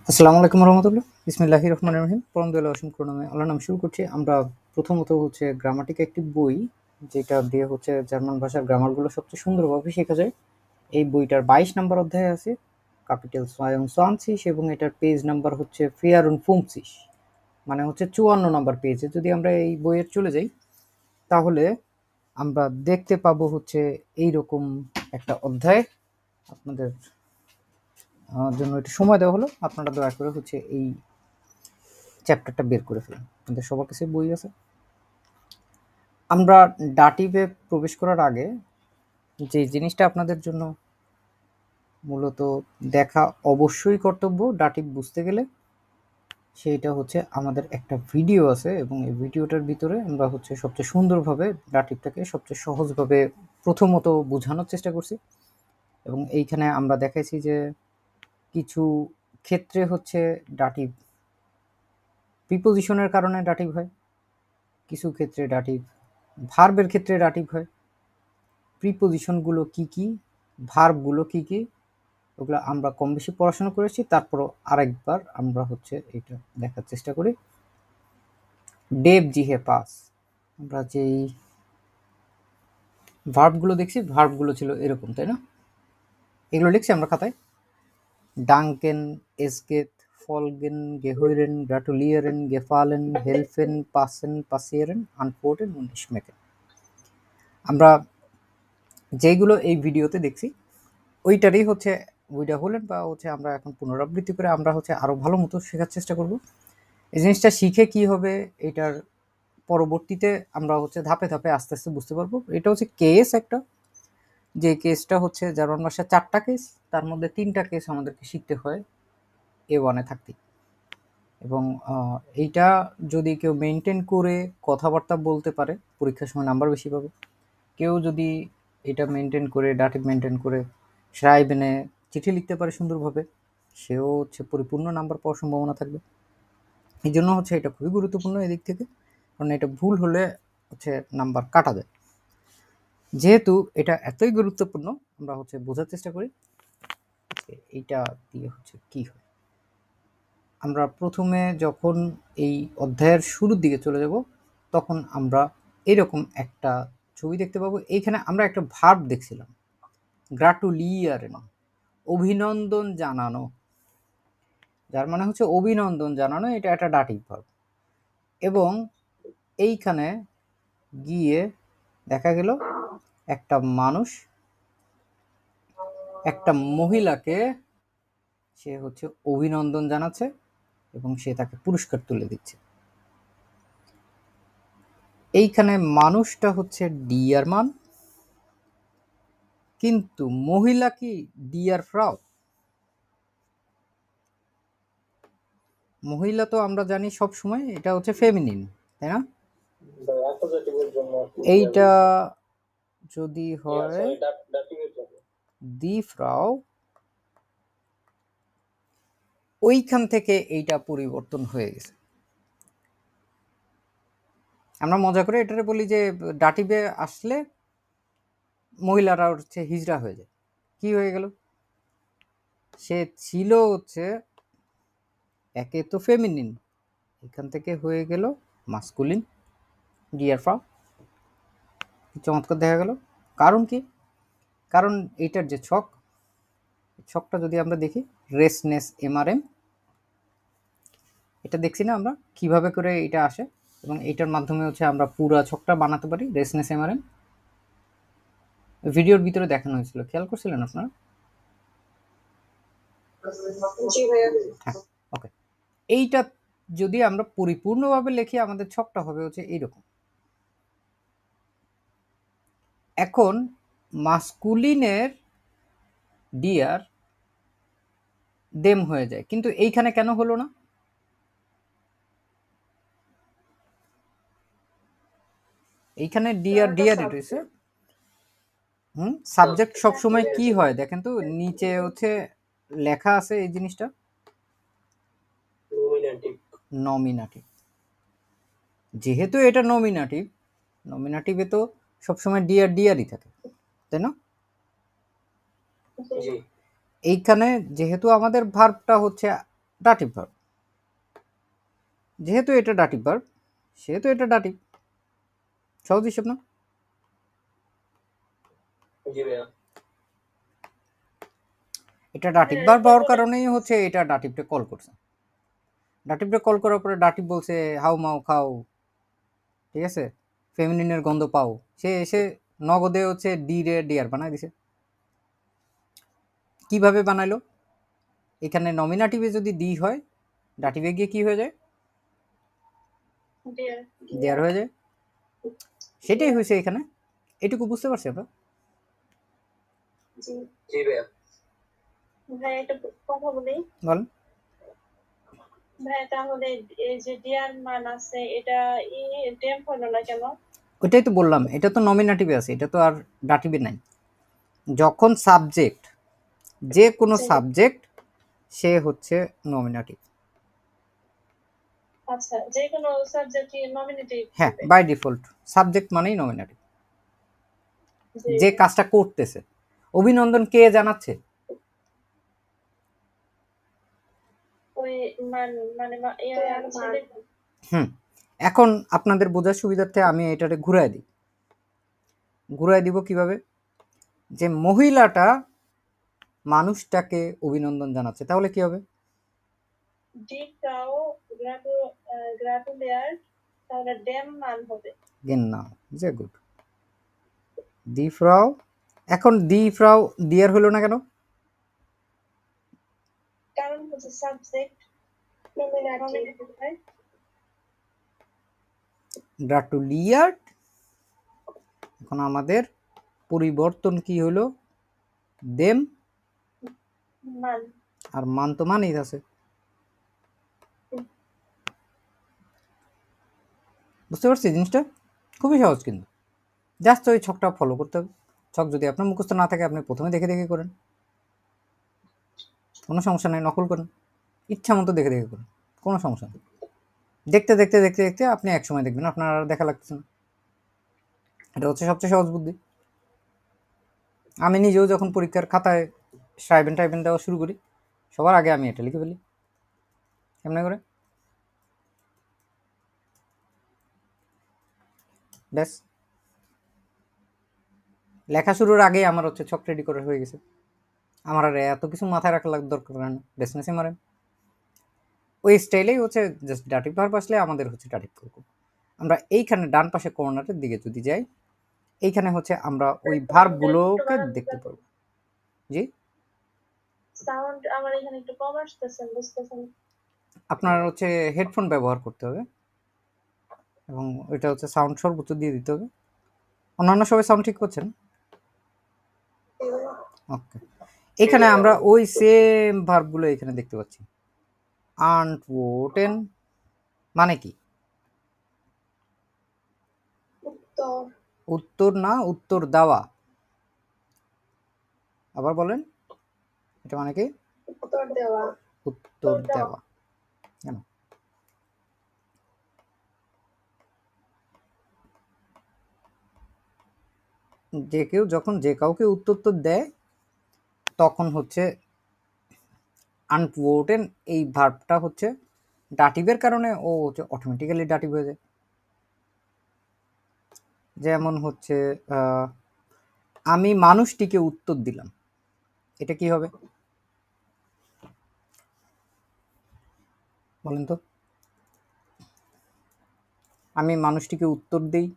আসসালামু আলাইকুম রহমতুল্লাহ। বিসমিল্লাহির রহমানির রহিম। পরম দয়ালু অসীম করুণাময় আল্লাহর নামে শুরু করছি। আমরা প্রথমত গ্রামাটিক একটি বই, যেটা দিয়ে জার্মান ভাষার গ্রামারগুলো সবচেয়ে সুন্দরভাবে শেখা যায়। এই বইটার 22 নাম্বার অধ্যায় আছে ক্যাপিটাল 22 এবং এটার পেজ নাম্বার হচ্ছে 54, মানে 54 নাম্বার পেজে। যদি আমরা এই বইয়ের চলে যাই, তাহলে আমরা দেখতে পাবো এইরকম একটা অধ্যায়। আপনাদের জন্য একটু সময় দেওয়া হলো, আপনারা দয়া করে এই চ্যাপ্টারটা বের করে ফেলেন। আমাদের সবার কাছে বই আছে। আমরা ডাটিভে প্রবেশ করার আগে যে জিনিসটা আপনাদের জন্য মূলত দেখা অবশ্যই কর্তব্য ডাটিভ বুঝতে গেলে, সেইটা আমাদের একটা ভিডিও আছে, এবং এই ভিডিওটার ভিতরে আমরা সবচেয়ে সুন্দরভাবে ডাটিভটাকে সবচেয়ে সহজভাবে প্রথমত বোঝানোর চেষ্টা করছি। এবং এইখানে আমরা দেখাইছি যে কিছু ক্ষেত্রে ডাটিভ প্রিপোজিশনের কারণে ডাটিভ হয়, কিছু ক্ষেত্রে ডাটিভ ভার্বের ক্ষেত্রে ডাটিভ হয়, প্রিপোজিশনগুলো কি কি, ভার্বগুলো কি কি, ওগুলো আমরা কম বেশি পড়াশোনা করেছি। তারপরও আরেকবার আমরা এটা দেখার চেষ্টা করি। ডেভ জিহে পাস, আমরা যেই ভার্বগুলো দেখছি, ভার্বগুলো ছিল এরকম, তাই না? এগুলো লিখছি আমরা খাতায়। ডাঙ্কেন, এসগেত, ফলগেন, গেহইরেন, গ্রাটুলিয়ারেন, গেফালেন, হেলফেন, পাসেন, পাসিয়ারেন, আনফোর্টেন, নিশমেকেন। আমরা যেগুলো এই ভিডিওতে দেখছি ওইটারই ওইটা হলেন, বা আমরা এখন পুনরাবৃত্তি করে আমরা আরো ভালো মতো শেখার চেষ্টা করব। এই জিনিসটা শিখে কি হবে, এটার পরবর্তীতে আমরা ধাপে ধাপে আস্তে আস্তে বুঝতে পারবো। এটা কেস একটা, যে কেসটা জার্মান ভাষার 4টা কেস, তার মধ্যে 3টা কেস আমাদেরকে শিখতে হয় A1-এ থাকতে। এবং এইটা যদি কেউ মেনটেন করে কথাবার্তা বলতে পারে, পরীক্ষার সময় নাম্বার বেশি পাবে। কেউ যদি এটা মেনটেন করে, ডাটিভ মেনটেন করে শ্রাইবেনে চিঠি লিখতে পারে সুন্দরভাবে, সেও পরিপূর্ণ নাম্বার পাওয়ার সম্ভাবনা থাকবে। এই জন্য এটা খুবই গুরুত্বপূর্ণ এদিক থেকে, কারণ এটা ভুল হলে নাম্বার কাটা যায়। যেহেতু এটা এতই গুরুত্বপূর্ণ, আমরা বোঝার চেষ্টা করি এইটা দিয়ে কি হয়। আমরা প্রথমে যখন এই অধ্যায়ের শুরুর দিকে চলে যাব, তখন আমরা এরকম একটা ছবি দেখতে পাবো। এইখানে আমরা একটা ভার্ব দেখছিলাম, গ্রাটুলিয়ারেন, অভিনন্দন জানানো, যার মানে অভিনন্দন জানানো। এটা একটা ডাটিভ ভার্ব। এবং এইখানে গিয়ে দেখা গেল একটা মানুষ একটা মহিলাকে সে অভিনন্দন জানাচ্ছে, এবং সে তাকে পুরস্কার তুলে দিচ্ছে। এইখানে মানুষটা ডিয়ার মান, কিন্তু মহিলা কি ডিয়ার ফ্রাউ? মহিলা তো আমরা জানি সব সময় এটা ফেমিনিন, তাই না? এইটা যদি হয় দি ফ্রাউ, ওইখান থেকে এইটা পরিবর্তন হয়ে গেছে। আমরা মজা করে এটারে বলি যে ডাটিভে আসলে মহিলারা হিজড়া হয়ে যায়। কি হয়ে গেল? সে ছিল একে তো ফেমিনিন, এখান থেকে হয়ে গেল মাস্কুলিন, ডিয়ার ফ্রাউ। চমৎকার দেখা গেল। কারণ কি? কারণ এইটার যে ছকটা যদি আমরা দেখি, রেসনেস এমআরএম, এটা দেখছি না আমরা কিভাবে করে এটা আসে, এবং এইটার মাধ্যমে আমরা পুরো ছকটা বানাতে পারি। রেসনেস এমআরএম ভিডিওর ভিতরে দেখানো হয়েছিল, খেয়াল করছিলেন আপনারা? হ্যাঁ, ওকে। এইটা যদি আমরা পরিপূর্ণভাবে লিখি, আমাদের ছকটা হবে এইরকম। এখন মাস্কুলিনের ডিয়ার দেম হয়ে যায়, কিন্তু এইখানে কেন হলো না? এইখানে ডিয়ার ডিয়ার রয়েছে। সাবজেক্ট সবসময় কি হয় দেখেন তো, নিচে লেখা আছে এই জিনিসটা নমিনাটিভ। যেহেতু এটা নমিনাটিভ, নমিনাটিভে তো সবসময় ডিয়ার ডিয়ারই থাকে, তাই না? এইখানে যেহেতু আমাদের ভার্বটা ডাটিভ ভার্ব, যেহেতু এটা ডাটিভ ভার্ব সেহেতু এটা ডাটিভ। সহজ হিসেব না? এটা ডাটিভ ভার্ব হওয়ার কারণেই হচ্ছে এটা ডাটিভটা কল করছে। ডাটিভটা কল করার পরে ডাটিভ বলছে হাউ মাউ খাও, ঠিক আছে, ফেমিনিনের গন্ধ পাও, সে এসে নগদে হচ্ছে ডি রে ডিয়ার বানাই দিছে। কিভাবে বানাইলো? এখানে নমিনাটিভে যদি ডি হয়, ডাটিভে গিয়ে কি হয়ে যায়? দেয়ার হয়ে যায়। সেটাই হয়েছে এখানে। এটুকু বুঝতে পারছি আমরা? ভাই একটা কথা বলি। বলেন। ভাই তাহলে এই যে ডিয়ার মান আছে এটা টেম্প হলো না কেন? ওইটাই তো বললাম, এটা তো নমিনাটিভে আছে, এটা তো আর ডাটিভে নাই। যখন সাবজেক্ট, যে কোনো সাবজেক্ট, সে হচ্ছে নমিনাটিভ। আচ্ছা, যে কোনো সাবজেক্ট নমিনেটিভ। হ্যাঁ, বাই ডিফল্ট সাবজেক্ট মানেই নমিনাটিভ। যে কাজটা করতেছে, অভিনন্দন কে জানাচ্ছে? ওই মানে এখন আপনাদের বোঝার সুবিধার্থে আমি এটাকে ঘুরাই দিই। ঘুরাই দিব কিভাবে? যে মহিলাটা মানুষটাকে অভিনন্দন জানাচ্ছে, তাহলে কি হবে? ডি ফ্রাউ গ্রাটুলেয়ার, তাহলে ডেম মান হবে। গেন্নাও, যে গুড। দি ফ্রাউ, এখন দি ফ্রাউ ডিয়ার হলো না কেন? কারণ হচ্ছে সাবজেক্ট নমিনেটিভ। গ্রাটুলিয়ার। এখন আমাদের পরিবর্তন কি হলো? দেম মান, আর মান তো মানেই আছে। বুঝতে পারছি জিনিসটা? খুবই সহজ, কিন্তু জাস্ট ওই ছকটা ফলো করতে হবে। ছক যদি আপনার মুখস্থ না থাকে, আপনি প্রথমে দেখে দেখে করেন, কোনো সমস্যা নেই। নকল করেন, ইচ্ছা মতো দেখে দেখে করেন, কোনো সমস্যা নেই। দেখতে দেখতে দেখতে দেখতে আপনি এক সময় দেখবেন আপনার আর দেখা লাগতেছে না। এটা হচ্ছে সবচেয়ে সহজ বুদ্ধি। আমি নিজেও যখন পরীক্ষার খাতায় স্ট্রাইবেন টাইবেন দেওয়া শুরু করি, সবার আগে আমি এটা লিখে ফেলি। কেমন করে? ব্যাস, লেখা শুরুর আগেই আমার হচ্ছে ছক রেডি করা হয়ে গেছে। আমার আর এত কিছু মাথায় রাখার দরকার হয় না, ডেসনেসে মারেন। ওই স্টাইলেই হচ্ছে জাস্ট ডাটিভ ভার্ব আসলে আমাদের হচ্ছে ডাটিভ করব। আমরা এইখানে ডান পাশে কর্নারের দিকে যদি যাই, এইখানে হচ্ছে আমরা ওই ভার্বগুলোকে দেখতে পারবো। জি, সাউন্ড আমার এখানে একটু কম আসতেছে, বুঝতেছেন? আপনার হচ্ছে হেডফোন ব্যবহার করতে হবে এবং ওইটা হচ্ছে সাউন্ড সর্বোচ্চ দিয়ে দিতে হবে। অন্যান্য সবাই সাউন্ড ঠিক করছেন? ওকে, এখানে আমরা ওই সেম ভার্বগুলো এখানে দেখতে পাচ্ছি। আন্টওয়ার্টেন মানে কি? উত্তর না, উত্তর দেওয়া। আবার বলেন, এটা মানে কি? উত্তর দেওয়া। উত্তর দেওয়া। কেন? যে কেউ যখন যে কাউকে উত্তর তো দেয়, তখন হচ্ছে আনওয়ার্টেন এই ভার্বটা হচ্ছে ডাটিভের কারণে ও হচ্ছে অটোমেটিক্যালি ডাটিভ হয়ে যায়। যেমন হচ্ছে আমি মানুষটিকে উত্তর দিলাম, এটা কি হবে বলেন তো? আমি মানুষটিকে উত্তর দেই,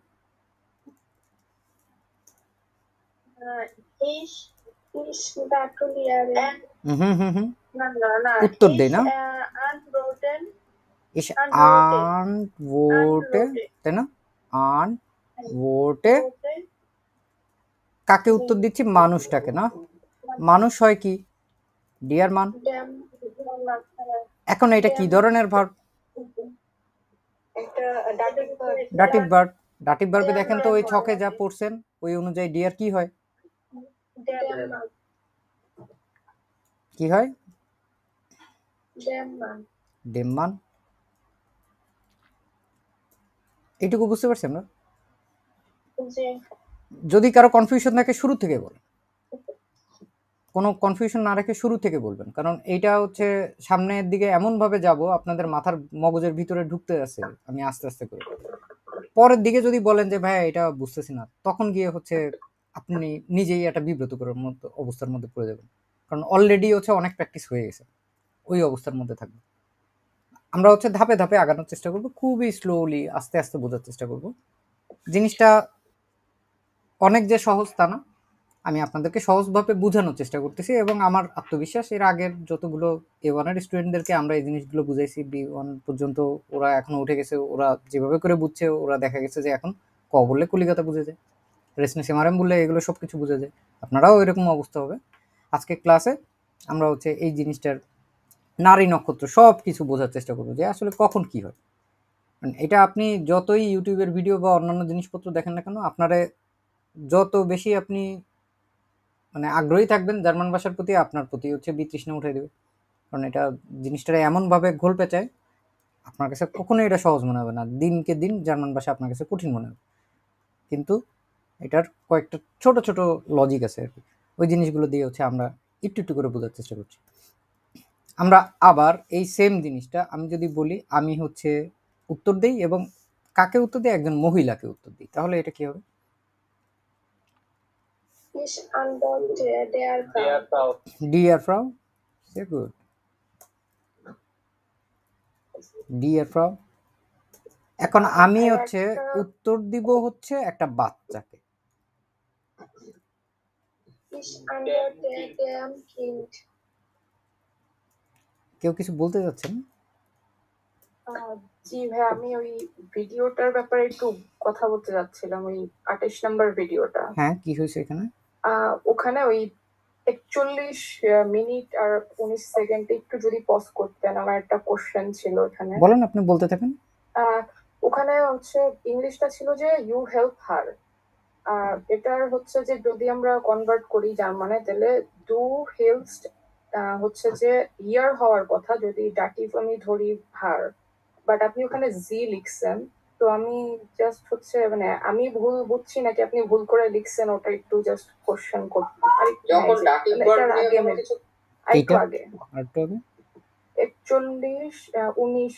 উত্তর দেই না, ইস আনওয়ার্টে, তাই না? আনওয়ার্টে কাকে উত্তর দিচ্ছি? মানুষটাকে না? মানুষ হয় কি? ডিয়ার মান। এখন এটা কি ধরনের ভার্ব? Dative verb. ডাটিভ ভার্বে দেখেন তো ওই ছকে যা পড়ছেন ওই অনুযায়ী ডিয়ার কি হয়? কি হয়? ডেম মান। এইটুকু বুঝতে পারছি আমরা? যদি কারো কনফিউশন থাকে শুরু থেকে বলেন, কোনো কনফিউশন না রেখে শুরু থেকে বলবেন, কারণ এইটা হচ্ছে সামনের দিকে এমনভাবে যাব আপনাদের মাথার মগজের ভিতরে ঢুকতে আছে আমি আস্তে আস্তে করে। পরের দিকে যদি বলেন যে ভাই এটা বুঝতেছি না, তখন গিয়ে হচ্ছে আপনি নিজেই একটা বিব্রত করার মতো অবস্থার মধ্যে পড়ে যাবেন, কারণ অলরেডি হচ্ছে অনেক প্র্যাকটিস হয়ে গেছে, ওই অবস্থার মধ্যে থাকবে। আমরা হচ্ছে ধাপে ধাপে আগানোর চেষ্টা করব, খুবই স্লোলি আস্তে আস্তে বোঝার চেষ্টা করব। জিনিসটা অনেক যে সহজ তা না, আমি আপনাদেরকে সহজভাবে বোঝানোর চেষ্টা করতেছি, এবং আমার আত্মবিশ্বাস এর আগের যতগুলো A1 এর স্টুডেন্টদেরকে আমরা এই জিনিসগুলো বুঝাইছি, B1 পর্যন্ত ওরা এখনো উঠে গেছে, ওরা যেভাবে করে বুঝছে ওরা দেখা গেছে যে এখন ক বললে কলিকাতা বুঝে যায়, রেসনেস এমআরএম বললে এগুলো সব কিছু বুঝে যায়। আপনারাও এরকম অবস্থা হবে। আজকে ক্লাসে আমরা হচ্ছে এই জিনিসটার নারী নক্ষত্র সব কিছু বোঝার চেষ্টা করবো যে আসলে কখন কি হয়। এটা আপনি যতই ইউটিউবের ভিডিও বা অন্যান্য জিনিসপত্র দেখেন না কেন, আপনারে যত বেশি আপনি মানে আগ্রহী থাকবেন জার্মান ভাষার প্রতি, আপনার প্রতি হচ্ছে বিতৃষ্ণা উঠে দেবে, কারণ এটা জিনিসটা এমনভাবে ঘোল পেঁচায় আপনার কাছে কখনোই এটা সহজ মনে হবে না, দিনকে দিন জার্মান ভাষা আপনার কাছে কঠিন মনে হবে। কিন্তু এটার কয়েকটা ছোট ছোট লজিক আছে আর কি, ওই জিনিসগুলো দিয়ে হচ্ছে আমরা একটু একটু করে বোঝার চেষ্টা করছি। আমরা আবার এই সেম জিনিসটা আমি যদি বলি, আমি হচ্ছে উত্তর দিই এবং কাকে উত্তর দিই, একজন মহিলাকে উত্তর দিই, তাহলে এটা কি হবে? Ich antworte der Frau. ডিয়ার ফ্রাউ, সে গুড, ডিয়ার ফ্রাউ। এখন আমি হচ্ছে উত্তর দিব হচ্ছে একটা বাচ্চাকে। Ich antworte dem Kind. কেউ কিছু বলতে যাচ্ছেন? জি ভাই, আমি ওই ভিডিওটার ব্যাপারে একটু কথা বলতে যাচ্ছিলাম, ওই 28 নম্বর ভিডিওটা। হ্যাঁ, কি হয়েছে এখানে? ওখানে ওই 41 মিনিট আর 19 সেকেন্ড একটু যদি পজ করতেন, আমার একটা কোশ্চেন ছিল এখানে। বলেন, আপনি বলতে থাকেন। ওখানে হচ্ছে ইংলিশটা ছিল যে ইউ হেল্প হার, এটার হচ্ছে যে যদি আমরা কনভার্ট করি জার্মানে, তাহলে ডু হেল্পস হচ্ছে যে ইয়ার হওয়ার কথা যদি ডাটিভ আমি ধরি হার, বাট আপনি ওখানে জি লিখছেন। তো আমি জাস্ট হচ্ছে মানে আমি ভুল বুঝছি নাকি আপনি ভুল করে লিখছেন, ওটা একটু জাস্ট কোশ্চেন করতে যখন ডাকিং ভার্ব নিয়ে কোনো কিছু আরেকটু আগে আরেকটু আগে 41 19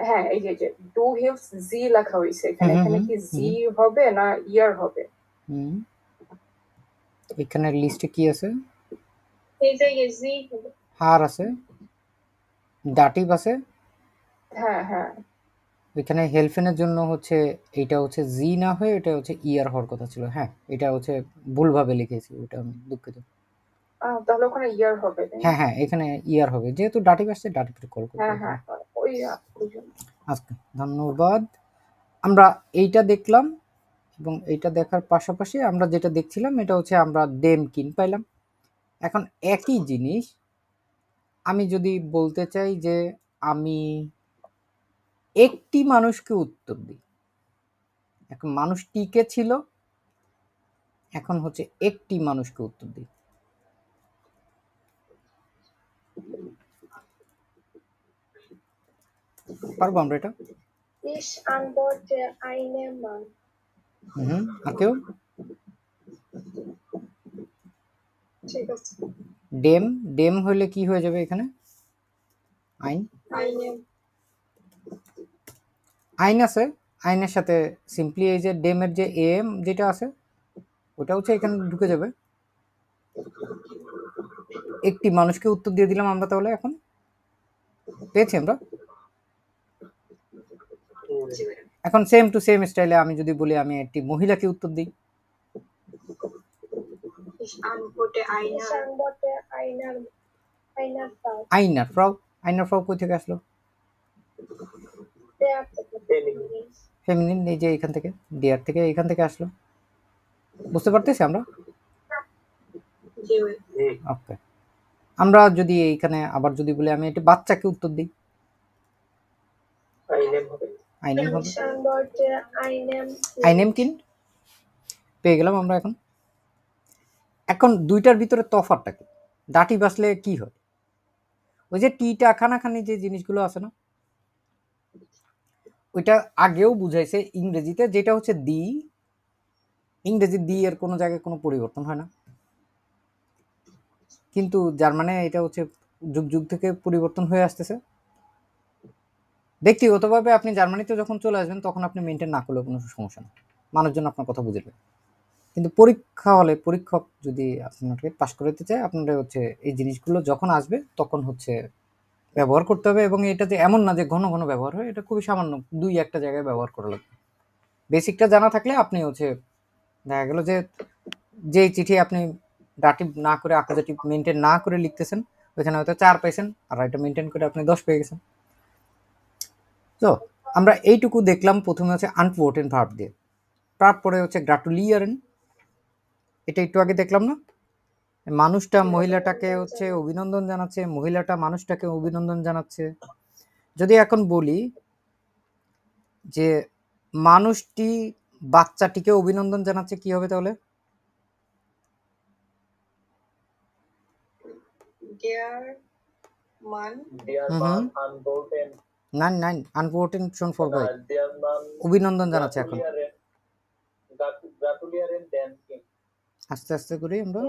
হ্যাঁ এই যে ডু হেল্পস জি লেখা হয়েছে এখানে, এখানে কি জি হবে না ইয়ার হবে? এখানে লিস্টে কি আছে? এই জায়গায় জি হবে, হার আছে, ডাটিভ আছে। হ্যাঁ হ্যাঁ, এখানে হেলফেনের জন্য হচ্ছে এটা হচ্ছে জি না হয়ে এটা হচ্ছে ইয়ার হওয়ার কথা ছিল। হ্যাঁ, এটা হচ্ছে ভুলভাবে লিখেছি, ওটা আমি দুঃখিত। তাহলে ওখানে ইয়ার হবে। হ্যাঁ হ্যাঁ, এখানে ইয়ার হবে, যেহেতু ডাটিভ আসছে ডাটিভে কল করব। হ্যাঁ হ্যাঁ, ওই আজকে ধন্যবাদ। আমরা এইটা দেখলাম, এবং এইটা দেখার পাশাপাশি আমরা যেটা দেখছিলাম এটা হচ্ছে আমরা ডেম কিন পাইলাম। এখন একই জিনিস আমি যদি বলতে চাই যে আমি একটি মানুষকে উত্তর দিই, এখন মানুষ টিকে ছিল, এখন হচ্ছে একটি মানুষকে উত্তর দিই, পারবো আমরা এটা? Ich antworte einem Mann. আর কেউ? ঠিক আছে, ডেম, ডেম হইলে কি হয়ে যাবে এখানে? আইন, einem. আইন আছে, আইনের সাথে সিম্পলি এই যে ডেমের যে এম যেটা আছে ওটা হচ্ছে এখানে ঢুকে যাবে। একটি মানুষকে উত্তর দিয়ে দিলাম আমরা, তাহলে এখন পেয়েছি আমরা। এখন সেম টু সেম স্টাইলে আমি যদি বলি আমি একটি মহিলাকে উত্তর দিই, Ich antworte einer Frau. আইনার ফ্রাউ, আইনার ফ্রাউ কই থেকে আসলো? Der ফেমিনিন, এই যে এখান থেকে ডিয়ার থেকে, এখান থেকে আসলো, বুঝতে পারতেছি আমরা? ওকে, আমরা যদি এইখানে আবার যদি বলি আমি একটি বাচ্চাকে উত্তর দিই, আইনেম হবে, Ich antworte einem আইনেম কিন পেয়ে গেলাম আমরা। এখন এখন দুইটার ভিতরে তফাৎটা কি? ডাটিভ আসলে কি হয়? ওই যে টিটা খানাখানি যে জিনিসগুলো আছে না, ওইটা আগেও বুঝাইছে ইংরেজিতে, যেটা হচ্ছে দি ইংরেজি দি এর কোনো জায়গায় কোনো পরিবর্তন হয় না, কিন্তু জার্মানে এটা হচ্ছে যুগ যুগ থেকে পরিবর্তন হয়ে আসতেছে। ব্যক্তিগতভাবে আপনি জার্মানিতে যখন চলে আসবেন তখন আপনি মেনটেন না করলেও কোনো সমস্যা নেই, মানুষজন আপনার কথা বুঝবে। কিন্তু পরীক্ষা হলে পরীক্ষক যদি আপনাকে পাশ করতে চায়, আপনারা হচ্ছে এই জিনিসগুলো যখন আসবে তখন হচ্ছে ব্যবহার করতে হবে। এবং এটা যে এমন না যে ঘন ঘন ব্যবহার হয়, এটা খুবই সামান্য 2-1টা জায়গায় ব্যবহার করা লাগবে। বেসিকটা জানা থাকলে আপনি হচ্ছে দেখা গেল যে যেই চিঠি আপনি ডাটিভ না করে অ্যাকুজেটিভ মেনটেন না করে লিখতেছেন, ওইখানে হয়তো 4 পেয়েছেন, আর এটা মেনটেন করে আপনি 10 পেয়ে গেছেন। তো আমরা এইটুকু দেখলাম প্রথমে হচ্ছে আনপোর্টেন্ট ভার্ব দিয়ে, তারপরে হচ্ছে গ্রাটুলিয়ারেন, এটা একটু আগে দেখলাম না, মানুষটা মহিলাটাকে হচ্ছে অভিনন্দন জানাচ্ছে, মহিলাটা মানুষটাকে অভিনন্দন জানাচ্ছে। যদি এখন বলি যে মানুষটি বাচ্চাটিকে অভিনন্দন জানাচ্ছে, কি হবে তাহলে? নাইন আনপোর্টেন্ট শোন ফরবই অভিনন্দন জানাচ্ছে। এখন আস্তে আস্তে করি আমরা,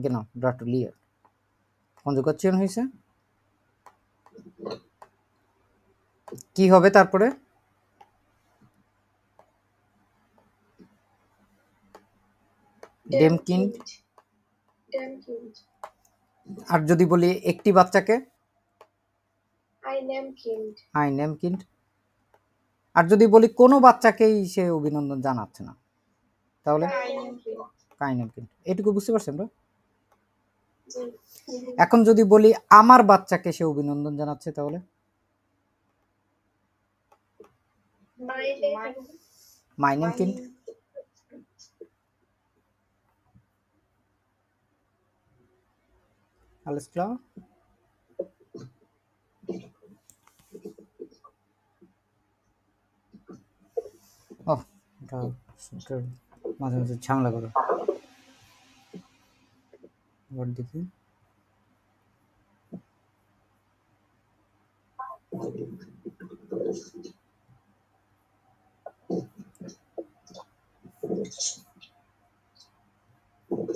কেন গ্রাটুলিয়ার কনজুগেশন হয়েছে, কি হবে তারপরে? Dame kind. আর যদি বলি একটি বাচ্চাকে, আই নেম কিন্ড। আর যদি বলি কোনো বাচ্চাকেই সে অভিনন্দন জানাচ্ছে না, তাহলে কাই নেম কিন্ড। এটুকু বুঝতে পারছেন তো? এখন যদি বলি আমার বাচ্চাকে সে অভিনন্দন জানাচ্ছে, তাহলে my name kind. Alles klar? এটা মাঝে মাঝে ঝামেলা করো, আবার দেখি।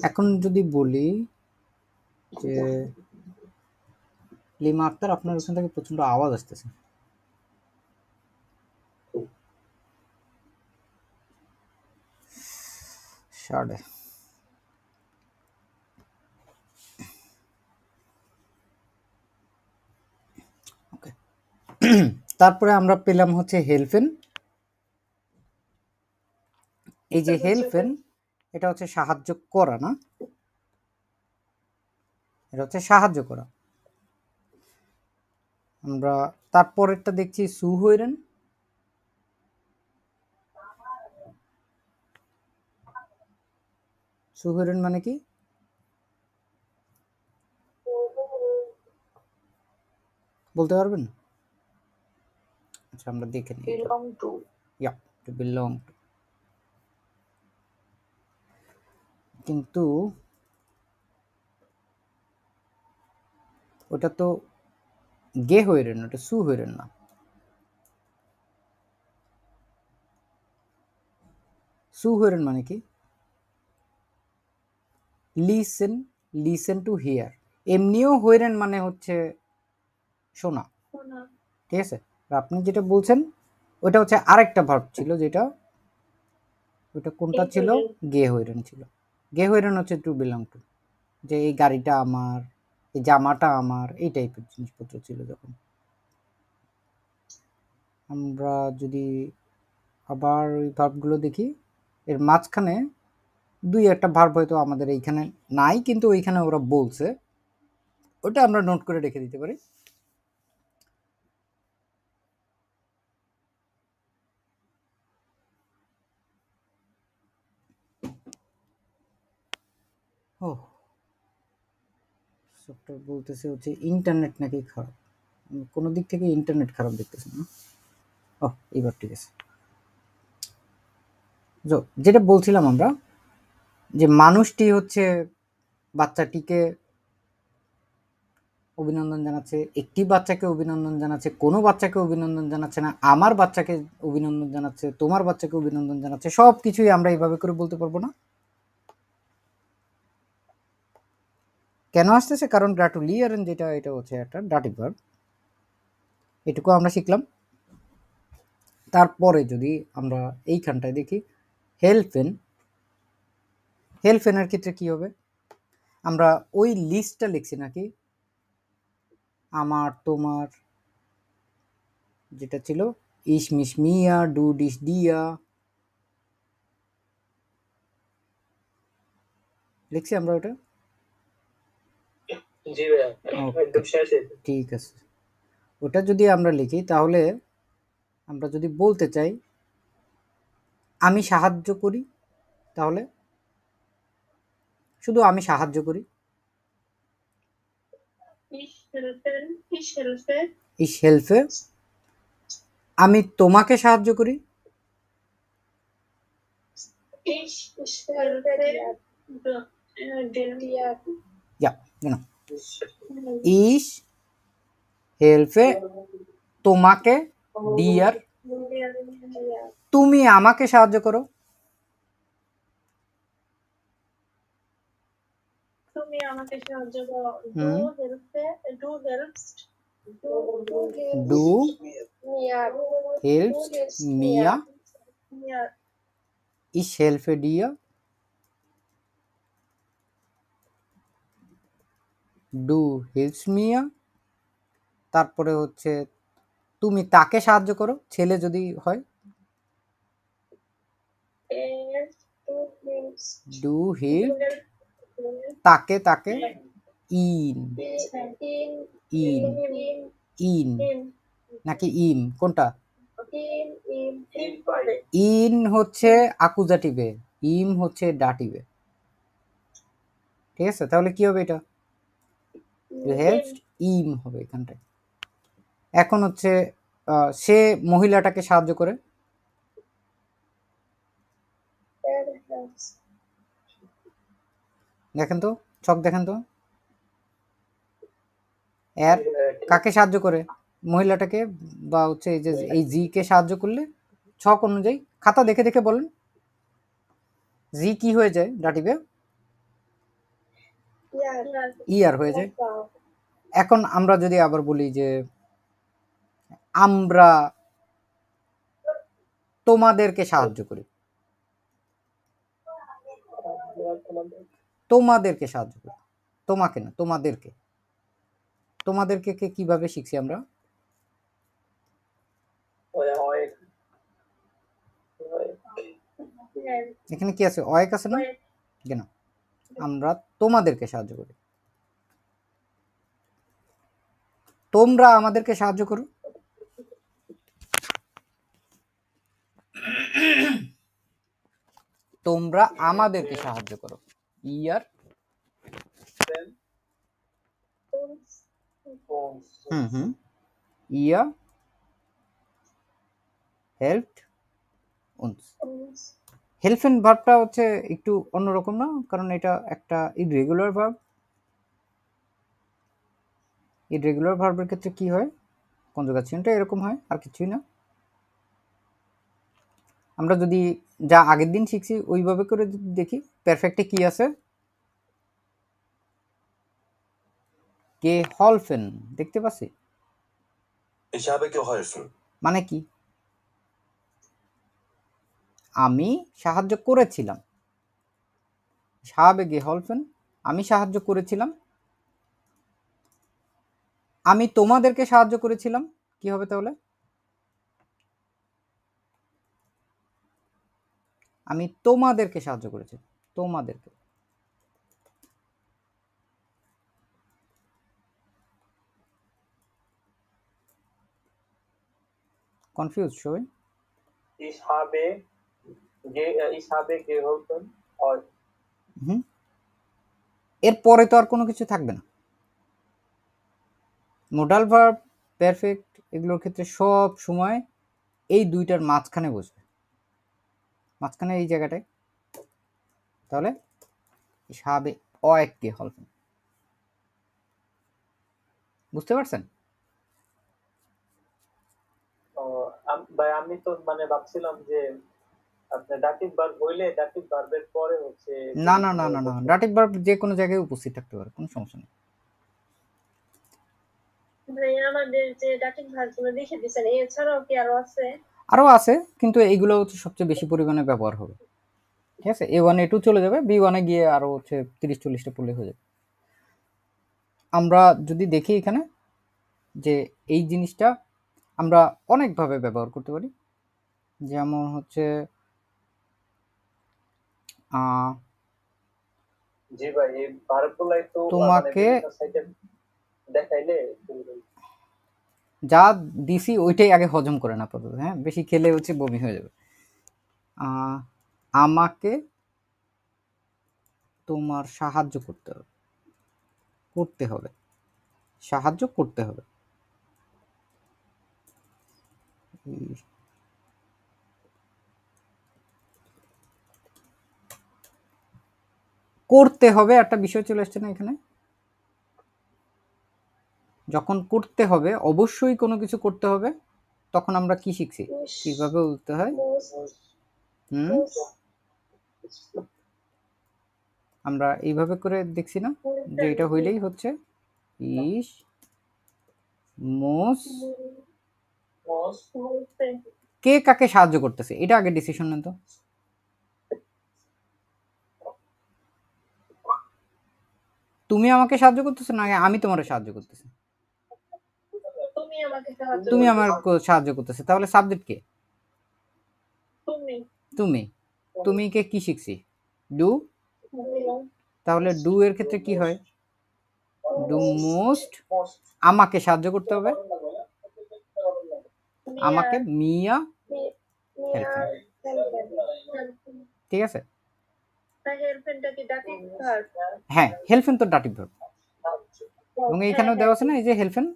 এখন যদি বলি যে লিমা আক্তার, আপনার ওখান থেকে প্রচন্ড আওয়াজ আসতেছে। ওকে, তারপরে আমরা পেলাম হচ্ছে হেল্পেন। এই যে হেল্পেন, এটা হচ্ছে সাহায্য করা না, এটা হচ্ছে সাহায্য করা। আমরা তারপরেরটা দেখছি সুহৈরেন। সুহৈরেন মানে কি বলতে পারবেন? আচ্ছা আমরা দেখে নিই। belong to, yeah, to belong to। কিন্তু ওটা তো গে হইরেন, ওটা সু হইরেন না। সু হইরেন মানে কি? Listen, listen to here. এমনিও হইরেন মানে হচ্ছে শোনা, ঠিক আছে? আপনি যেটা বলছেন ওটা হচ্ছে আরেকটা ভার্ব ছিল, যেটা ওটা কোনটা ছিল? গে হইরেন ছিল। গে হইরেন হচ্ছে টু বিলং টু, যে এই গাড়িটা আমার, এই জামাটা আমার, এই টাইপের জিনিসপত্র ছিল। যখন আমরা যদি আবার ওই ভার্বগুলো দেখি, এর মাঝখানে 2-1টা ভার্ব হয়তো আমাদের এইখানে নাই, কিন্তু ওইখানে ওরা বলছে, ওটা আমরা নোট করে রেখে দিতে পারি। ও সফটওয়্যার বলতেছে হচ্ছে ইন্টারনেট নাকি খারাপ, কোনো দিক থেকে ইন্টারনেট খারাপ দেখতেছে না। ও এইবার ঠিক আছে। যেটা বলছিলাম আমরা, যে মানুষটি হচ্ছে বাচ্চাটিকে অভিনন্দন জানাচ্ছে, একটি বাচ্চাকে অভিনন্দন জানাচ্ছে, কোনো বাচ্চাকে অভিনন্দন জানাচ্ছে না, আমার বাচ্চাকে অভিনন্দন জানাচ্ছে, তোমার বাচ্চাকে অভিনন্দন জানাচ্ছে, সব কিছুই আমরা এইভাবে করে বলতে পারবো না। কেন আসতেছে? কারণ গ্র্যাটুলিয়ারেন যেটা, এটা হচ্ছে একটা ডাটিভ ভার্ব। এটুকু আমরা শিখলাম। তারপরে যদি আমরা এইখানটায় দেখি হেল্পেন, হেল্পেনের ক্ষেত্রে কি হবে? আমরা ওই লিস্টটা লিখছি নাকি, আমার তোমার যেটা ছিল ইস মিস মিয়া ডু ডিস ডিয়া, লিখছি আমরা ওটা। জি ভাইয়া, একদম শেষে। ঠিক আছে, ওটা যদি আমরা লিখি তাহলে আমরা যদি বলতে চাই আমি সাহায্য করি, তাহলে শুধু আমি সাহায্য করি, ইস হেল্পে। আমি তোমাকে সাহায্য করি, ইয়া জানো ইস হেল্পে তোমাকে ডিয়ার, তুমি আমাকে সাহায্য করো, তুমি আমাকে সাহায্য করো, ডু হেল্পস মিয়া, ইস হেল্পে ডিয়া, ডু হেল্পস মিয়া। তারপরে হচ্ছে তুমি তাকে সাহায্য করো, ছেলে যদি হয়, ডু হেল্প তাকে, তাকে ইন, ইন ইন নাকি ইম, কোনটা? ইন হচ্ছে আকুজাটিভে, ইম হচ্ছে ডাটিভে। ঠিক আছে, তাহলে কি হবে? এটা হেল্পস ইম হবে এখানটায়। এখন হচ্ছে সে মহিলাটাকে সাহায্য করে, দেখেন তো, ছক দেখেন তো, এর কাকে সাহায্য করে? মহিলাটাকে, বা হচ্ছে এই যে এই জি কে সাহায্য করলে ছক অনুযায়ী খাতা দেখে দেখে বলেন জি কি হয়ে যায় ডাটিভে? ইয়ার হয়ে যায়। এখন আমরা যদি আবার বলি যে আমরা তোমাদেরকে সাহায্য করি, তোমাদেরকে সাহায্য করি, তোমাকে না, তোমাদেরকে। তোমাদেরকে কে কিভাবে শিখছি আমরা? এখানে কি আছে? অয়েক আছে না? কেন? আমরা তোমাদেরকে সাহায্য করি, তোমরা আমাদেরকে সাহায্য করো, তোমরা আমাদেরকে সাহায্য করো, ইয়ার ইয়া হেল্প উনস। হেল্পেন ভার্বটা হচ্ছে একটু অন্যরকম না, কারণ এটা একটা ইররেগুলার ভার্ব। ইররেগুলার ভার্বের ক্ষেত্রে কি হয়? কনজুগেশনটা এরকম হয়, আর কিছুই না। আমরা যদি যা আগের দিন শিখছি ওইভাবে করে দেখি, পারফেক্টে কি আছে? geholfen দেখতে পাচ্ছি, Ich habe geholfen. মানে কি? আমি সাহায্য করেছিলাম। Ich habe geholfen, আমি সাহায্য করেছিলাম। আমি তোমাদেরকে সাহায্য করেছিলাম, কি হবে তাহলে? আমি তোমাদেরকে সাহায্য করেছি, তোমাদেরকে। কনফিউজ সবাই? Ich habe geholfen. এরপরে তো আর কোনো কিছু থাকবে না। মোডাল ভার্ব, পারফেক্ট, এগুলোর ক্ষেত্রে সব সময় এই দুইটার মাঝখানে বসবে, মাঝখানে এই জায়গাটায়। তাহলে ich habe euch geholfen, বুঝতে পারছেন? ও, ভাই আমি তো মানে ভাবছিলাম যে আপনার ডাকিভ ভার্ব হইলে ডাকিভ ভার্বের পরে হচ্ছে না না না না না, ডাটিভ ভার্ব যে কোনো জায়গায় উপস্থিত থাকতে পারে, কোনো সমস্যা নেই। ভাই আমাদের যে ডাকিং ভার্বগুলো লিখে দিয়েছেন এছাড়াও কি আরো আছে? আরও আছে, কিন্তু এইগুলো হচ্ছে সবচেয়ে বেশি পরিমাণে ব্যবহার হবে। ঠিক আছে, A1 A2 চলে যাবে, B1 গিয়ে আরও হচ্ছে 30-40টা পড়লে হয়ে যাবে। আমরা যদি দেখি এখানে যে এই জিনিসটা আমরা অনেকভাবে ব্যবহার করতে পারি। যেমন হচ্ছে জি ভাই, এই ভার্বগুলাই তো মানে তোমাকে বিভিন্ন সাইটে দেখাইলে যা দিছি ওইটাই আগে হজম করে না আপাতত, হ্যাঁ, বেশি খেলে হচ্ছে বমি হয়ে যাবে। আমাকে তোমার সাহায্য করতে হবে, করতে হবে, সাহায্য করতে হবে। করতে হবে একটা বিষয় চলে আসছে না এখানে? যখন করতে হবে, অবশ্যই কোনো কিছু করতে হবে, তখন আমরা কি শিখছি, কিভাবে বলতে হয়? আমরা এইভাবে করে দেখছি না যে এটা হইলেই হচ্ছে ইস মোস। কে কাকে সাহায্য করতেছে এটা আগে ডিসিশন নেন তো। তুমি আমাকে সাহায্য করতেছো না আমি তোমার সাহায্য করতেছি? তুমি আমাকে সাহায্য তুমি করো। আমার সাহায্য করতেছে, তাহলে সাবজেক্ট কে? তুমি তুমি। তুমি কে কি শিখছি? ডু। তাহলে ডু এর ক্ষেত্রে কি হয়? Do most. আমাকে সাহায্য করতে হবে, আমাকে মিয়া হেল্পেন। ঠিক আছে, হেল্পেনটা কি ডাকিং ভার্ব? হ্যাঁ হেল্পেন তো ডাটিভ ভার্ব, এবং এইখানেও দেওয়া আছে না এই যে হেল্পেন,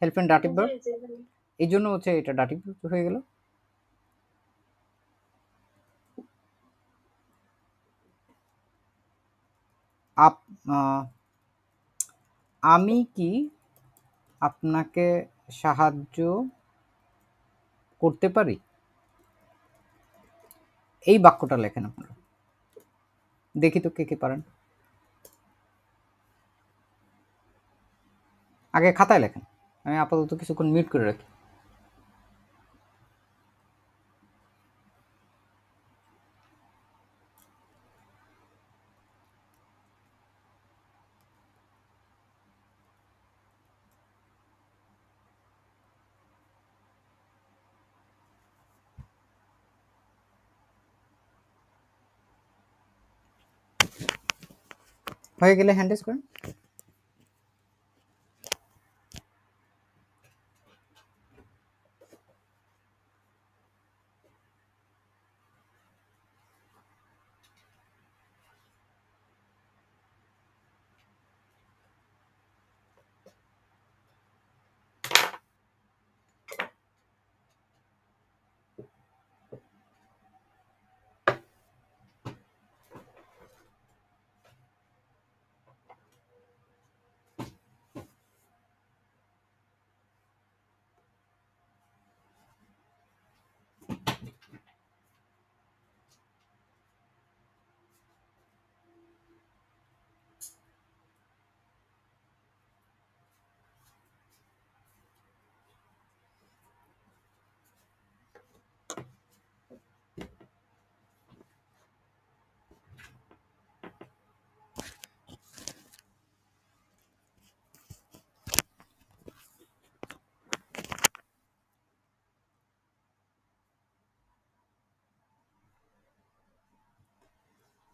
হেল্পেন ডাটিভ ভার্ব, এই জন্য হচ্ছে এটা ডাটিভ হয়ে গেল। আমি কি আপনাকে সাহায্য করতে পারি? এই বাক্যটা লেখেন আপনারা, দেখি তো কে কে পারেন। আগে খাতায় লেখেন, আমি আপাতত কিছুক্ষণ মিউট করে রাখি। হয়ে গেলে হ্যান্ড রেজ করেন।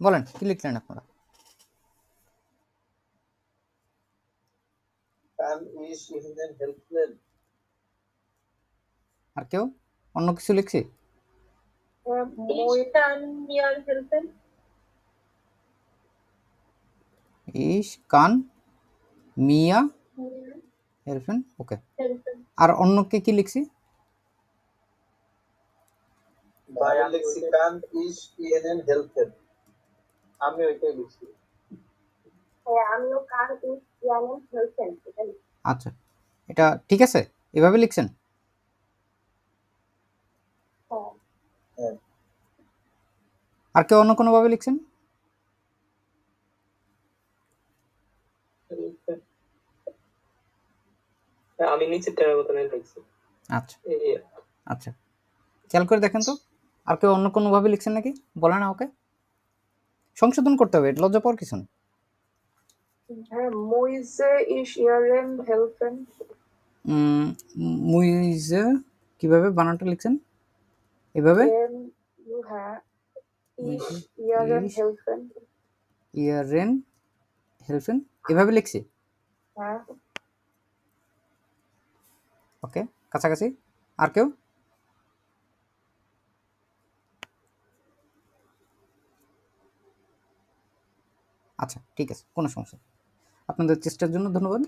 বলেন কি লিখলেন আপনারা? আর কেউ অন্য কিছু লিখছি? ইস কান মিয়া হেল্পেন, ওকে। আর অন্য কে কি লিখছি? ভাই আমি লিখছি কান ইস ইএনএন হেল্পেন, আমি ওইটাই লিখছি। হ্যাঁ আমিও কান ইস ইয়ানেন হেল্পেন এটা লিখছি। আচ্ছা এটা ঠিক আছে? এভাবে লিখছেন? হ্যাঁ। আর কেউ অন্য কোনোভাবে লিখছেন? আমি নিচে টেরার মতনই লিখছি। আচ্ছা আচ্ছা, খেয়াল করে দেখেন তো, আর কেউ অন্য কোনোভাবে লিখছেন নাকি? বলে না, ওকে সংশোধন করতে হবে, এটা লজ্জা পাওয়ার কিছু না। হ্যাঁ, মুইজে ইশ ইয়ারেন হেলফেন। মুইজে কিভাবে বানানটা লিখছেন? এভাবে এম ইউ হ্যাঁ ইশ ইয়ারেন ইশ হেলফেন। ইয়ারেন হেলফেন এভাবে লিখছি। হ্যাঁ, ওকে, কাছাকাছি। আর কেউ? আচ্ছা ঠিক আছে, কোনো সমস্যা নেই। আপনাদের চেষ্টার জন্য ধন্যবাদ।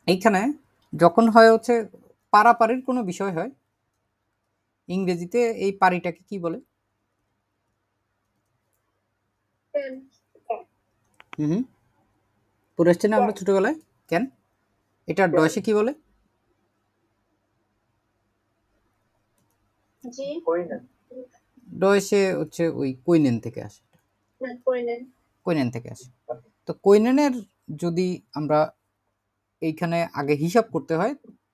এইখানে যখন হয় হচ্ছে পারাপারির কোনো বিষয় হয়, ইংরেজিতে এই পারিটাকে কি বলে? হুম পড়ে এসছি না আমরা ছোটবেলায়, কেন? এটা ডয়সে কি বলে? জি ডয়সে হচ্ছে ওই কৈনেন থেকে আসে, কইলেন। কৈনেন থেকে আসে। তো কৈনেনের যদি আমরা এইখানে আগে হিসাব করতে হয়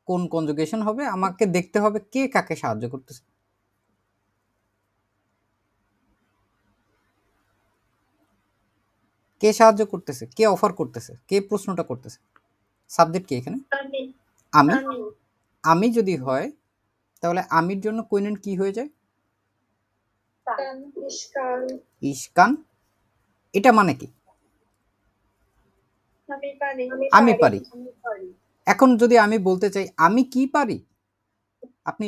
কোন কনজুগেশন হবে, আমাকে দেখতে হবে কে কাকে সাহায্য করতেছে। কে সাহায্য করতেছে, কে অফার করতেছে, কে প্রশ্নটা করতেছে? সাবজেক্ট কি এখানে? আমি আমি। আমি আমি যদি হয় তাহলে আমির জন্য কৈনেন কি হয়ে যায়? কান ইশকাল ইশকান। এটা মানে কি? আমি পারি আমি পারি। এখন যদি আমি বলতে চাই আমি কি পারি, আপনি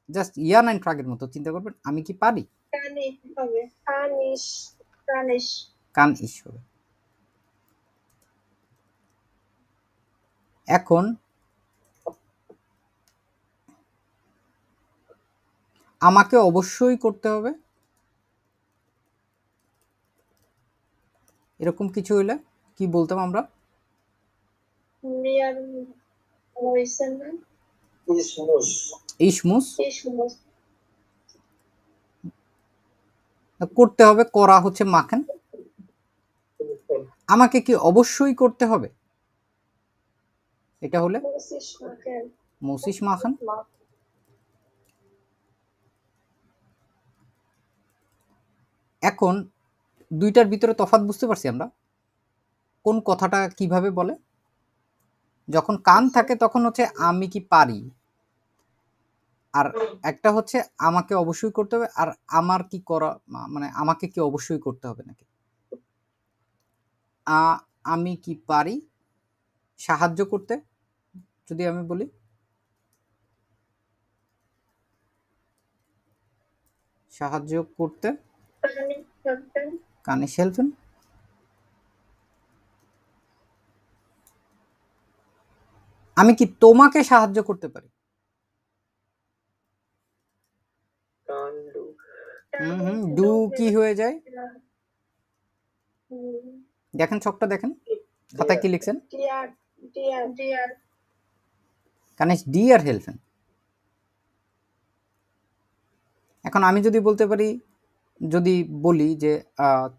জাস্ট ইয়ান অ্যান্ড ট্রাগের মতো চিন্তা করবেন, আমি কি পারি। কানি হবে কানিশ কানিশ কান ইস হবে। এখন আমাকে অবশ্যই করতে হবে, এরকম কিছু হইলে কি বলতাম আমরা? মিয়ার হইছেন না ইসমুস। ইসমুস করতে হবে, করা হচ্ছে মাখেন। আমাকে কি অবশ্যই করতে হবে, এটা হলে মুসিস মাকেন মুসিস মাখান। এখন দুইটার ভিতরে তফাৎ বুঝতে পারছি আমরা, কোন কথাটা কিভাবে বলে। যখন কান থাকে তখন হচ্ছে আমি কি পারি, আর একটা হচ্ছে আমাকে অবশ্যই করতে হবে, আর আমার কি করা মানে আমাকে কি অবশ্যই করতে হবে নাকি। আমি কি পারি সাহায্য করতে, যদি আমি বলি সাহায্য করতে, কানি হবেন কানে হেল্পেন। আমি কি তোমাকে সাহায্য করতে পারি? ডু কি হয়ে যায়? দেখেন ছকটা দেখেন, খাতায় কি লিখছেন? ডিয়ার ডিয়ার ডিয়ার কানে ডি আর হেল্পেন। এখন আমি যদি বলতে পারি, যদি বলি যে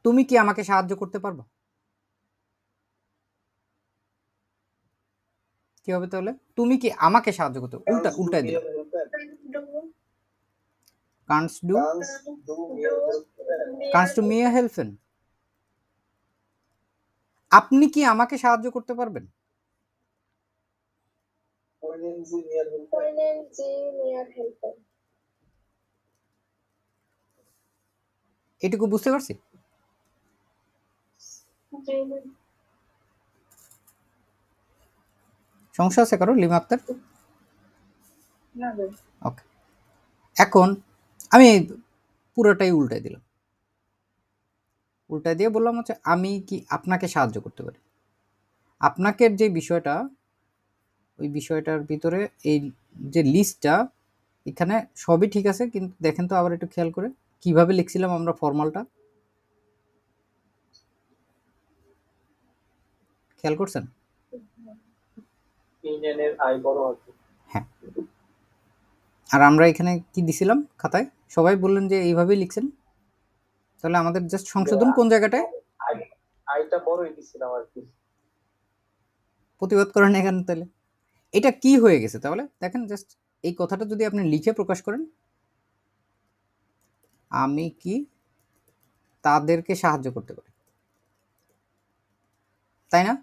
তুমি কি আমাকে সাহায্য করতে পারবে, কি হবে তাহলে? তুমি কি আমাকে সাহায্য করতে, উল্টায় দিলাম। কান্টস ডু কান্টস টু মি হেল্পেন। আপনি কি আমাকে সাহায্য করতে পারবেন? এটুকু বুঝতে পারছি। সমস্যা আছে কারো? লিমা আক্তার? ওকে, এখন আমি পুরোটাই উল্টাই দিলাম, উল্টাই দিয়ে বললাম হচ্ছে আমি কি আপনাকে সাহায্য করতে পারি। আপনাকে যে বিষয়টা, ওই বিষয়টার ভিতরে এই যে লিস্টটা, এখানে সবই ঠিক আছে, কিন্তু দেখেন তো আবার একটু খেয়াল করে কিভাবে লিখছিলাম আমরা ফর্মালটা, খেয়াল করছেন? ইউনিয়নের আই বড় আছে। হ্যাঁ, আর আমরা এখানে কি দিছিলাম খাতায়? সবাই বললেন যে এইভাবেই লিখছেন। তাহলে আমাদের জাস্ট সংশোধন কোন জায়গাটায়? আইটা বড়ই দিছিলাম আর কি। প্রতিবাদ করেন এখানে। তাহলে এটা কি হয়ে গেছে? তাহলে দেখেন, জাস্ট এই কথাটা যদি আপনি লিখে প্রকাশ করেন, আমি কি তাদেরকে সাহায্য করতে পারি, তাই না?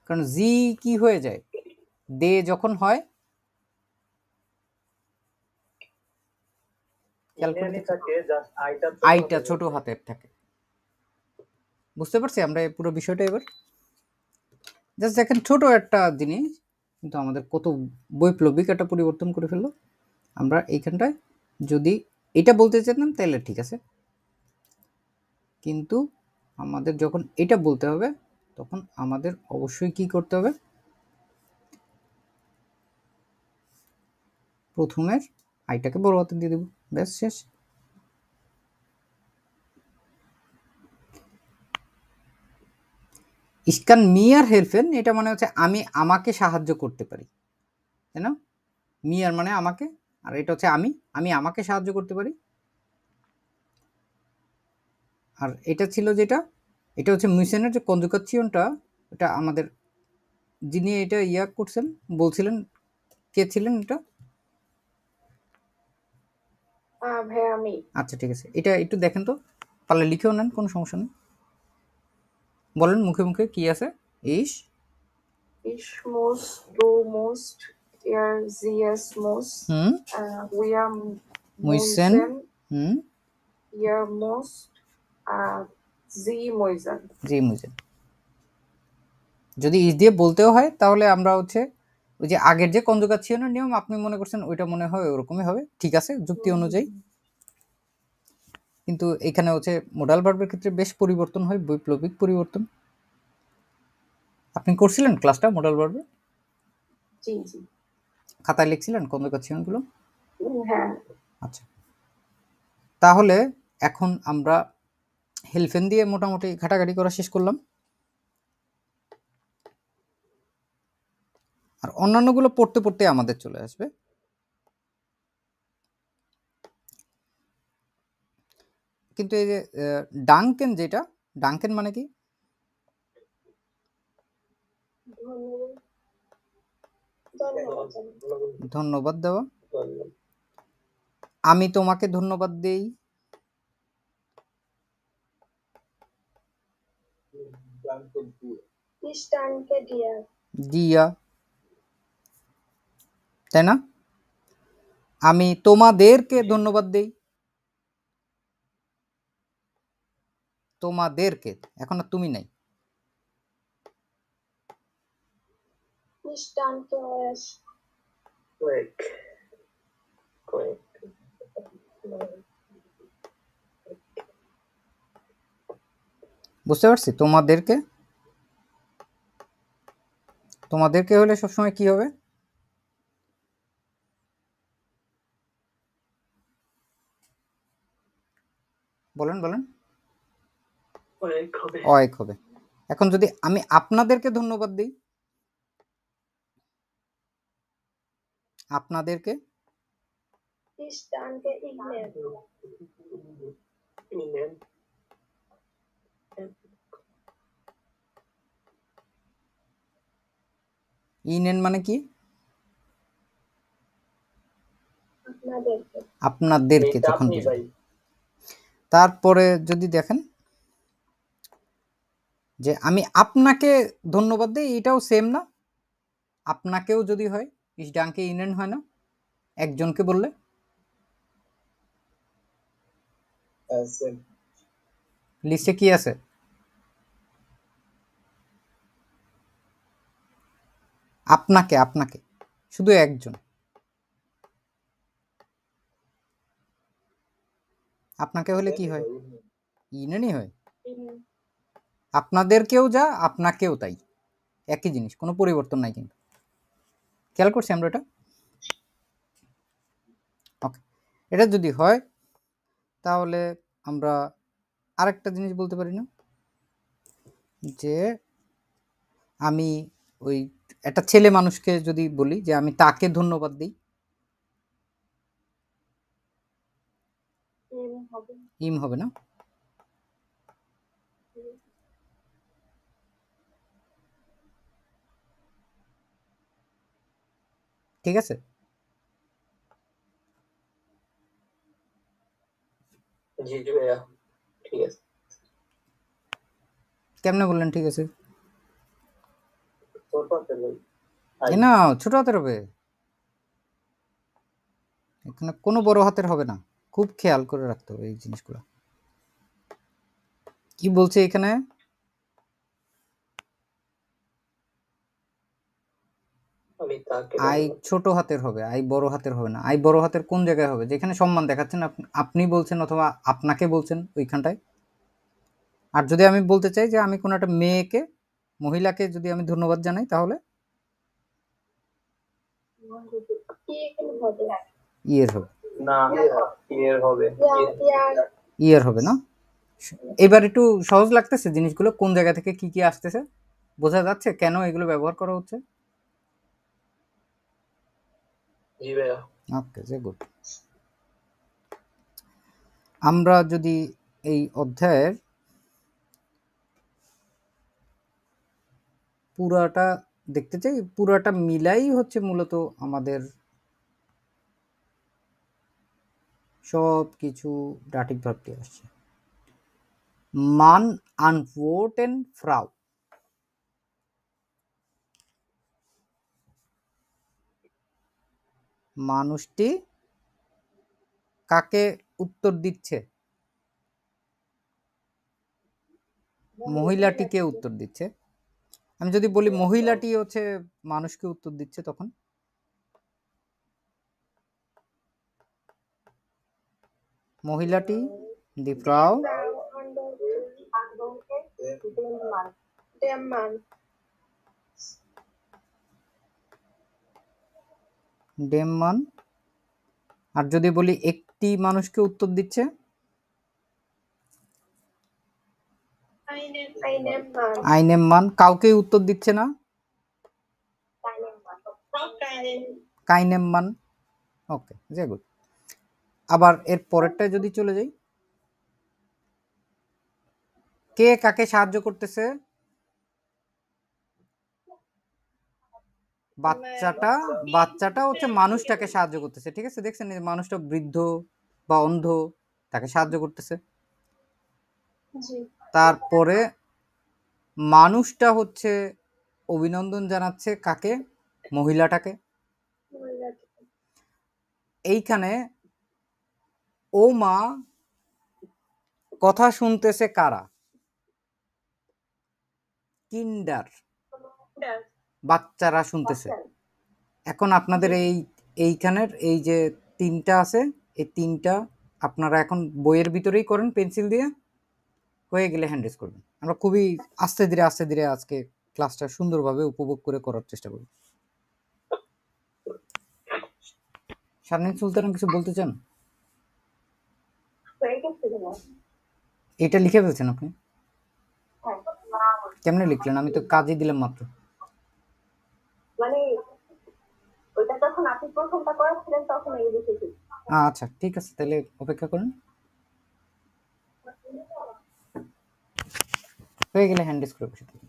কারণ জি কি হয়ে যায়? দে যখন হয়, ইউনিয়নই থাকে, জাস্ট আইটা ছোট হাতের থাকে। বুঝতে পারছি আমরা এই পুরো বিষয়টা এবার? জাস্ট দেখেন, ছোট একটা জিনিস কিন্তু আমাদের কত বৈপ্লবিক একটা পরিবর্তন করে ফেললো। আমরা এইখানটায় যদি এটা বলতে চাইতাম তাহলে ঠিক আছে, কিন্তু আমাদের যখন এটা বলতে হবে তখন আমাদের অবশ্যই কি করতে হবে? প্রথমের আইটাকে বড় হাতে দিয়ে দেব, ব্যাস শেষ। ইস্কান মিয়ার হেল্পেন, এটা মানে হচ্ছে আমি আমাকে সাহায্য করতে পারি, তাই না? মিয়ার মানে আমাকে, আর এটা হচ্ছে আমি আমাকে সাহায্য করতে পারি। আর এটা ছিল যেটা, এটা হচ্ছে মিশনের যে কনজুগাচিয়নটা, এটা আমাদের যিনি এটা ইয়া করছেন বলছিলেন, কে ছিলেন এটা? ভাইয়া আমি। আচ্ছা ঠিক আছে, এটা একটু দেখেন তো, পারলে লিখেও নেন, কোনো সমস্যা নেই। বলেন মুখে মুখে কি আছে? ইস Ich muss, du musst, er, sie, es muss, wir মুইসেন, müssen, ihr müsst, sie müssen। জি মুইসেন। যদি ইস দিয়ে বলতেও হয় তাহলে আমরা হচ্ছে ওই যে আগের যে কনজুগাচিয়নের নিয়ম আপনি মনে করছেন ওইটা মনে হয় ওরকমই হবে, ঠিক আছে, যুক্তি অনুযায়ী। কিন্তু এখানে হচ্ছে মোডাল ভার্বের ক্ষেত্রে বেশ পরিবর্তন হয়, বৈপ্লবিক পরিবর্তন। আপনি করছিলেন ক্লাসটা মোডাল ভার্বে? জি জি। খাতায় লিখছিলেন কনজুগাচিয়নগুলো? হ্যাঁ। আচ্ছা, তাহলে এখন আমরা হেলফেন দিয়ে মোটামুটি ঘাটাঘাটি করা শেষ করলাম। আর অন্যান্যগুলো পড়তে পড়তে আমাদের চলে আসবে। কিন্তু এই যে ডাঙ্কেন, যেটা ডাঙ্কেন মানে কি? ধন্যবাদ দেওয়া। আমি তোমাকে ধন্যবাদ দেই। দিয়া, তাই না? আমি তোমাদেরকে ধন্যবাদ দেই। তোমাদেরকে, এখন আর তুমি নাই। বুঝতে পারছি? তোমাদেরকে, তোমাদেরকে হলে সবসময় কি হবে? বলেন বলেন। অয়েক হবে। এখন যদি আমি আপনাদেরকে ধন্যবাদ দিই, আপনাদেরকে, ইনেন মানে কি? আপনাদেরকে যখন বুঝবেন। তারপরে যদি দেখেন যে আমি আপনাকে ধন্যবাদ দিই, এটাও সেম না? আপনাকেও যদি হয়, ইস ডাঙ্কে ইনেন হয় না একজনকে বললে? লিস্টে কি আছে? আপনাকে, আপনাকে শুধু একজন, আপনাকে হলে কি হয়? ইনেনই হয়। আপনাদেরকেও যা, আপনাকেও তাই, একই জিনিস, কোনো পরিবর্তন নাই। কিন্তু খেয়াল করছি আমরা এটা? ওকে, এটা যদি হয় তাহলে আমরা আরেকটা জিনিস বলতে পারি না, যে আমি ওই একটা ছেলে মানুষকে যদি বলি যে আমি তাকে ধন্যবাদ দিই, হবে। ইম হবে না? ঠিক আছে, জি জি ভাইয়া, ঠিক আছে। কেমনে বললেন ঠিক আছে? ছোট হাতের ভাই। আই। না, ছোট হাতের হবে, এখানে কোনো বড় হাতের হবে না। খুব খেয়াল করে রাখতে হবে এই জিনিসগুলো। কি বলছে এখানে? আমি তাকে আই ধন্যবাদ। ছোট হাতের হবে, আই বড় হাতের হবে না। আই বড় হাতের কোন জায়গায় হবে? যেখানে সম্মান দেখাচ্ছেন আপনি বলছেন অথবা আপনাকে বলছেন ওইখানটায়। আর যদি আমি বলতে চাই যে আমি কোনো একটা মেয়েকে, মহিলাকে যদি আমি ধন্যবাদ জানাই, তাহলে ইয়ের হবে। না, ইয়ের হবে। ইয়ের হবে না? এবার একটু সহজ লাগতেছে জিনিসগুলো, কোন জায়গা থেকে কি কি আসতেছে বোঝা যাচ্ছে কেন এগুলো ব্যবহার করা হচ্ছে? জি ভাইয়া। ওকে, যে গুড। আমরা যদি এই অধ্যায়ের পুরাটা দেখতে চাই, পুরাটা মিলাই হচ্ছে মূলত আমাদের সব কিছু ডাটিভ ভার্ব দিয়ে আসছে। মান আনভোটেন ফ্রাউ, মানুষটি কাকে উত্তর দিচ্ছে? মহিলাটিকে উত্তর দিচ্ছে। আমি যদি বলি মহিলাটি হচ্ছে মানুষকে উত্তর দিচ্ছে, তখন মহিলাটি দি ফ্রাউ ডেম মান। আর যদি বলি একটি মানুষকে উত্তর দিচ্ছে, আইনেম মান। কাউকে উত্তর দিচ্ছে না, কাইনেম মান। ওকে, যে গুড। আবার এর পরেরটায় যদি চলে যাই, কে কাকে সাহায্য করতেছে? বাচ্চাটা হচ্ছে মানুষটাকে সাহায্য করতেছে। ঠিক আছে, দেখছেন মানুষটা বৃদ্ধ বা অন্ধ, তাকে সাহায্য করতেছে। তারপরে মানুষটা হচ্ছে অভিনন্দন জানাচ্ছে কাকে? মহিলাটাকে। এইখানে ও মা কথা শুনতেছে কারা? কিন্ডার, বাচ্চারা শুনতেছে। এখন আপনাদের এইখানের এই যে তিনটা আছে, এই তিনটা আপনারা এখন বইয়ের ভিতরেই করেন পেন্সিল দিয়ে, হয়ে গেলে হ্যান্ড রেজ করবেন। আমরা খুবই আস্তে ধীরে আজকে ক্লাসটা সুন্দরভাবে উপভোগ করে করার চেষ্টা করব। শারমিন সুলতানা কিছু বলতে চান? এটা লিখে ফেলছেন আপনি? কেমনে লিখলেন? আমি তো কাজই দিলাম মাত্র। মানে ওইটা যখন আপনি প্রথমটা করেছিলেন তখন এই লিখেছি। আচ্ছা, ঠিক আছে, তাহলে অপেক্ষা করুন, হয়ে গেলে হ্যান্ড রেজ করে বসে থাকুন।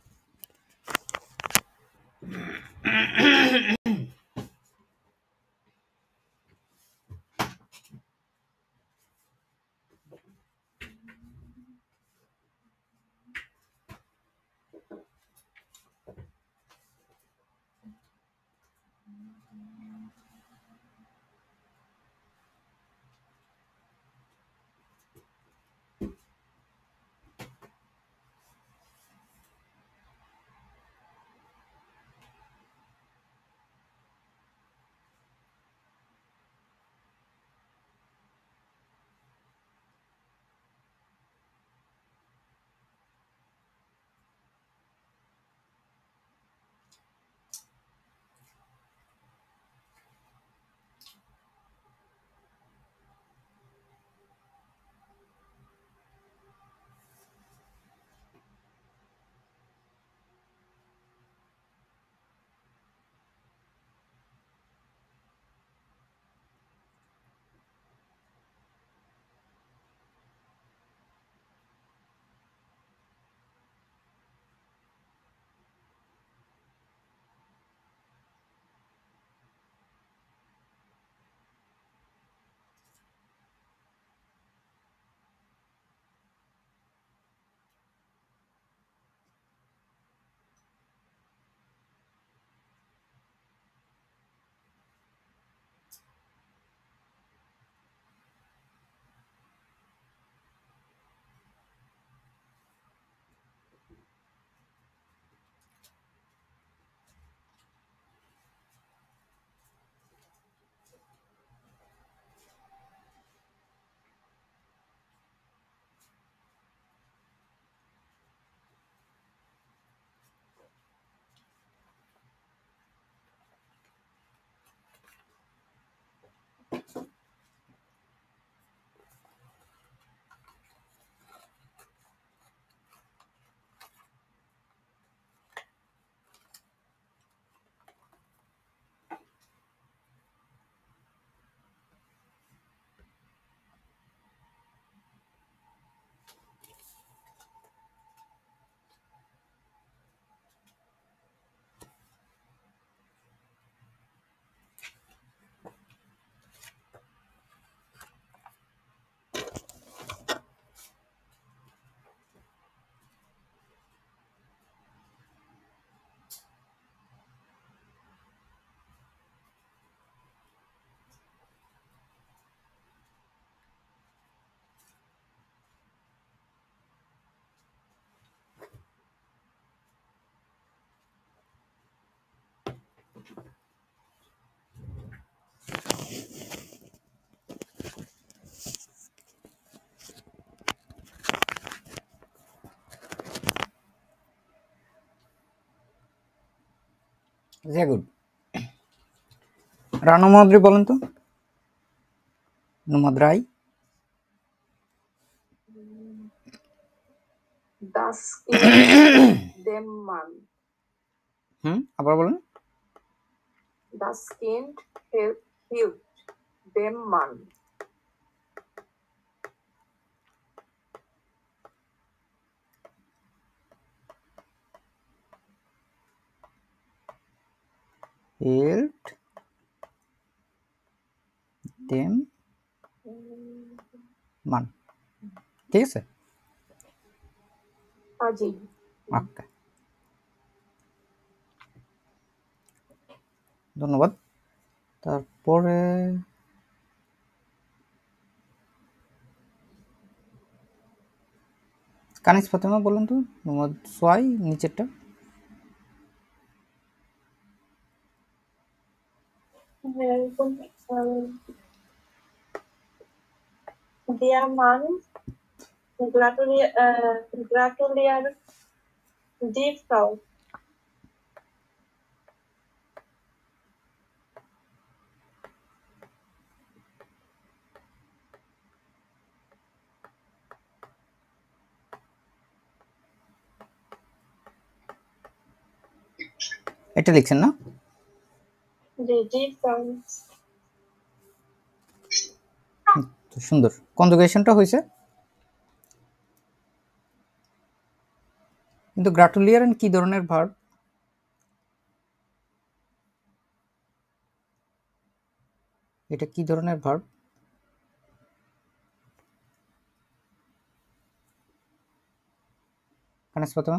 Sehr gut. রানা মহাদ্রি বলেন তো, Nummer 3. Das Kind dem Mann. আবার বলেন। Das Kind hilft dem Mann. Helped them man. ঠিক আছে, জি। ওকে, ধন্যবাদ। তারপরে কানিস ফাতেমা বলেন তো, নম্বর 6 নিচেরটা। Der Mann gratuliert die Frau. এটা লিখছেন না? Die Frau. সুন্দর, কনজুগেশনটা হয়েছে, কিন্তু গ্রাটুলিয়ারেন কি ধরনের ভার্ব? এটা কি ধরনের verb? Kanis Fatema,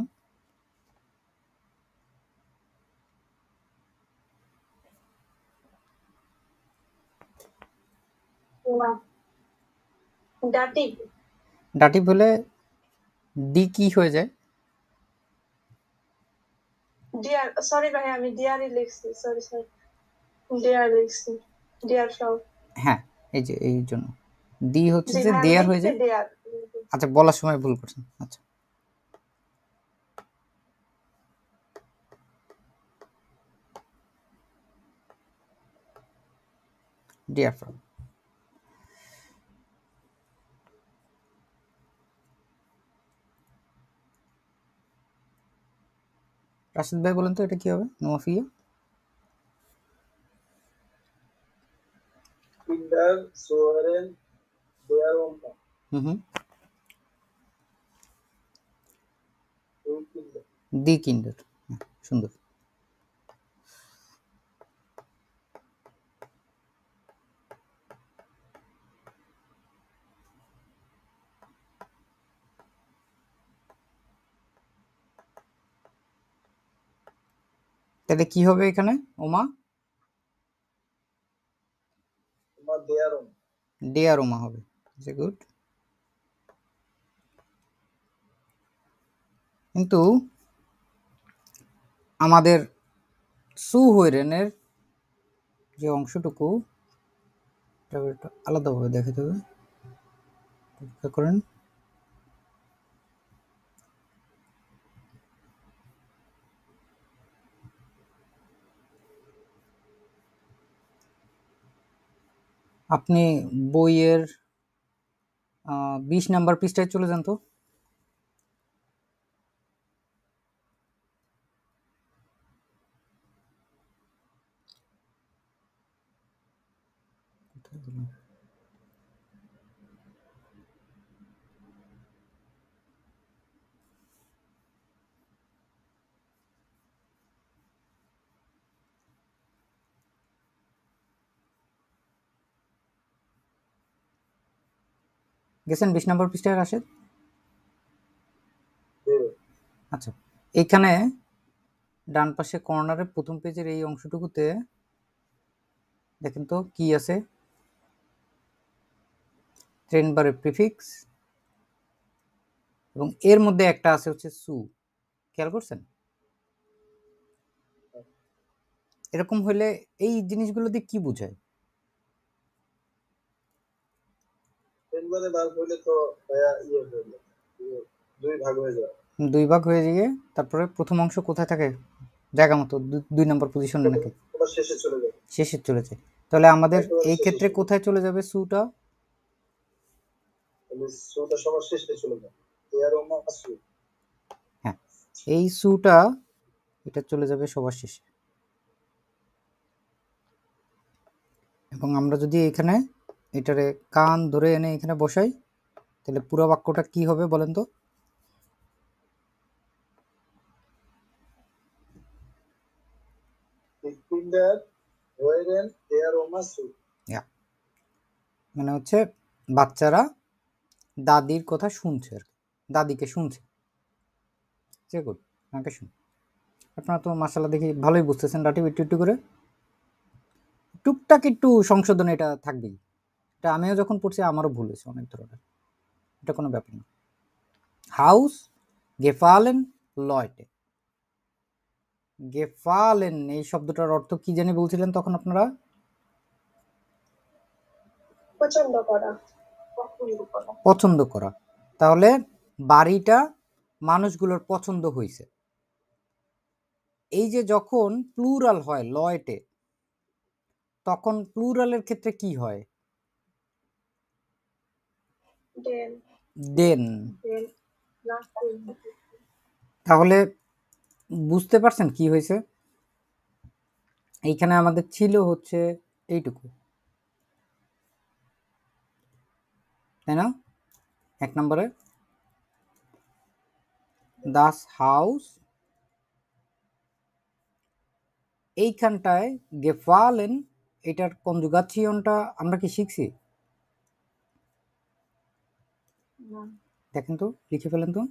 Dative. Dative হলে ডি কি হয়ে যায়? Dear, sorry ভাই, আমি ডিয়ারই লিখছি, সরি ডিয়ার লিখছি, ডিয়ার Frau. হ্যাঁ, এই যে এই জন্য ডি হচ্ছে জি যে ভাই, দেয়ার আমি হয়ে লিখছি যায়। ডিয়ার। আচ্ছা, বলার সময় ভুল করছেন। আচ্ছা, ডিয়ার ফ্রম। রাশিদ ভাই বলেন তো এটা কি হবে? নোয়াফিয়া Kinder Soren der Umfang. দি কিন্ডার, সুন্দর। তাহলে কি হবে এখানে? ওমা ডেয়ার ওমা হবে। গুড, কিন্তু আমাদের সু হইরেনের যে অংশটুকু আলাদাভাবে দেখাতে হবে, পরীক্ষা করেন। আপনি বইয়ের 20 নাম্বার পৃষ্ঠায় চলে যান তো। গেছেন 20 নাম্বার পৃষ্ঠায় রাশেদ? আচ্ছা, এখানে ডান পাশে কর্নারে প্রথম পেজের এই অংশটুকুতে দেখেন তো কি আছে। ট্রেনবারের প্রিফিক্স এবং এর মধ্যে একটা আছে হচ্ছে সু, খেয়াল করছেন? এরকম হলে এই জিনিসগুলো দিয়ে কি বোঝায়? তিনবারে ভাগ হইলে তো ভাইয়া ইয়ে হয়ে যায়, দুই ভাগ হয়ে যায়। 2 ভাগ হয়ে গিয়ে তারপরে প্রথম অংশ কোথায় থাকে? জায়গা মতো 2 নম্বর পজিশনে নাকি ওটা শেষে চলে যায়, শেষে চলে যায়? তাহলে আমাদের একেবারে এই শেষে ক্ষেত্রে চলে যায়। কোথায় চলে যাবে সুটা? তাহলে সুটা সবার শেষে চলে যায়, এর ও মাসু। হ্যাঁ, এই সুটা এটা চলে যাবে সবার শেষে। এবং আমরা যদি এখানে এটারে কান ধরে এনে এখানে বসাই তাহলে পুরো বাক্যটা কি হবে বলেন তো? Die Kinder hören der Oma zu. ইয়া, মানে হচ্ছে বাচ্চারা দাদির কথা শুনছে আর কি, দাদিকে শুনছে। যে গুড, আমাকে শুন। আপনারা তো মাশাআল্লাহ দেখি ভালোই বুঝতেছেন রাটিব, একটু একটু করে। টুকটাক একটু সংশোধন এটা থাকবেই, এটা আমিও যখন পড়ছি আমারও ভুল হয়েছে অনেক ধরনের, এটা কোনো ব্যাপার না। হাউস গেফালেন লয়টে, গেফালেন এই শব্দটার অর্থ কি জানি বলছিলেন তখন আপনারা? পছন্দ করা, পছন্দ করা। পছন্দ করা। তাহলে বাড়িটা মানুষগুলোর পছন্দ হয়েছে। এই যে যখন প্লুরাল হয় লয়টে, তখন প্লুরালের ক্ষেত্রে কি হয়? দেন, দেন। দেন, নাসিং। তাহলে বুঝতে পারছেন কি হয়েছে? এইখানে আমাদের ছিল হচ্ছে এইটুকু, তাই না? 1 নম্বরে দাস হাউস, এইখানটায় গেফালেন, এটার কনজুগাচিয়নটা আমরা কি শিখছি? না, দেখেন তো, লিখে ফেলেন তো।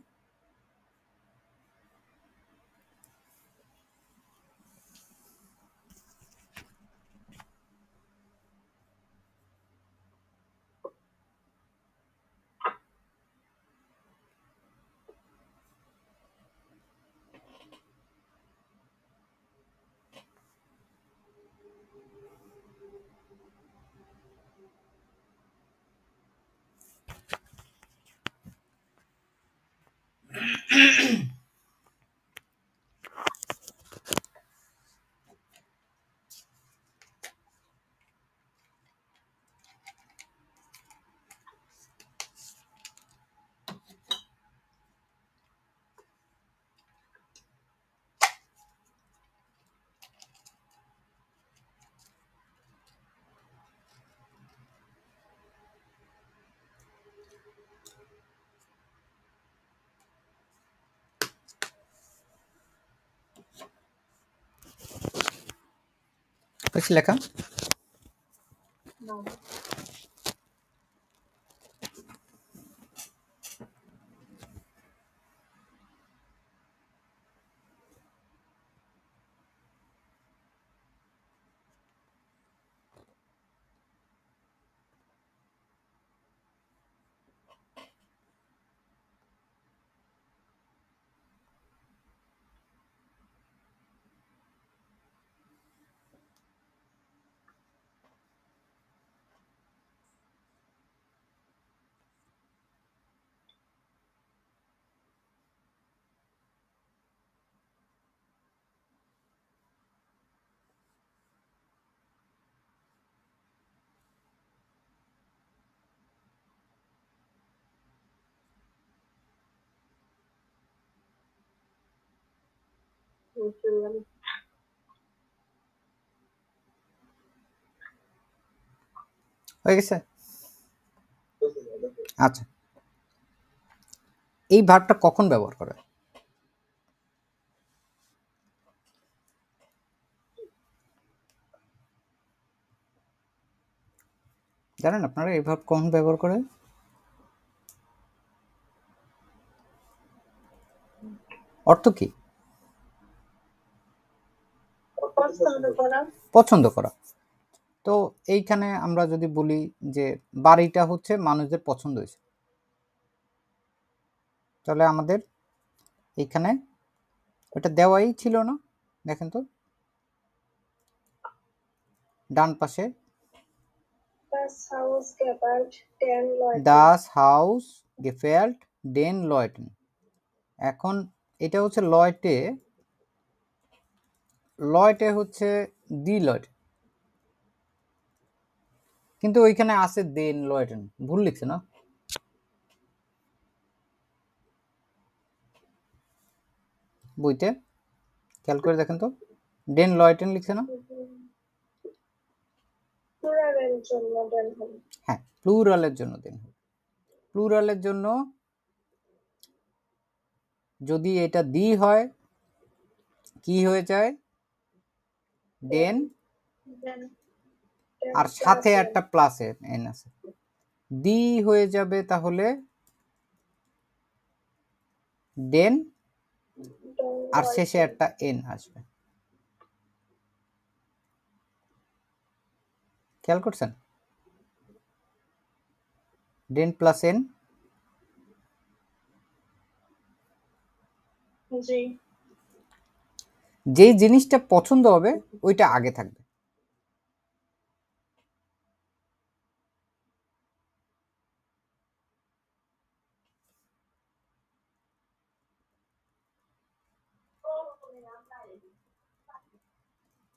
হয়েছে লেখা? না। হয়ে গেছে? আচ্ছা, এই ভার্বটা কখন ব্যবহার করে? জানেন আপনারা এই ভার্ব কখন ব্যবহার করে? অর্থ কি? পছন্দ করা। পছন্দ করা। তো এইখানে আমরা যদি বলি যে বাড়িটা হচ্ছে মানুষদের পছন্দ হয়েছে, তাহলে আমাদের এইখানে ওটা দেওয়াই ছিল না? দেখেন তো, ডান পাশে Das Haus gefällt den Leuten. ডাস হাউস গেফেল্ট ডেন লয়টেন। এখন এটা হচ্ছে লয়টে, লয়টে হচ্ছে দি লয়ট, কিন্তু ওইখানে আছে দেন লয়টেন, ভুল লিখছে না? বইতে খেয়াল করে দেখেন তো, ডেন লয়টেন লিখছে না? Pluralen জন্য den হবে। হ্যাঁ, প্লুরালের জন্য দেন হবে। প্লুরালের জন্য যদি এটা দি হয় কি হয়ে যায়? ডেন, Den আর সাথে একটা প্লাস এন আছে, দি হয়ে যাবে তাহলে ডেন, আর শেষে একটা এন আসবে। খেয়াল করছেন? ডেন প্লাস এন। জি। যেই জিনিসটা পছন্দ হবে ওইটা আগে থাকবে।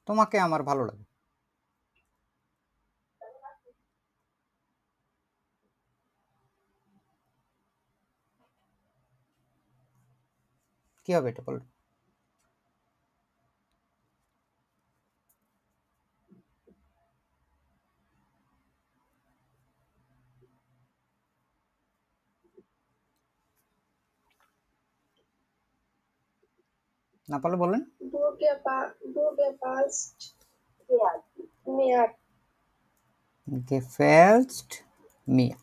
তোমাকে আমার ভালো লাগে। কি হবে এটা বল? না পারলে বলেন। gefällt mir।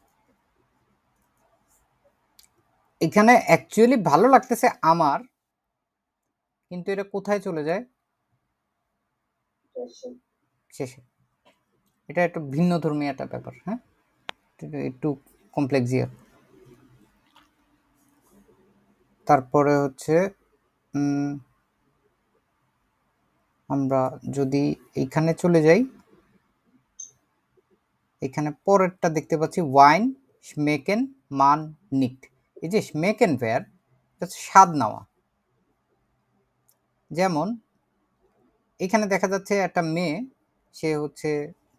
এখানে অ্যাকচুয়ালি ভালো লাগতেছে আমার, কিন্তু এটা কোথায় চলে যায়? শেষে। এটা একটু ভিন্ন ধর্মী একটা ব্যাপার, হ্যাঁ, একটু কমপ্লেক্স ইয়ার। তারপরে হচ্ছে আমরা যদি এইখানে চলে যাই, এখানে পরেরটা দেখতে পাচ্ছি ওয়াইন schmecken man nicht। এই যে schmecken ভার, এটা হচ্ছে স্বাদ নেওয়া। যেমন এখানে দেখা যাচ্ছে একটা মেয়ে, সে হচ্ছে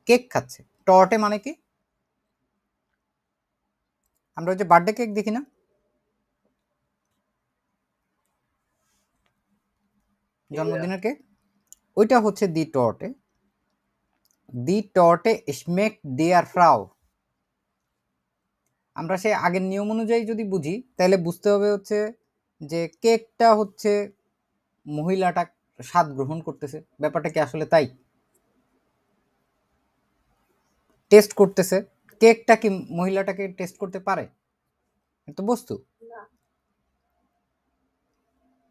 কেক খাচ্ছে। টর্টে মানে কি? আমরা যে বার্থডে কেক দেখি না, জন্মদিনের কেক, ওইটা হচ্ছে দি টর্টে। দি টর্টে schmeckt der Frau। আমরা সে আগের নিয়ম অনুযায়ী যদি বুঝি তাহলে বুঝতে হবে হচ্ছে যে কেকটা হচ্ছে মহিলাটা স্বাদ গ্রহণ করতেছে। ব্যাপারটা কি আসলে তাই? টেস্ট করতেছে। কেকটা কি মহিলাটাকে টেস্ট করতে পারে? তো বস্তু,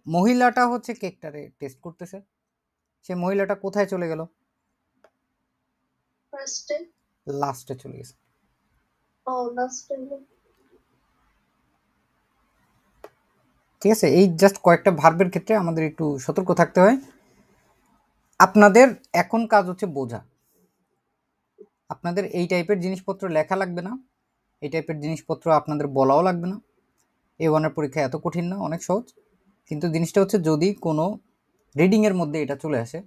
মহিলাটা হচ্ছে কেকটারে টেস্ট করতেছে। সে মহিলাটা কোথায় চলে গেল? লাস্টে চলে গেছে। ঠিক আছে, এই জাস্ট কয়েকটা ভার্বের ক্ষেত্রে আমাদের একটু সতর্ক থাকতে হয়। আপনাদের এখন কাজ হচ্ছে বোঝা। আপনাদের এই টাইপের জিনিসপত্র লেখা লাগবে না, এই টাইপের জিনিসপত্র আপনাদের বলাও লাগবে না। A1 পরীক্ষা এত কঠিন না, অনেক সহজ। কিন্তু জিনিসটা হচ্ছে যদি কোনো রিডিংয়ের মধ্যে এটা চলে আসে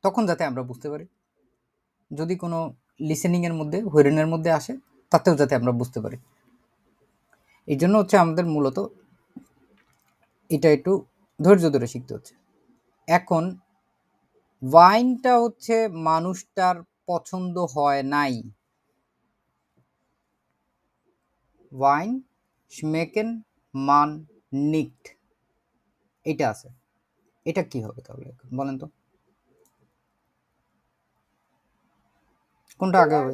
তখন যাতে আমরা বুঝতে পারি, যদি কোনো লিসেনিংয়ের মধ্যে হিয়ারিংয়ের মধ্যে আসে তাতেও যাতে আমরা বুঝতে পারি। এই জন্য হচ্ছে আমাদের মূলত এটা একটু ধৈর্য ধরে শিখতে হচ্ছে। এখন ওয়াইনটা হচ্ছে মানুষটার পছন্দ হয় নাই। ওয়াইন schmecken man nicht, এটা আছে। এটা কি হবে তাহলে বলেন তো, কোনটা আগে হবে?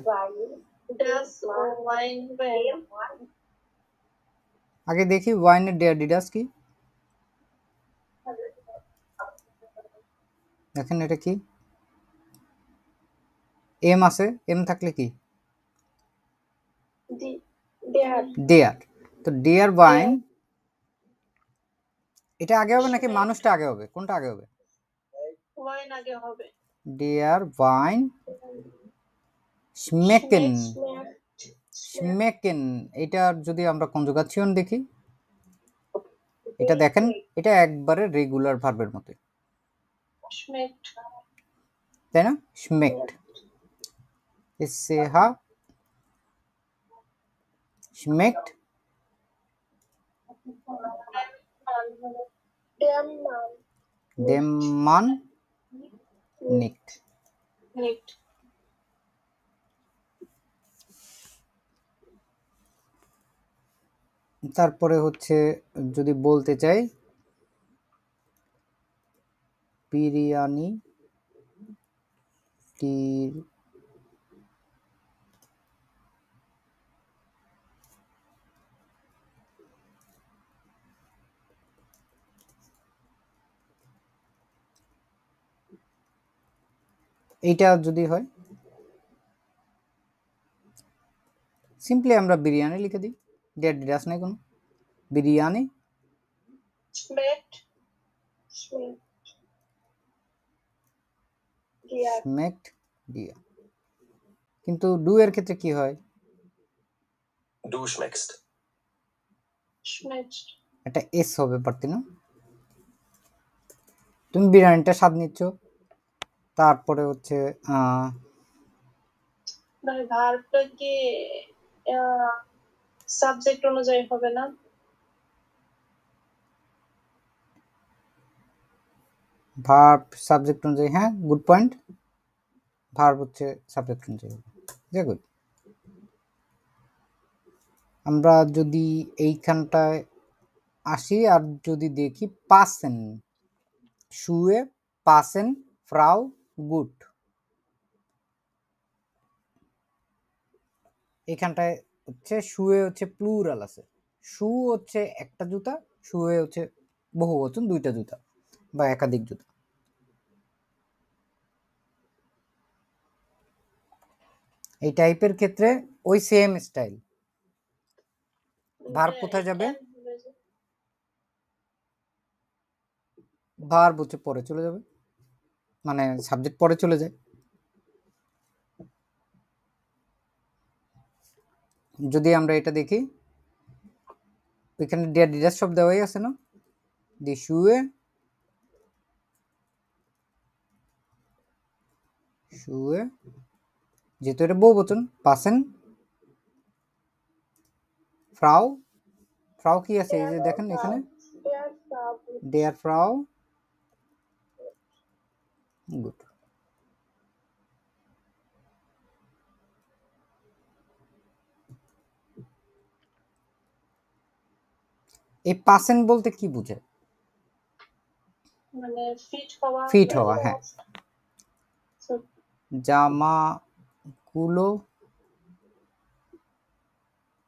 আগে দেখি ওয়াইনের ডেয়ার ডিডাস কি। দেখেন এটা কি, এম আছে, এম থাকলে কি? ডেয়ার। তো ডেয়ার ওয়াইন, এটা আগে হবে নাকি মানুষটা আগে হবে? কোনটা আগে হবে? ওয়াইন আগে হবে। Der Wein schmecken schmecken এটার যদি আমরা কনজুগেশন দেখি, এটা দেখেন এটা একবারে রেগুলার ভার্বের মতো, schmeckt তাই না? schmeckt SCH schmeckt dem Mann nicht. nicht তারপরে হচ্ছে যদি বলতে চাই বিরিয়ানি টির এইটা যদি হয় সিম্পলি আমরা বিরিয়ানি লিখে দিই, ডেট ডিরাস নাই কোনো, biryani schmeckt der schmeckt dir। কিন্তু ডু এর ক্ষেত্রে কি হয়? Du schmeckst. schmeckt এটা এস হবে পারতি না? তুমি বিরিয়ানিটা স্বাদ নিচ্ছ, তারপরে হচ্ছে মানে ভার্বটা কি সাবজেক্ট অনুযায়ী হবে না? ভার্ব সাবজেক্ট অনুযায়ী, হ্যাঁ গুড পয়েন্ট, ভার্ব হচ্ছে সাবজেক্ট অনুযায়ী, যে গুড। আমরা যদি এইখানটায় আসি আর যদি দেখি পাসেন, শুয়ে পাসেন ফ্রাউ গুড, এখানটায় হচ্ছে শুয়ে হচ্ছে প্লুরাল আছে, শু হচ্ছে একটা জুতা, শুয়ে হচ্ছে বহু বচন দুইটা জুতা বা একাধিক জুতা। এই টাইপের ক্ষেত্রে ওই সেম স্টাইল, ভার্ব কোথায় যাবে? ভার্ব হচ্ছে পরে চলে যাবে, মানে সাবজেক্ট পরে চলে যায়। যদি আমরা এটা দেখি এখানে ডিয়ার ডিডাস সব দেওয়াই আছে না, দি শুয়ে শুয়ে, যেহেতু এটা বহুবচন, পাসেন ফ্রাউ, ফ্রাউ কি আছে এই যে দেখেন এখানে, দেয়ার ফ্রাউ গুড। এই পাসেন বলতে কি বুঝে? মানে ফিট হওয়া, ফিট হওয়া, হ্যাঁ। জামা গুলো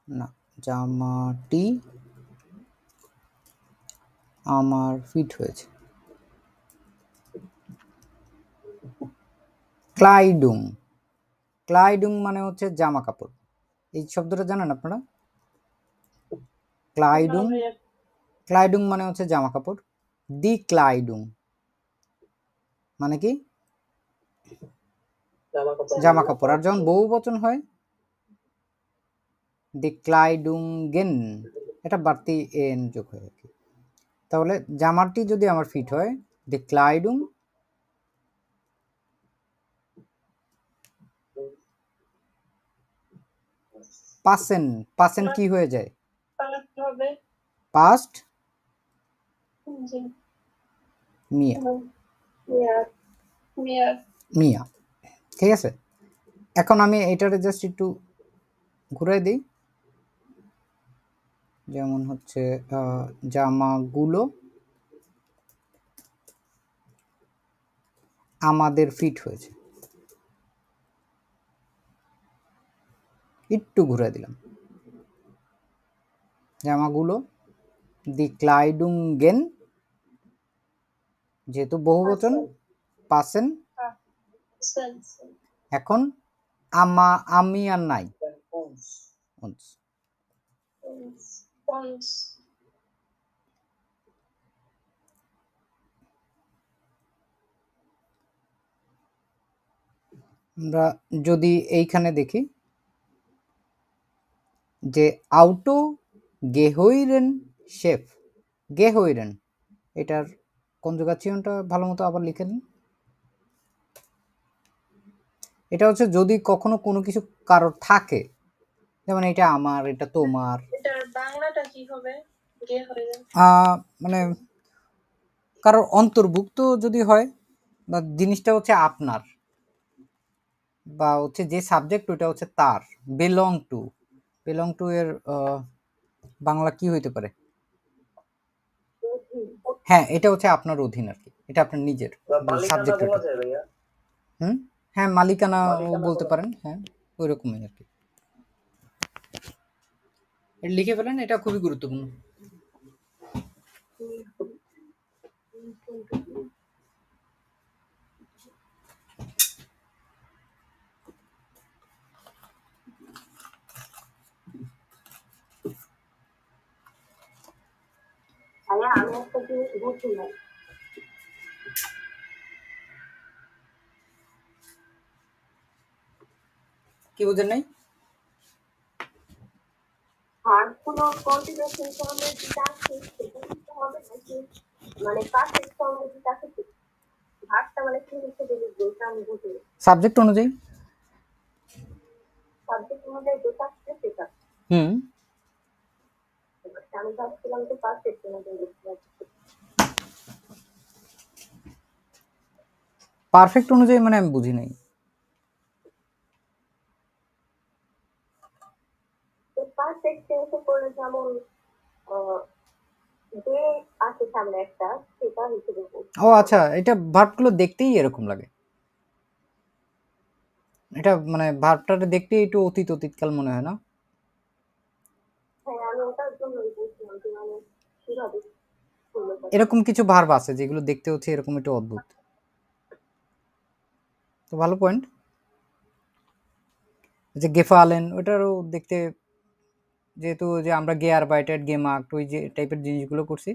না, জামাটি আমার ফিট হয়েছে। ক্লাইডুং, ক্লাইডুং মানে হচ্ছে জামা কাপড়, এই শব্দটা জানেন আপনারা? ক্লাইডুং, ক্লাইডুং মানে হচ্ছে জামা কাপড়, দি ক্লাইডুং মানে কি? জামা কাপড়। আর যখন বহু বচন হয় দি ক্লাইডুঙ্গেন, এটা বাড়তি এন যোগ হয় আর কি। তাহলে জামাটি যদি আমার ফিট হয়, দি ক্লাইডুং পাসেন, পাসেন কি হয়ে যায়? হবে পাস্ট জি মিয়া, মিয়া মিয়া, ঠিক আছে। এখন আমি এটারে জাস্ট একটু ঘুরাই দিই, যেমন হচ্ছে জামাগুলো আমাদের ফিট হয়েছে, একটু ঘুরে দিলাম। জামাগুলো দি ক্লাইডুঙ্গেন, যেহেতু বহু বচন পাসেন, এখন আমি আর নাই, uns। আমরা যদি এইখানে দেখি যে আউটো গেহইরেন শেফ, গেহইরেন এটার কনজুগাচিয়নটা ভালো মতো আবার লিখে নিন। এটা হচ্ছে যদি কখনো কোনো কিছু কারোর থাকে, যেমন এটা আমার, এটা তোমার, এটার বাংলাটা কি হবে? গে হয়ে মানে কারোর অন্তর্ভুক্ত যদি হয়, বা জিনিসটা হচ্ছে আপনার, বা হচ্ছে যে সাবজেক্ট ওটা হচ্ছে তার, বিলং টু এর বাংলা কি হইতে পারে? হ্যাঁ, এটা হচ্ছে আপনার অধীন আর কি, এটা আপনার নিজের মালিকানা সাবজেক্ট। বলা যায় ভাইয়া? হ্যাঁ, মালিকানা মালিকানা বলতে বলা- পারেন, হ্যাঁ ওই রকমই আর কি। এটা লিখে ফেলেন, এটা খুবই গুরুত্বপূর্ণ। আমি একটা জিনিস বুঝি না, কি বুঝেন নাই? ভার্বগুলো কন্টিনিউয়াস ফর্মে যেটা আছে সেটা দিতে হবে নাকি মানে পারফেক্ট ফর্মে যেটা আছে ভার্বটা মানে কি হিসেবে লিখবো এটা আমি বুঝি না। সাবজেক্ট অনুযায়ী। সাবজেক্ট অনুযায়ী যেটা আছে সেটা আমি ভাবছিলাম যে পারফেক্ট অনুযায়ী লিখতে হবে। পারফেক্ট অনুযায়ী মানে আমি বুঝি নাই। পারফেক্ট টেন্সে করলে যেমন যে আছে সামনে একটা সেটা হিসেবে বলছি। ও আচ্ছা, এটা ভার্বগুলো দেখতেই এরকম লাগে, এটা মানে ভার্বটা দেখতেই একটু অতীত অতীতকাল মনে হয় না? হ্যাঁ, আমি ওটার জন্যই বলছিলাম যে মানে কিভাবে করলে হবে। এরকম কিছু ভার্ব আছে যেগুলো দেখতে হচ্ছে এরকম একটু অদ্ভুত। তো ভালো পয়েন্ট। যে গেফালেন ওটারও দেখতে, যেহেতু যে আমরা গে আরবাইটেড গে মার্কড ওই যে টাইপের জিনিসগুলো করছি,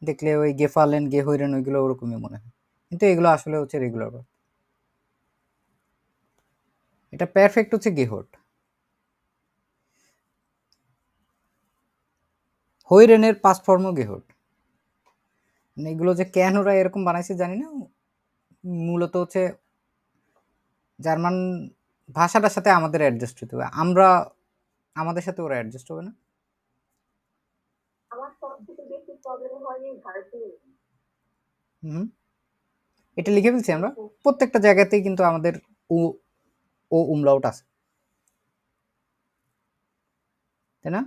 দেখলে ওই গেফালেন গে হইরেন ওইগুলো ওরকমই মনে হয়, কিন্তু এগুলো আসলে হচ্ছে রেগুলার ভার্ব। এটা পারফেক্ট হচ্ছে গেহট। হইরেনের পাস্ট ফর্মও গেহট। মানে এগুলো যে কেন ওরা এরকম বানাইছে জানি না, মূলত হচ্ছে জার্মান ভাষাটার সাথে আমাদের অ্যাডজাস্ট হতে হবে, আমরা আমাদের সাথে ওরা অ্যাডজাস্ট হবে না। আমার সবথেকে বেশি প্রবলেম হয় এই ভার্বগুলো। এটা লিখে ফেলছি আমরা, প্রত্যেকটা জায়গাতেই কিন্তু আমাদের ও উমলাউট আছে, তাই না?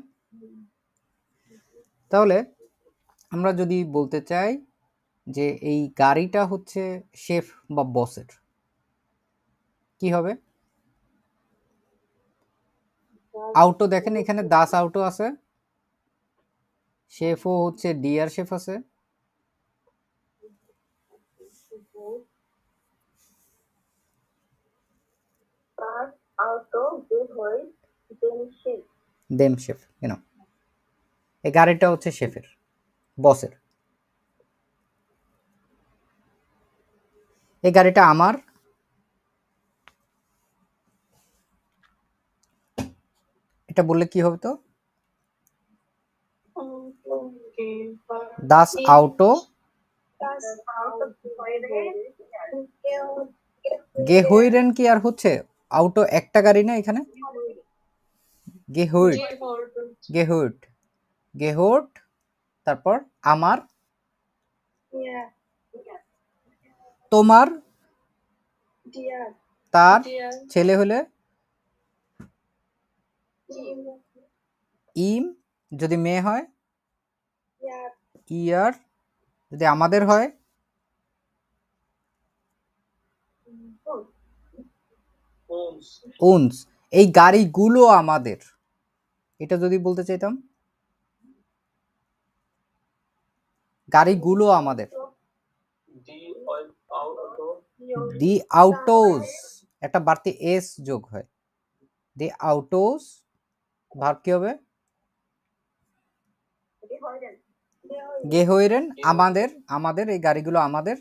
তাহলে আমরা যদি বলতে চাই যে এই গাড়িটা হচ্ছে শেফ বা বসের, কি হবে? আউটো দেখেন এখানে দাস আউটো আছে, শেফও হচ্ছে ডিয়ার শেফ আছে, দেম শেফ, কেন এই গাড়িটা হচ্ছে শেফের, বসের। এই গাড়িটা আমার, এটা বললে কি হবে? তো দাস আউটো গেহইরেন কি আর হচ্ছে আউটো একটা গাড়ি না এখানে? গেহইট, গেহইট, গেহট, তারপর আমার, তোমার, তার ছেলে হলে ইম, যদি মেয়ে হয় ইয়ার, যদি আমাদের হয় উনস। এই গাড়িগুলো আমাদের, এটা যদি বলতে চাইতাম গাড়িগুলো আমাদের, দি আউটোস, একটা বাড়তি এস যোগ হয়, দি আউটোস ভার্ব কি হবে? গেহইরেন আমাদের, আমাদের এই গাড়িগুলো আমাদের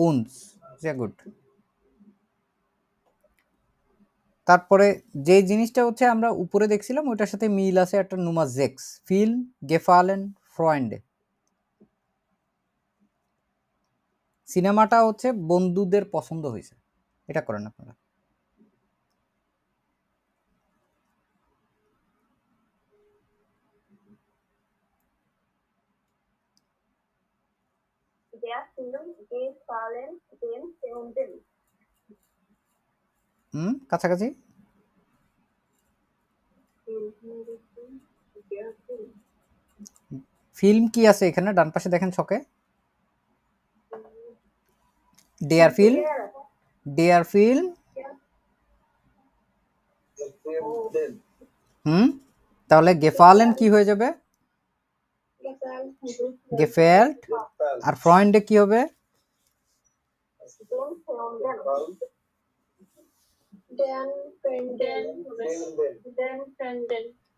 উনস। sehr gut. তারপরে যে জিনিসটা হচ্ছে আমরা উপরে দেখছিলাম ওটার সাথে মিল আছে একটা নুমা জেক্স ফিল গেফালেন ফ্রয়েন্ডে। সিনেমাটা হচ্ছে বন্ধুদের পছন্দ হয়েছে, এটা করেন আপনারা। কাছাকাছি। ফিল্ম কি আছে এখানে ডান পাশে দেখেন ছকে, ডেয়ার ফিল্ম, ডেয়ার ফিল্ম। তাহলে গেফালেন কি হয়ে যাবে, গেফেল্ট। আর ফ্রয়েন্ডে কি হবে,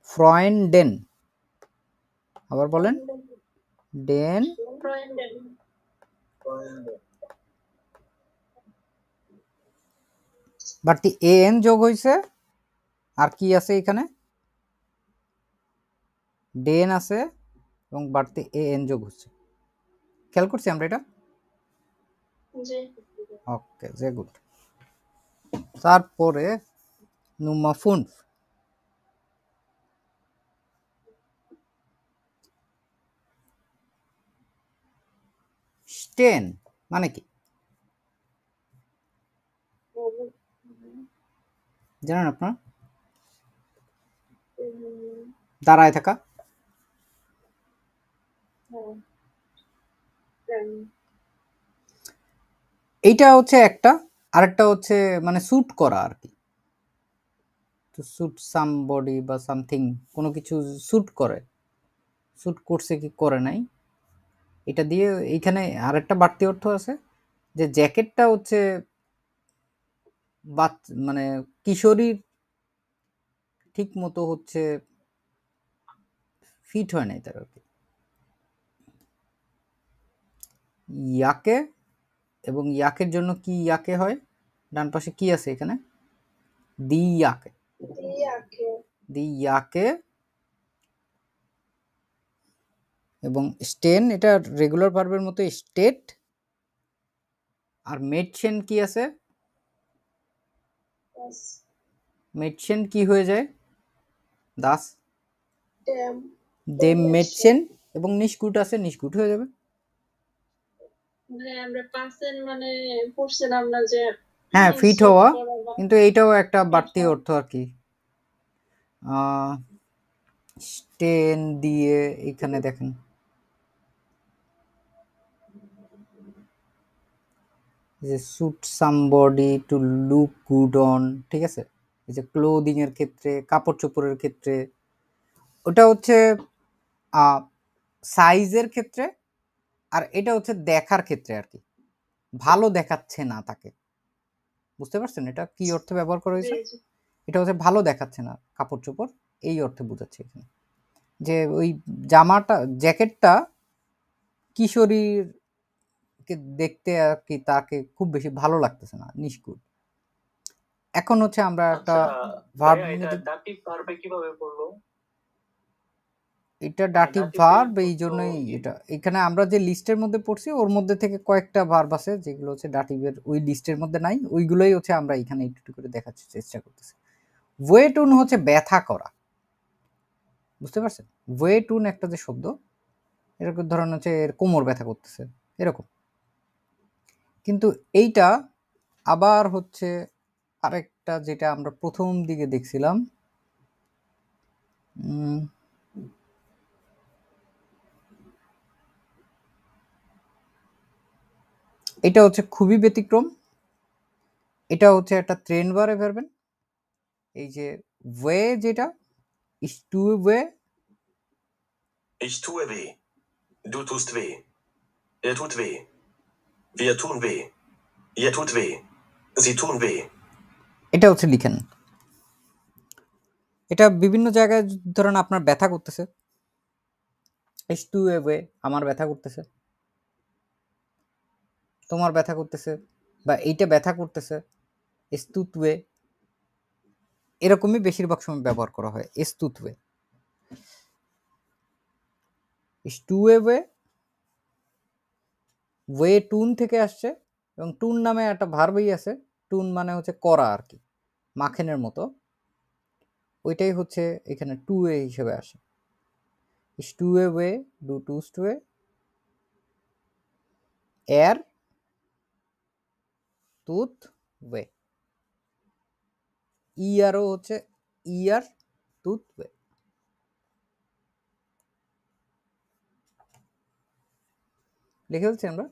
ফ্রয়েন্ডেন। আবার বলেন, ডেন। বাড়তি এন যোগ হয়েছে, আর কি আছে এখানে, ডেন আছে এবং বাড়তি এন যোগ হচ্ছে। খেয়াল করছি আমরা এটা? ওকে, যে গুড। তারপরে নুমা ফুনফ, স্টেন মানে কি জানেন আপনারা? দাঁড়ায় থাকা। এইটা হচ্ছে একটা, আরেকটা হচ্ছে মানে স্যুট করা আর কি, টু স্যুট সামবডি বা সামথিং, কোনো কিছু স্যুট করে, স্যুট করছে কি করে নাই, এটা দিয়ে এইখানে আরেকটা বাড়তি অর্থ আছে যে জ্যাকেটটা হচ্ছে মানে কিশোরীর ঠিক মতো হচ্ছে ফিট হয় নাই তার আর কি। ইয়াকে এবং ইয়াকের জন্য কি ইয়াকে হয়, ডান পাশে কি আছে এখানে, দি ইয়াকে, দি ইয়াকে। এবং স্টেন এটা রেগুলার ভার্বের মতো স্টেট। আর মেডশেন কি আছে, মেডশেন কি হয়ে যায়, দাস, দে মেডশেন। এবং নিষ্কুট আছে, নিষ্কুট হয়ে যাবে। আমরা পাসেন মানে পড়ছিলাম না যে হ্যাঁ, ফিট হওয়া, কিন্তু এইটাও একটা বাড়তি অর্থ আর কি। স্টেন দিয়ে এখানে দেখেন যে suit somebody to look good on, ঠিক আছে, এই যে ক্লোদিং এর ক্ষেত্রে, কাপড় চোপড়ের ক্ষেত্রে, ওটা হচ্ছে সাইজের ক্ষেত্রে, আর এটা হচ্ছে দেখার ক্ষেত্রে আর কি, ভালো দেখাচ্ছে না তাকে। বুঝতে পারছেন এটা কি অর্থে ব্যবহার করা হয়েছে? এটা হচ্ছে ভালো দেখাচ্ছে না কাপড় চোপড়, এই অর্থে বোঝাচ্ছে এখানে, যে ওই জামাটা জ্যাকেটটা কিশোরীর দেখতে আর কি তাকে খুব বেশি ভালো লাগতেছে না, নিষ্কুট। এখন হচ্ছে আমরা একটা ভার্ব, কিভাবে পড়লো? এটা ডাটিভ ভার্ব, এই জন্যই এটা এখানে আমরা যে লিস্টের মধ্যে পড়ছি ওর মধ্যে থেকে কয়েকটা ভার্ব আছে যেগুলো হচ্ছে ডাটিভের ওই লিস্টের মধ্যে নাই, ওইগুলোই হচ্ছে আমরা এখানে একটু করে দেখার চেষ্টা করতেছি। ওয়েটুন হচ্ছে ব্যথা করা, বুঝতে পারছেন? ওয়েটুন একটা যে শব্দ, এরকম ধরনের হচ্ছে এর কোমর ব্যথা করতেছে এরকম। কিন্তু এইটা আবার হচ্ছে আরেকটা যেটা আমরা প্রথম দিকে দেখছিলাম, এটা হচ্ছে খুবই ব্যতিক্রম। এটা হচ্ছে একটা ট্রেন বারে ভার্বেন, এই যে ওয়ে যেটা ich tue weh, Ich tue weh. Du tust weh. Er tut weh. Wir tun weh. Ihr tut weh. Sie tun weh. এটা হচ্ছে লিখেন। এটা বিভিন্ন জায়গায় ধরেন আপনার ব্যথা করতেছে, ich tue weh, আমার ব্যথা করতেছে, তোমার ব্যথা করতেছে, বা এইটা ব্যথা করতেছে, es tut weh, এরকমই বেশিরভাগ সময় ব্যবহার করা হয়, es tut weh। es tue weh, ওয়ে টুন থেকে আসছে, এবং টুন নামে একটা ভার্বই আছে, টুন মানে হচ্ছে করা আর কি, মাখেনের মতো, ওইটাই হচ্ছে এখানে টু ওয়ে হিসেবে আসে। is tue weh, du tust weh, tut weh, ইয়ারও হচ্ছে ইয়ার tut weh। লিখে ফেলছি আমরা।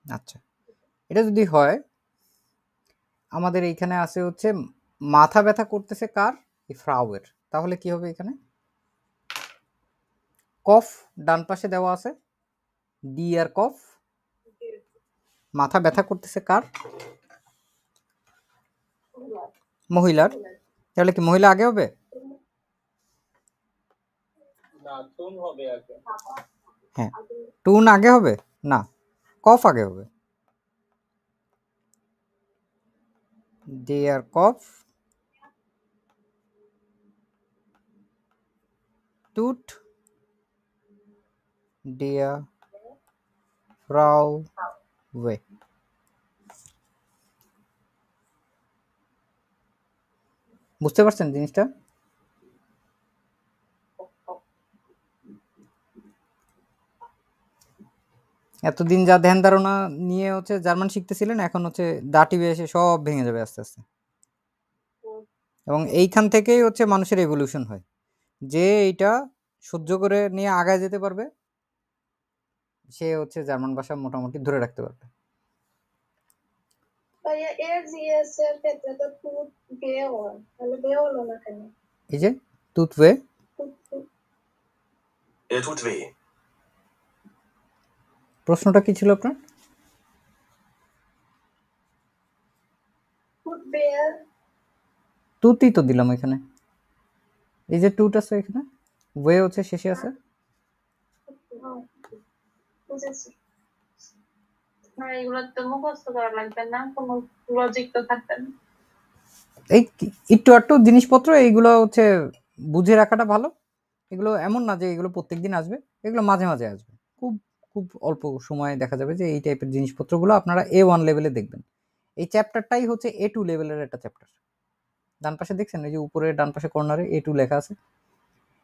আচ্ছা, এটা যদি হয়, আমাদের এইখানে আছে হচ্ছে মাথা ব্যথা করতেছে কার, এই ফ্রাউয়ের, তাহলে কি হবে এখানে, কফ ডান পাশে দেওয়া আছে, ডিয়ার কফ, মাথা ব্যথা করতেছে কার, মহিলার, তাহলে কি মহিলা আগে হবে, না টুন হবে আগে। হ্যাঁ টুন আগে হবে না, কফ আগে হবে, ডিয়ার কফ টুট ডিয়ার ফ্রাউ ওয়ে। বুঝতে পারছেন জিনিসটা? এতদিন যা ধ্যান ধারণা নিয়ে হচ্ছে জার্মান শিখতেছিলেন, এখন হচ্ছে দাটিভে এসে সব ভেঙে যাবে আস্তে আস্তে। এবং এইখান থেকেই হচ্ছে মানুষের এভলিউশন হয়, যে এইটা সহ্য করে নিয়ে আগায় যেতে পারবে, সে হচ্ছে জার্মান ভাষা মোটামুটি ধরে রাখতে পারবে। ভাইয়া এর জিএস এর ক্ষেত্রে তো টুট বে হয়, তাহলে বে হলো না কেন? এই যে টুট ওয়ে, tut weh, প্রশ্নটা কি ছিল আপনার? টুট বে টুতই তো দিলাম এখানে, এই যে টুট আছে এখানে, ওয়ে হচ্ছে শেষে আছে। বুঝেছি। না এগুলো তো মুখস্থ করা লাগবে না, কোনো লজিক তো থাকবে না। এই একটু একটু জিনিসপত্র এইগুলো হচ্ছে বুঝে রাখাটা ভালো। এগুলো এমন না যে এগুলো প্রত্যেকদিন আসবে, এগুলো মাঝে মাঝে আসবে, খুব খুব অল্প সময় দেখা যাবে যে এই টাইপের জিনিসপত্রগুলো আপনারা A1 লেভেলে দেখবেন। এই চ্যাপ্টারটাই হচ্ছে A2 লেভেলের একটা চ্যাপ্টার। ডান পাশে দেখছেন এই যে উপরে ডান পাশে কর্নারে A2 লেখা আছে,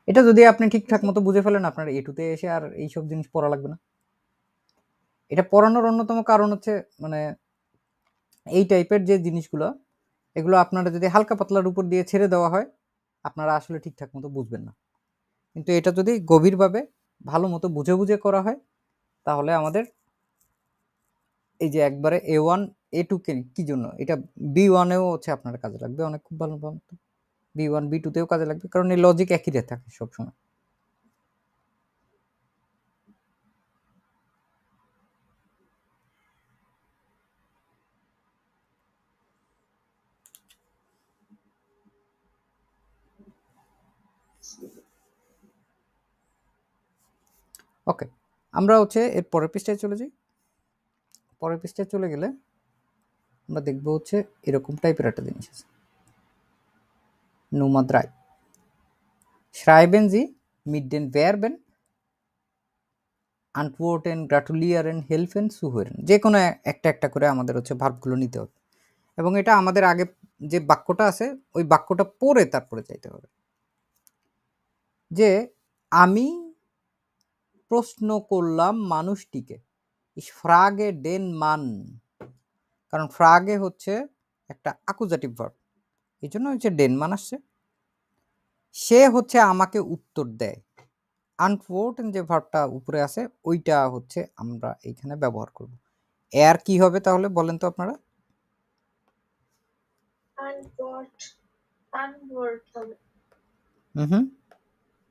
এটা যদি আপনি ঠিকঠাক মতো বুঝে ফেলেন, আপনার A2-তে এসে আর এইসব জিনিস পড়া লাগবে না। এটা পড়ানোর অন্যতম কারণ হচ্ছে মানে এই টাইপের যে জিনিসগুলো, এগুলো আপনারা যদি হালকা পাতলার উপর দিয়ে ছেড়ে দেওয়া হয়, আপনারা আসলে ঠিকঠাক মতো বুঝবেন না। কিন্তু এটা যদি গভীরভাবে ভালো মতো বুঝে বুঝে করা হয়, তাহলে আমাদের এই যে একবারে A1 A2 কে কি জন্য, এটা B1-এও হচ্ছে আপনার কাজে লাগবে অনেক, খুব ভালো ভালো B1 B2-তেও কাজে লাগবে, কারণ এই লজিক একই থাকে সবসময়। ওকে, আমরা হচ্ছে এর পরের পৃষ্ঠায় চলে যাই। পরের পৃষ্ঠায় চলে গেলে আমরা দেখব হচ্ছে এরকম টাইপের একটা জিনিস আছে, Nummer 3, schreiben Sie mit den Verben antworten, gratulieren, helfen, zuhören, যে কোনো একটা একটা করে আমাদের হচ্ছে ভার্বগুলো নিতে হবে, এবং এটা আমাদের আগে যে বাক্যটা আছে ওই বাক্যটা পড়ে তারপরে চাইতে হবে। যে আমি প্রশ্ন করলাম মানুষটিকে, ich frage den Mann, কারণ ফ্রাগে হচ্ছে একটা অ্যাকুজাটিভ ভার্ব, এই জন্য হচ্ছে ডেন মান আসছে। সে হচ্ছে আমাকে উত্তর দেয়, আনফোর্টেন যে ভার্বটা উপরে আছে ওইটা হচ্ছে আমরা এইখানে ব্যবহার করব। এর কি হবে তাহলে বলেন তো আপনারা? আনওয়ার্ড হবে। হুম,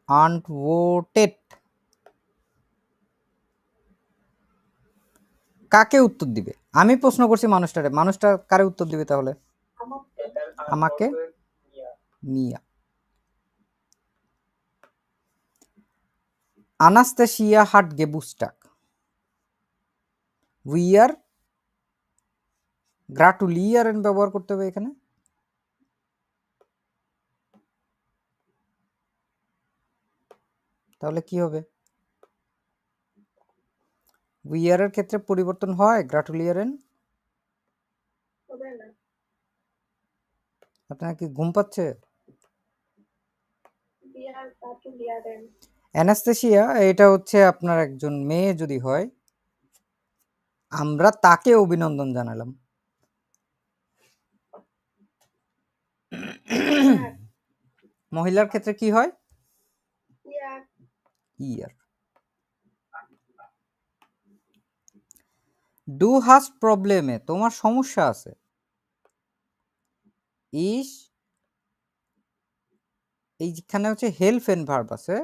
আনভোটেড। কাকে উত্তর দিবে? আমি প্রশ্ন করছি মানুষটারে, মানুষটা কারে উত্তর দিবে তাহলে? আমাকে। মিয়া। আনাস্তাসিয়া হাট গেবুস্টাক উইয়ার গ্রাটুলিয়ারেন ব্যবহার করতে হবে এখানে। তাহলে কি হবে? উইয়ারের ক্ষেত্রে পরিবর্তন হয় গ্রাটুলিয়ারেন। হবে না। আপনার কি ঘুম পাচ্ছে? বিয়ার গ্রাটুলিয়ারেন। অ্যানাস্তাসিয়া এটা হচ্ছে আপনার একজন মেয়ে যদি হয়, আমরা তাকে অভিনন্দন জানালাম। মহিলার ক্ষেত্রে কি হয়? ইয়ার। ইয়ার। ডু হাস্ট প্রবলেমে তোমার সমস্যা আছে। ইস এইখানে হচ্ছে হেল্পেন ভার্ব আছে,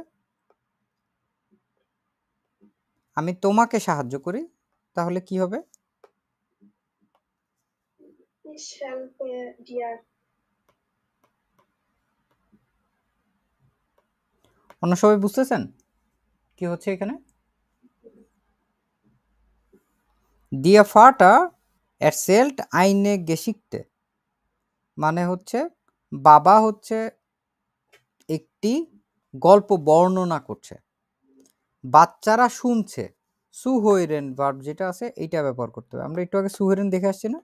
আমি তোমাকে সাহায্য করি, তাহলে কি হবে? Ich helfe dir. অন্য সবাই বুঝতেছেন কি হচ্ছে এখানে? দিয়া ফাটা এরসেল্ট আইনে গেশিকতে মানে হচ্ছে বাবা হচ্ছে একটি গল্প বর্ণনা করছে, বাচ্চারা শুনছে। সুহৈরেন ভার্ব যেটা আছে এইটা ব্যবহার করতে হবে। আমরা একটু আগে সুহৈরেন দেখে আসছি না?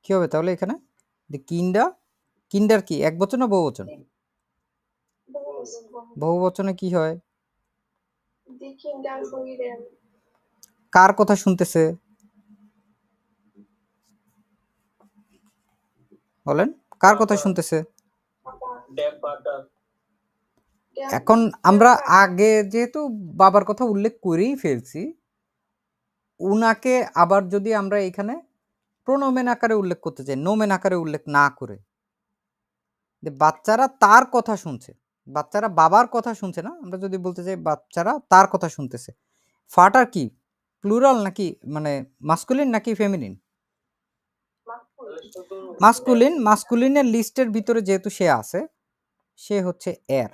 কি হবে তাহলে এখানে? কিন্ডা, কিন্ডার কি এক বচন না বহু বচন? বহু বচনে কি হয়? Die Kinder hören. কার কথা শুনতেছে বলেন? কার কথা শুনতেছে? এখন আমরা আগে যেহেতু বাবার কথা উল্লেখ করেই ফেলছি, উনাকে আবার যদি আমরা এখানে প্রোনোমেন আকারে উল্লেখ করতে চাই, নোমেন আকারে উল্লেখ না করে, যে বাচ্চারা তার কথা শুনছে, বাচ্চারা বাবার কথা শুনছে না, আমরা যদি বলতে চাই বাচ্চারা তার কথা শুনতেছে, ফাটার কি প্লুরাল নাকি মানে মাস্কুলিন নাকি ফেমিনিন? মাস্কুলিন। মাস্কুলিনের লিস্টের ভিতরে যেহেতু সে আছে, সে হচ্ছে এর।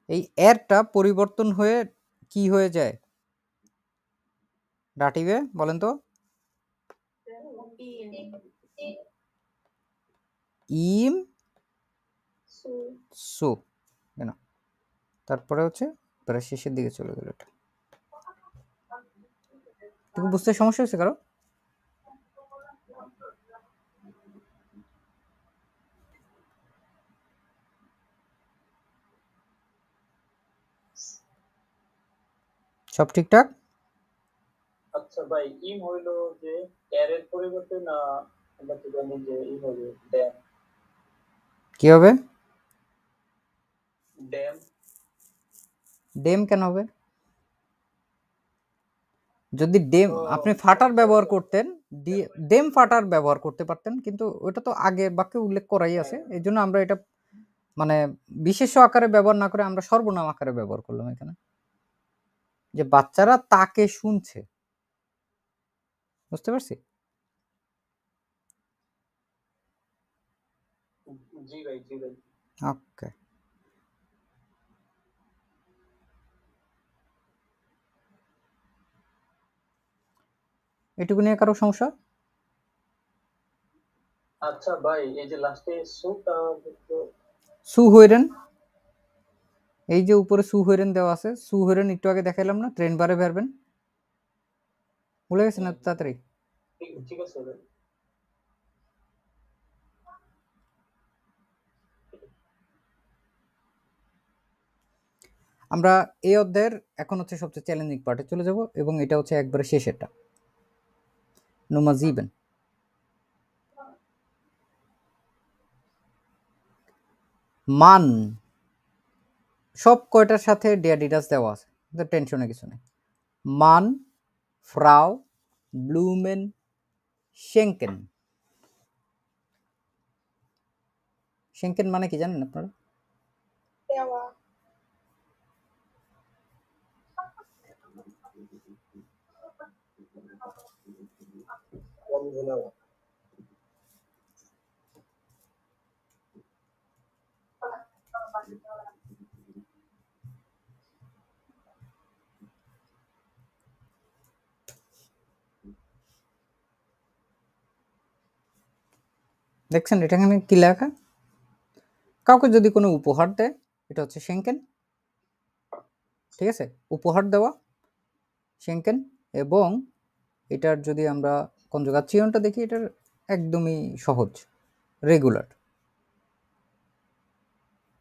এই এরটা পরিবর্তন হয়ে কি হয়ে যায় ডাটিভে বলেন তো? ইম সু কেন, তারপরে হচ্ছে প্রায় শেষের দিকে চলে গেল। এটা তুমি বুঝতে সমস্যা হচ্ছে কারো? সব ঠিকঠাক? আচ্ছা ভাই, ইম হইলো যে এর এর পরিবর্তে না, আমরা তো জানি যে ই হবে ড্যাম। কি হবে? ড্যাম। ডেম কেন হবে? যদি ডেম আপনি ফাটার ব্যবহার করতেন, ডেম ফাটার ব্যবহার করতে পারতেন, কিন্তু ওটা তো আগের বাক্যে উল্লেখ করাই আছে, এই জন্য আমরা এটা মানে বিশেষ্য আকারে ব্যবহার না করে আমরা সর্বনাম আকারে ব্যবহার করলাম এখানে, যে বাচ্চারা তাকে শুনছে। বুঝতে পারছি? জি ভাই, জি ভাই। ওকে। এটুকু নিয়ে কারো সমস্যা? আচ্ছা ভাই, এই যে লাস্টে সুটা সুহৈরেন, এই যে উপরে সুহৈরেন দেওয়া আছে, সুহৈরেন একটু আগে দেখাইলাম না, ট্রেন বারে ভারবেন, ভুলে গেছেন না তাড়াতাড়ি? ঠিক আছে ভাই। আমরা এই অধ্যায়ের এখন হচ্ছে সবচেয়ে চ্যালেঞ্জিং পার্টে চলে যাব, এবং এটা হচ্ছে একবারে শেষেরটা, নুমা জিবেন। মান সব কয়টার সাথে ডিয়াডিডাস দেওয়া আছে, টেনশনে কিছু নেই। মান, ফ্রাউ, ব্লুমেন, শেঙ্কেন। শেঙ্কেন মানে কি জানেন আপনারা? দেওয়া। বন্ধ নেওয়া। দেখছেন এটা এখানে কি লেখা? কাউকে যদি কোনো উপহার দেয় এটা হচ্ছে শেঙ্কেন, ঠিক আছে? উপহার দেওয়া শেঙ্কেন। এবং এটার যদি আমরা কনজুগাচিয়নটা দেখি, এটার একদমই সহজ, রেগুলার।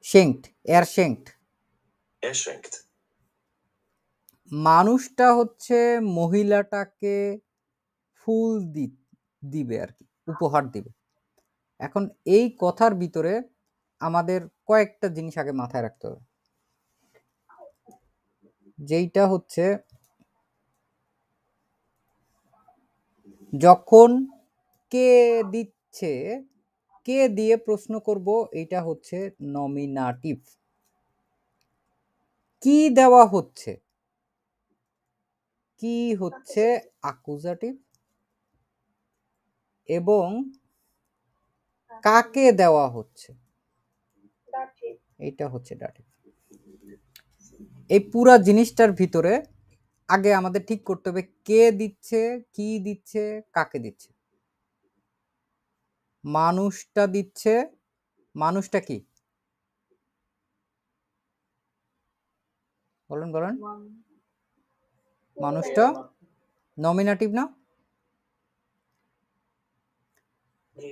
শেঙ্কড, এর শেঙ্কড। Er schenkt. মানুষটা হচ্ছে মহিলাটাকে ফুল দিবে আর কি, উপহার দিবে। এখন এই কথার ভিতরে আমাদের কয়েকটা জিনিস আগে মাথায় রাখতে হবে, যেইটা হচ্ছে যখন কে দিচ্ছে, কে দিয়ে প্রশ্ন করব, এটা হচ্ছে নমিনাটিভ। কি দেওয়া হচ্ছে, কি হচ্ছে অ্যাকুজাটিভ, এবং কাকে দেওয়া হচ্ছে দাঠিক। এইটা হচ্ছে ডাটিভ। এই পুরা জিনিসটার ভিতরে আগে আমাদের ঠিক করতে হবে কে দিচ্ছে, কি দিচ্ছে, কাকে দিচ্ছে। মানুষটা দিচ্ছে, মানুষটা কি বলেন বলেন? মানুষটা নমিনাটিভ না? জি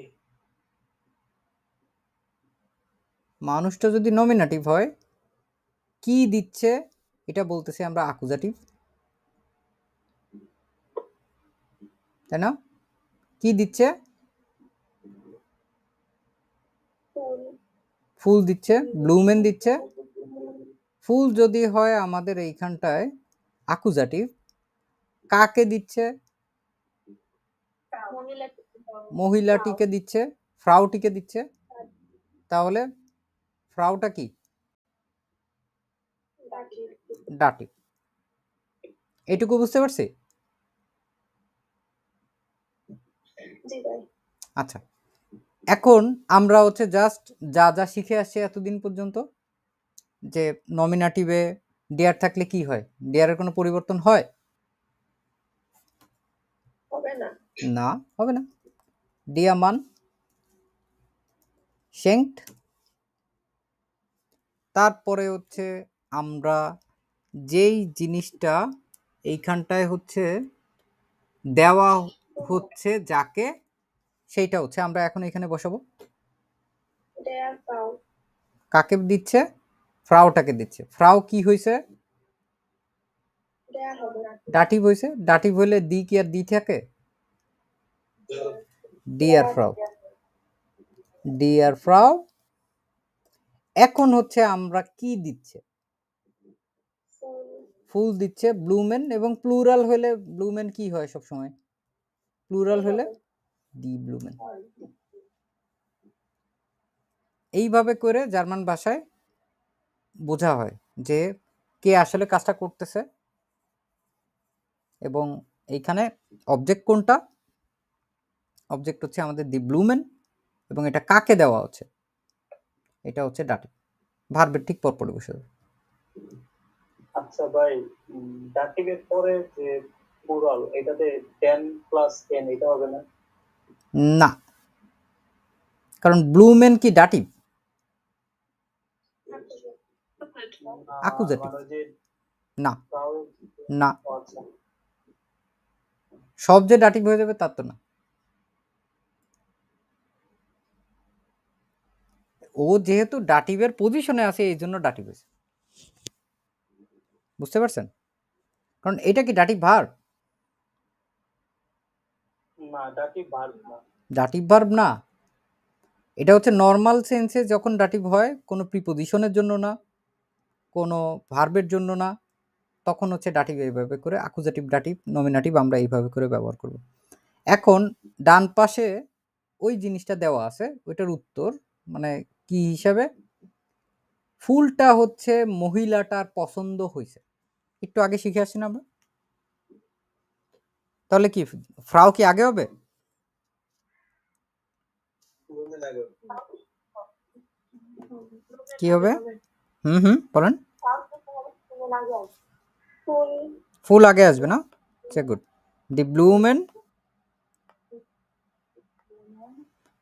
মানুষটা যদি নমিনাটিভ হয়, কি দিচ্ছে এটা বলতেছি আমরা অ্যাকুজাটিভ, তাই না? কি দিচ্ছে? ফুল। ফুল দিচ্ছে, ব্লুমেন দিচ্ছে। ফুল যদি হয় আমাদের এইখানটায় অ্যাকুজাটিভ, কাকে দিচ্ছে? মহিলাটিকে দিচ্ছে, ফ্রাউটিকে দিচ্ছে। তাহলে ফ্রাউটা কি? দাঠিক। ডাটিভ। এটুকু বুঝতে পারছি? জি ভাই। আচ্ছা, এখন আমরা হচ্ছে জাস্ট যা যা শিখে আসছি এতদিন পর্যন্ত, যে নমিনাটিভে ডিয়ার থাকলে কি হয়, ডিয়ারের কোনো পরিবর্তন হয় হবে না। না? হবে না। ডিয়া মান, শেঙ্কড। তারপরে হচ্ছে আমরা যেই জিনিসটা এইখানটায় হচ্ছে দেওয়া হচ্ছে যাকে, সেইটা হচ্ছে আমরা এখন এখানে বসাবো। দেয়ার পাও। কাকে দিচ্ছে? ফ্রাউটাকে দিচ্ছে। ফ্রাউ কি হয়েছে? দেয়ার হবে। ডাটিভ হয়েছে। ডাটিভ হইলে দি কি আর দি থাকে? ডিয়ার ফ্রাউ, ডিয়ার ফ্রাউ। এখন হচ্ছে আমরা কি দিচ্ছে? ফুল। ফুল দিচ্ছে, ব্লুমেন। এবং প্লুরাল হলে ব্লুমেন কি হয় সব সময়? প্লুরাল হলে ডি ব্লুমেন। এইভাবে করে জার্মান ভাষায় বোঝা হয় যে কে আসলে কাজটা করতেছে, এবং এইখানে অবজেক্ট কোনটা? অবজেক্ট হচ্ছে আমাদের দি ব্লুমেন, এবং এটা কাকে দেওয়া হচ্ছে, এটা হচ্ছে ডাটিভ। ভার্বের ঠিক পরপরই বসে যাবে। আচ্ছা ভাই, ডাটিভের পরে যে প্লুরাল, এটাতে দেন প্লাস এন এটা হবে না? না, কারণ ব্লুমেন কি ডাটিভ? অ্যাকুজাটিভ। মানে যে না ফ্রাউ। না, আচ্ছা সব যে ডাটিভ হয়ে যাবে তার তো না। ও যেহেতু ডাটিভের পজিশনে আছে এই জন্য ডাটিভ হয়েছে, বুঝতে পারছেন? কারণ এটা কি ডাটিভ ভার্ব? না, ডাটিভ ভার্ব না। ডাটিভ ভার্ব না, এটা হচ্ছে নর্মাল সেন্সে যখন ডাটিভ হয়, কোনো প্রিপোজিশনের জন্য না, কোনো ভার্বের জন্য না, তখন হচ্ছে ডাটিভ এইভাবে করে, অ্যাকুজেটিভ ডাটিভ নমিনেটিভ আমরা এইভাবে করে ব্যবহার করব। এখন ডান পাশে ওই জিনিসটা দেওয়া আছে, ওইটার উত্তর মানে কি হিসাবে, ফুলটা হচ্ছে মহিলাটার পছন্দ হয়েছে, একটু আগে শিখে আসছি না আমরা। তাহলে কি ফ্রাও কি আগে হবে? ব্লুমেন আগে। কি হবে? বলেন। ফুল আগে আসবে না? আচ্ছা, গুড। দি ব্লুমেন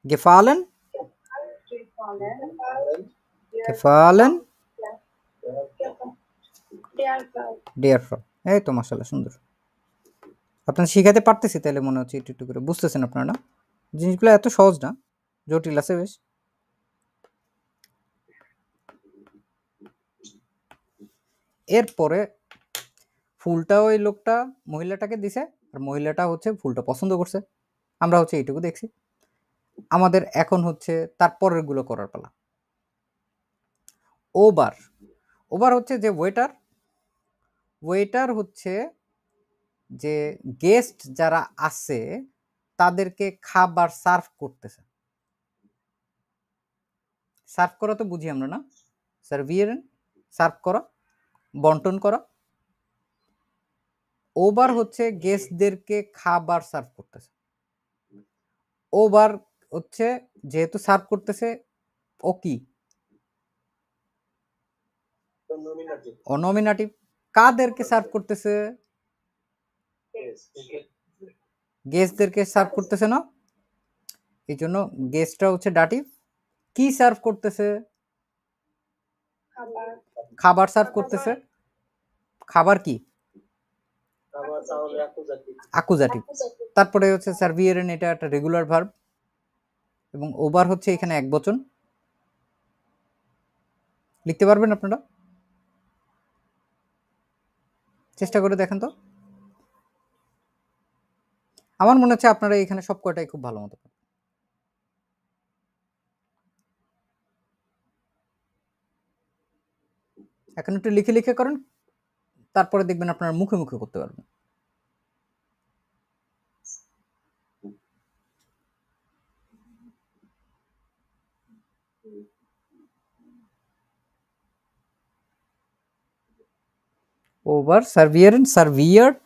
gefallen gefallen dear Frau। এই তো মাশাআল্লাহ, সুন্দর। আপনারা শিখাতে পারতেছি তাহলে মনে হচ্ছে, একটু একটু করে বুঝতেছেন আপনারা না? জিনিসগুলো এত সহজ না, জটিল আছে বেশ। এরপরে ফুলটা ওই লোকটা মহিলাটাকে দিছে, আর মহিলাটা হচ্ছে ফুলটা পছন্দ করছে, আমরা হচ্ছে এইটুকু দেখছি। আমাদের এখন হচ্ছে তারপরের গুলো করার পালা। ওভার, ওভার হচ্ছে যে ওয়েটার, ওয়েটার হচ্ছে যে গেস্ট যারা আছে তাদেরকে খাবার সার্ভ করতেছে। সার্ভ করা তো বুঝি আমরা না, সার্ভিয়ারেন, সার্ভ করা, বন্টন করা। ওভার হচ্ছে গেস্টদেরকে খাবার সার্ভ করতেছে। ওভার হচ্ছে যেহেতু সার্ভ করতেছে, ও কি নমিনেটিভ। অনমিনেটিভ। কাদেরকে সার্ভ করতেছে? গেস্টদেরকে সার্ভ করতেছে না, এই জন্য গেস্টটা হচ্ছে ডাটিভ। কি সার্ভ করতেছে? খাবার সার্ভ করতেছে। খাবার কি? আবার তাহলে অ্যাকুজাটিভ। তারপরে হচ্ছে সার্ভিয়ারেন, এটা একটা রেগুলার ভার্ব, এবং ওভার হচ্ছে এখানে একবচন। লিখতে পারবেন আপনারা? চেষ্টা করে দেখেন তো। আমার মনে হচ্ছে আপনারা এখানে সব কয়টাই খুব ভালো মতো পারেন। এখন একটু লিখে লিখে করেন, তারপরে দেখবেন আপনারা মুখে মুখে করতে পারবেন। ওভার, সার্ভিয়ারেন, সার্ভিয়ার্ড,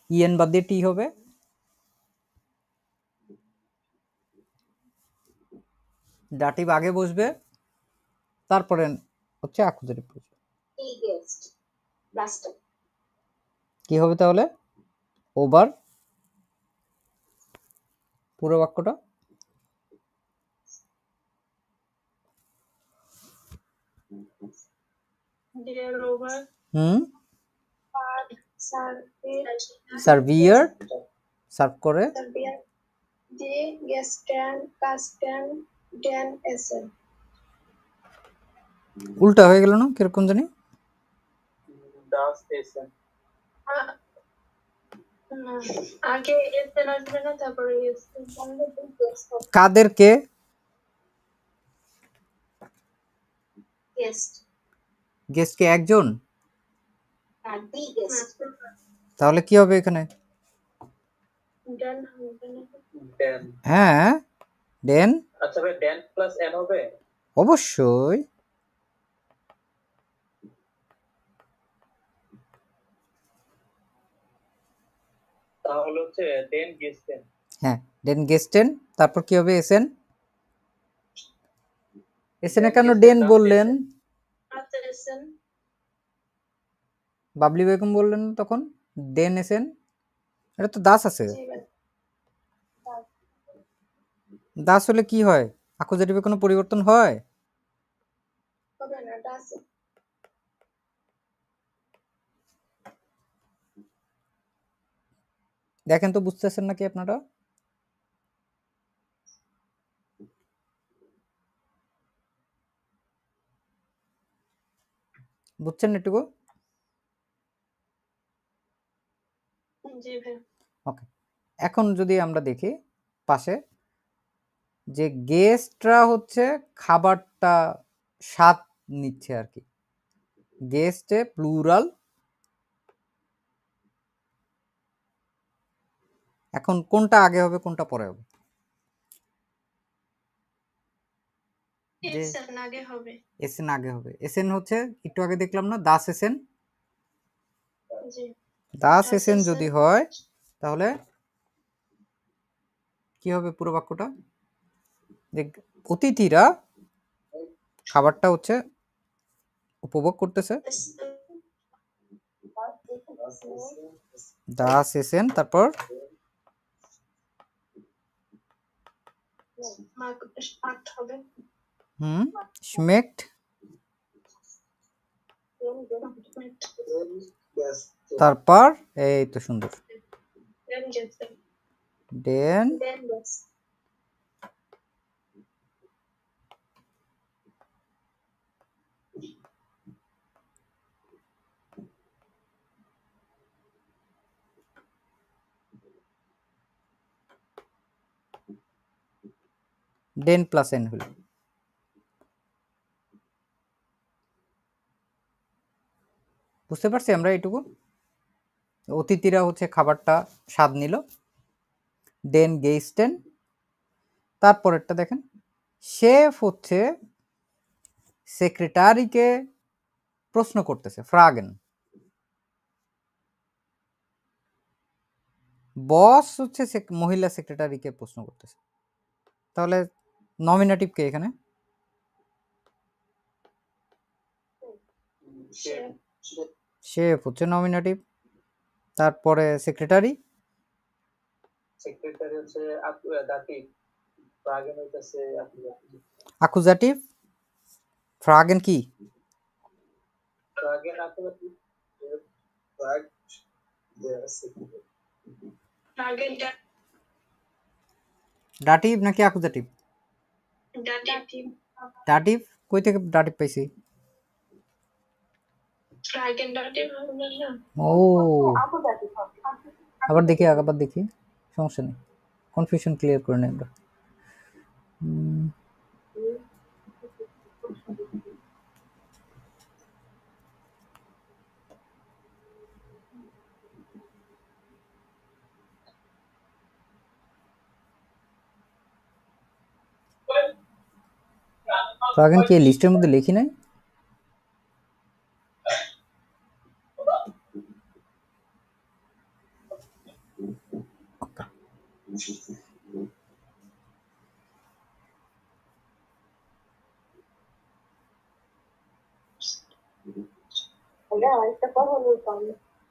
ইএন বাদ দিয়ে টি হবে। ডাটিভ আগে বসবে, তারপরে হচ্ছে অ্যাকুজেটিভ বসবে। কি হবে তাহলে? ওভার পুরো বাক্যটা Dear over, সার্ভিয়ার্ড সার্ভ করে, die gestern Kasten den Essen. উল্টা হয়ে গেল না কিরকম জানি? ডাস এসেন। আগে এসেন আসবে না, তারপরে কাদেরকে? গেস্ট। গেস্টকে একজন, তাহলে কি হবে এখানে? ডেন হবে না? ডেন। হ্যাঁ, ডেন। আচ্ছা ভাই, ডেন প্লাস এন হবে? অবশ্যই। তাহলে হচ্ছে ডেন গেস্টেন। হ্যাঁ, ডেন গেস্টেন। তারপর কি হবে? এসেন। এসেনে কেন ডেন বললেন? আচ্ছা এসেন। বাবলি বেগম বললেন তখন ডেন এসেন, এটা তো দাস আছে। দাস হলে কি হয়? অ্যাকুজেটিভে কোনো পরিবর্তন হয়? হবে না, ডাস। দেখেন তো বুঝতেছেন নাকি আপনারা? বুঝছেন এটুকু? জি ভাই। ওকে, এখন যদি আমরা দেখি পাশে যে গেস্টরা হচ্ছে খাবারটা স্বাদ নিচ্ছে আর কি। গেস্টে প্লুরাল, এখন কোনটা আগে হবে কোনটা পরে হবে? যে এসএন আগে হবে। এসএন আগে হবে। এসএন হচ্ছে একটু আগে দেখলাম না, দাস এসএন। জি দাস Das এসএন Essen যদি হয় তাহলে কি হবে পুরো বাক্যটা? যে অতিথিরা খাবারটা হচ্ছে উপভোগ করতেছে, ist দাস এসেন, তারপর schmeckt হবে। schmeckt, Schmeckt ব্যাস তারপর এই তো সুন্দর den gegessen. den Den gegessen. den plus n হলো। বুঝতে পারছি আমরা এইটুকু? অতিথিরা হচ্ছে খাবারটা স্বাদ নিল, den Gästen। তারপরেরটা দেখেন, শেফ হচ্ছে সেক্রেটারিকে প্রশ্ন করতেছে, ফ্রাগেন। বস হচ্ছে মহিলা সেক্রেটারিকে প্রশ্ন করতেছে। তাহলে নমিনেটিভ কে এখানে? Chef. শেফ হচ্ছে নমিনেটিভ। তারপরে সেক্রেটারি সেক্রেটারি হচ্ছে দাতিভ, ফ্রাগেন হইতাছে আকুজাটিভ। ফ্রাগেন কি? ফ্রাগেন আকুজাটিভ। ফ্রাগড দেয়ার সেক্রেটারি Fragen ডাটিভ নাকি আকুজাটিভ? Dativ. ডাটিভ কই থেকে ডাটিভ পাইছি? Fragen Dativ হবে না? ও আবার দেখি, সমস্যা নেই, কনফিউশন ক্লিয়ার করে নেই আমরা। ফ্রাগেন কি লিস্টের মধ্যে লিখি নাই?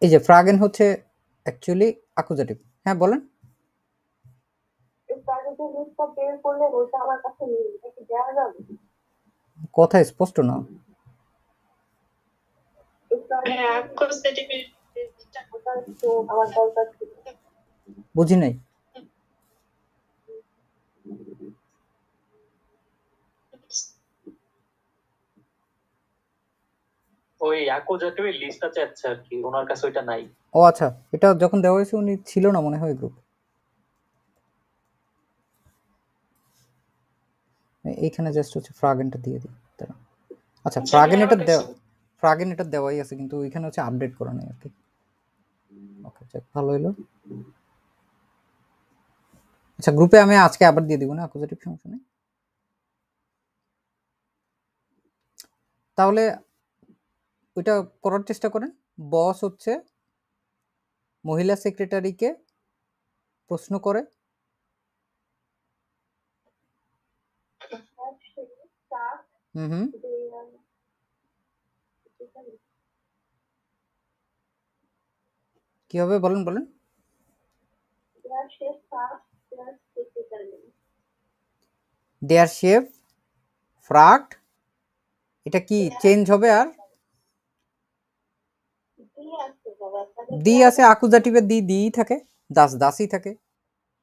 এই যে ফ্রাগেন হচ্ছে অ্যাকচুয়ালি আকুজাটিভ। হ্যাঁ বলেন। কথা স্পষ্ট না। হ্যাঁ, accusative এর বুঝি নাই। ওই অ্যাকুজাটিভ লিস্টটা চাচ্ছে আর কি, ওনার কাছে ওইটা নাই। ও আচ্ছা, এটা যখন দেওয়া হয়েছে উনি ছিল না মনে হয় গ্রুপ। এইখানে জাস্ট হচ্ছে ফ্রাগেনটা দিয়ে দিই। আচ্ছা ফ্রাগেন এটা দেওয়াই আছে, কিন্তু ওইখানে হচ্ছে আপডেট করা নেই আর কি। ওকে, যাক ভালো হইলো। আচ্ছা গ্রুপে আমি আজকে আবার দিয়ে দিব না, অ্যাকুজাটিভ, সমস্যা নেই। তাহলে ওইটা করার চেষ্টা করেন। বস হচ্ছে মহিলা সেক্রেটারিকে প্রশ্ন করে, কি হবে বলেন? দেয়ার শেফ ফ্রাগড, এটা কি চেঞ্জ হবে? আর দি আছে, আকুজাটিভে দি থাকে, দাসই থাকে,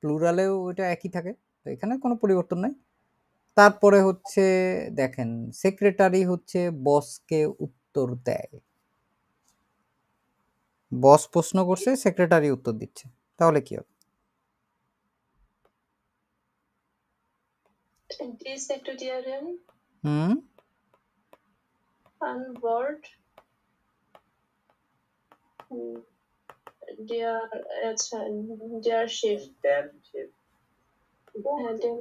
প্লুরালেও ওইটা একই থাকে, তো এখানে কোনো পরিবর্তন নাই। তারপরে হচ্ছে দেখেন সেক্রেটারি হচ্ছে বসকে উত্তর দেয়। বস প্রশ্ন করছে, সেক্রেটারি উত্তর দিচ্ছে, তাহলে কি হবে? Die Sekretärin ডিয়ার আচ্ছা ডিয়ার শিপ ড্যাম শেপ হ্যাঁ ডিয়ার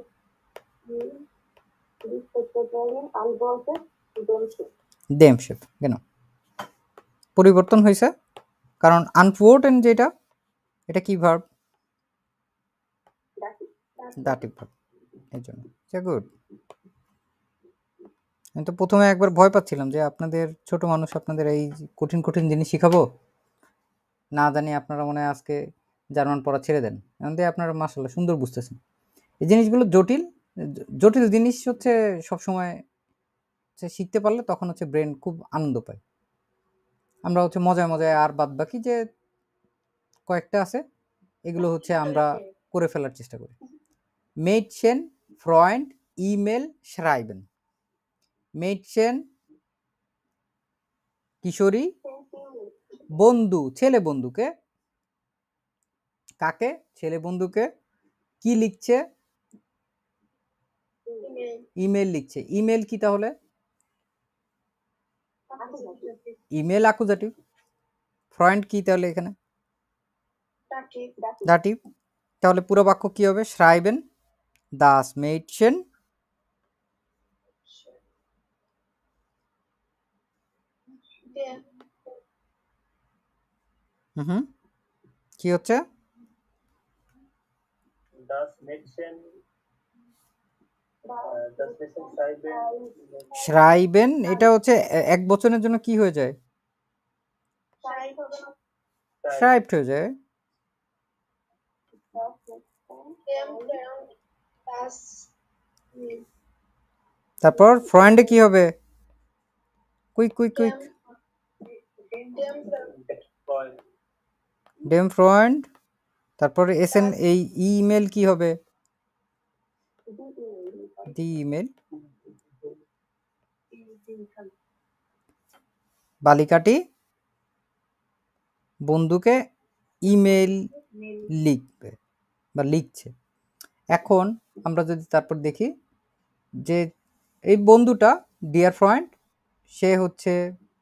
ডেম শেপ কেন পরিবর্তন হয়েছে? কারণ আনফোর্টেন যেটা এটা কি ভার্ব? দাটিভ ভার্ব, এই জন্য গুড। আমি তো প্রথমে একবার ভয় পাচ্ছিলাম যে আপনাদের ছোট মানুষ, আপনাদের এই কঠিন কঠিন জিনিস শিখাবো না জানি আপনারা মনে হয় আজকে জার্মান পড়া ছেড়ে দেন। এখন দিয়ে আপনারা মাশাআল্লাহ সুন্দর বুঝতেছেন। এই জিনিসগুলো জটিল জটিল জিনিস হচ্ছে সবসময় শিখতে পারলে তখন হচ্ছে ব্রেন খুব আনন্দ পায়। আমরা হচ্ছে মজায় মজায় আর বাদ বাকি যে কয়েকটা আছে এগুলো হচ্ছে আমরা করে ফেলার চেষ্টা করি। মেইডশেন, ফ্রয়েন্ড, ইমেল, শ্রাইবেন। মেইডশেন কিশোরী, বন্ধু ছেলে বন্ধুকে, কাকে? ছেলে বন্ধুকে। কি লিখছে? ইমেল লিখছে। ইমেল কি তাহলে? ইমেল অ্যাকুজাটিভ। ফ্রয়েন্ড কি তাহলে এখানে? দাটিভ। তাহলে পুরো বাক্য কি হবে? শ্রাইবেন দাস মেইডশেন কি হচ্ছে? das Mädchen শ্রাইবেন এটা হচ্ছে এক বচনের জন্য কি হয়ে যায়? শ্রাইবড হয়ে যায়। তারপর ফ্রয়েন্ডে কি হবে? Quick quick quick. ডেম ফ্রয়েন্ড। তারপরে এসএন এই ইমেল কি হবে? দি ইমেল। বালিকাটি বন্ধুকে ইমেল লিখবে বা লিখছে। এখন আমরা যদি তারপর দেখি যে এই বন্ধুটা ডিয়ার ফ্রয়েন্ড সে হচ্ছে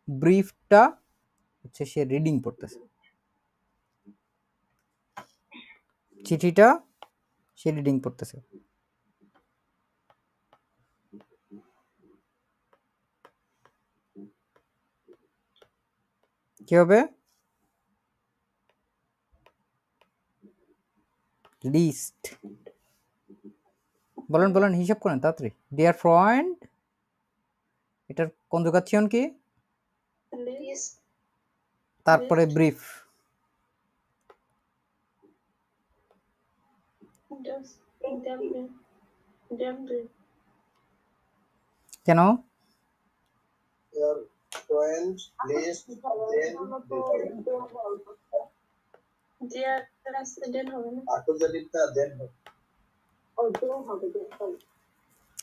ব্রিফটা হচ্ছে সে রিডিং পড়তেছে, চিঠিটা সে রিডিং পড়তেছে। কি হবে? লিস্ট। বলেন বলেন হিসাব করেন তাড়াতাড়ি। ডিয়ার ফ্রয়েন্ড এটার কনজুগাসিয়ন কি? তারপরে ব্রিফ। কেন? Your friend list then dear আছে দেন হবে না accusative then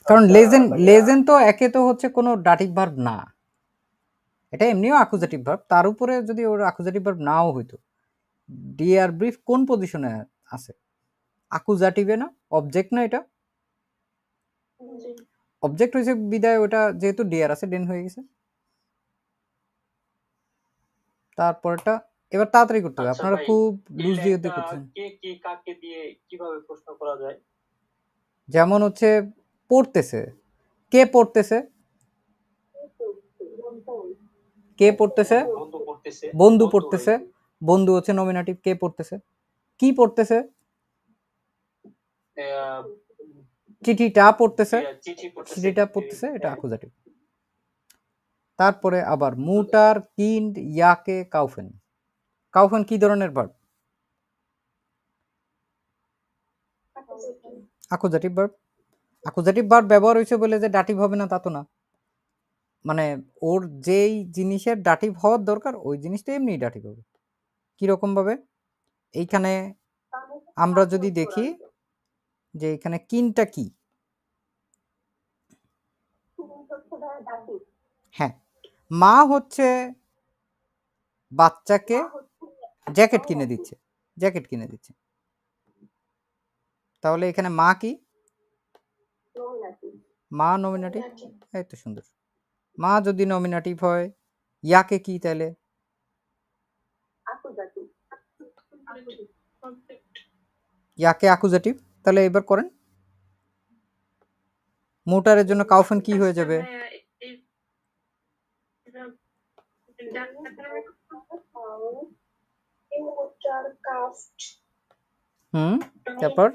কারণ লেজেন্ড তো একে তো হচ্ছে কোনো ডাটিভ ভার্ব না, এটা এমনিও অ্যাকুজেটিভ ভার্ব। তার উপরে যদি ওর অ্যাকুজেটিভ ভার্ব নাও হইতো, ডিয়ার ব্রিফ কোন পজিশনে আছে? অ্যাকুজেটিভে না, অবজেক্ট না এটা? অবজেক্ট হয়েছে বিদায় ওটা যেহেতু ডিয়ার আছে ডেন হয়ে গেছে। তারপরটা এবার তাড়াতাড়ি করতে হবে, আপনারা খুব লুজ দিয়ে করছেন। কে কি কাকে দিয়ে কিভাবে প্রশ্ন করা যায়? যেমন হচ্ছে পড়তেছে, কে পড়তেছে? কে পড়তেছে? বন্ধু পড়তেছে। বন্ধু পড়তেছে। বন্ধু হচ্ছে নমিনেটিভ। কে পড়তেছে? কি পড়তেছে? চিঠিটা পড়তেছে। চিঠিটা পড়তেছে, এটা অ্যাকুজেটিভ। তারপরে আবার মুটার, কিন্ড, ইয়াকে, কাউফেন। কাউফেন কি ধরনের verb? Accusative verb. Accusative verb ব্যবহার হয়েছে বলে যে ডাটিভ হবে না তা তো না, মানে ওর যেই জিনিসের ডাটিভ হওয়ার দরকার ওই জিনিসটা এমনি ডাটিভ হবে। কিরকম ভাবে? এইখানে আমরা যদি দেখি যে এখানে কিনটা কি, হ্যাঁ মা হচ্ছে বাচ্চাকে জ্যাকেট কিনে দিচ্ছে, জ্যাকেট কিনে দিচ্ছে। তাহলে এখানে মা কি? মা নমিনেটিভ। এই তো সুন্দর। মা যদি নমিনেটিভ হয় ইয়াকে কি তাহলে? কমপ্লিট। ইয়াকে অ্যাকুজেটিভ, তাহলে এবার করেন। মোটারের জন্য কাউফেন কি হয়ে যাবে? হুম, তারপর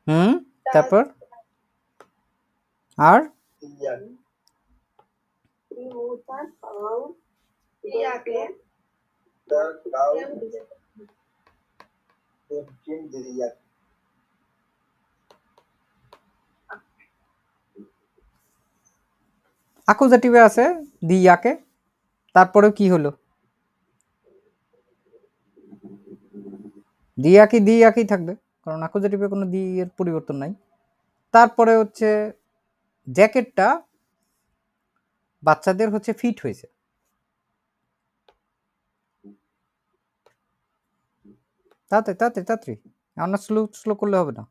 হুম, তারপর আর ইয়াক তার কাউ দেন কিন দিয়াক অ্যাকুজেটিভে আছে দি ইয়াকে, তারপরে কি হলো? দি ইয়াকি থাকবে, কারণ অ্যাকুজেটিভে কোনো দি এর পরিবর্তন নাই। তারপরে হচ্ছে জ্যাকেটটা বাচ্চাদের হচ্ছে ফিট হয়েছে। তাড়াতাড়ি তাড়াতাড়ি তাড়াতাড়ি, আমরা স্লো স্লো করলে হবে না।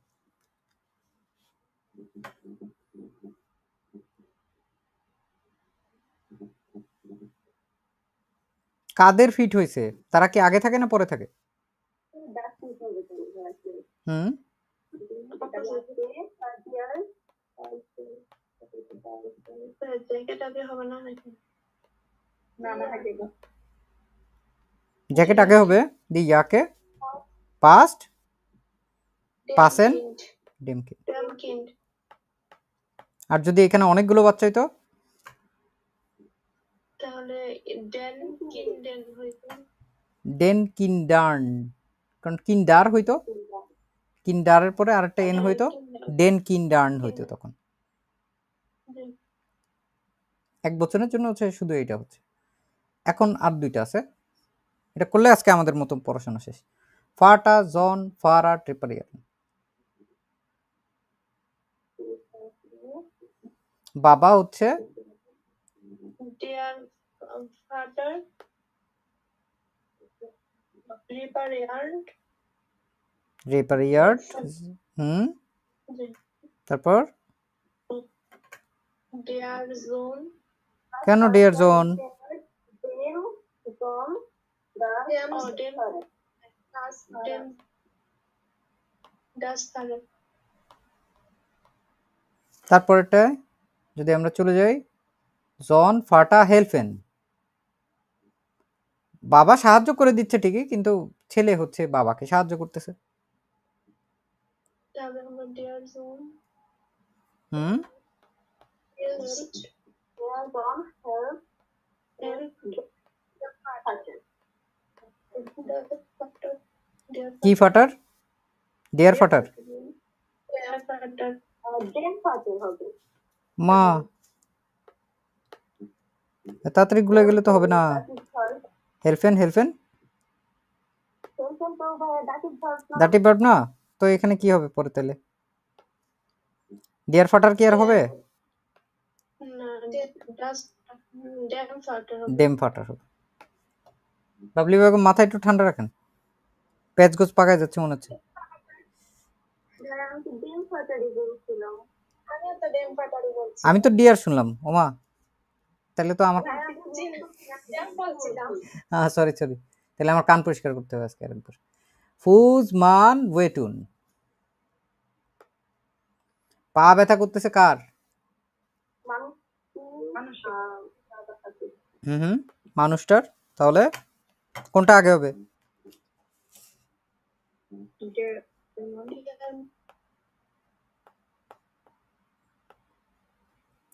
কাদের ফিট হয়েছে? তারা কি আগে থাকে না পরে থাকে? হুম, জ্যাকেট আগে হবে না নাকি? জ্যাকেট আগে হবে, দি ইয়াকে পাস্ট পাসেন ডেমকে। কিন্ড আর যদি এখানে অনেকগুলো বাচ্চা হইতো তাহলে ডেন কিন্ডেন হইতো। ডেন কিন্ডার্ন, কারণ কিন্ডার হইতো, কিন্ডারের পরে আরেকটা এন হইতো, ডেন কিন্ডার্ন হইতো তখন। 1 বছরের জন্য হচ্ছে শুধু এইটা হচ্ছে। এখন আর দুইটা আছে, এটা করলে আজকে আমাদের মতো পড়াশোনা শেষ। ফাটা জন ফারা ট্রিপারিয়ার। বাবা হচ্ছে ডিয়ার ফাদার রিপারিয়ার্ড রিপারিয়ার্ড। হুম, তারপর ডিয়ার জোন। কেন ডিয়ার জন? তারপরেরটা যদি আমরা চলে যাই, জন ফাটা হেলফেন। বাবা সাহায্য করে দিচ্ছে ঠিকই, কিন্তু ছেলে হচ্ছে বাবাকে সাহায্য করতেছে। হুম, কি ফাটার? ডিয়ার ফাটার। মা তাড়াতাড়ি গুলে গেলে তো হবে না। হেলফেন হেলফেন দাটি ভার্ব না, তো এখানে কি হবে পরে তাহলে? ডিয়ার ফাটার কি আর হবে? ডেম ফাটার হবে। বাবলি বেগম মাথা একটু ঠান্ডা রাখেন, পেঁচ গোছ পাকায় যাচ্ছে মনে হচ্ছে। আমি তো ডিয়ার শুনলাম ওমা, তাহলে তো আমার সরি সরি, তাহলে আমার কান পরিষ্কার করতে হবে আজকে আরেকবার। ফুজ মান ওয়েটুন। পা ব্যথা করতেছে কার? হুম, মানুষটার। তাহলে কোনটা আগে হবে?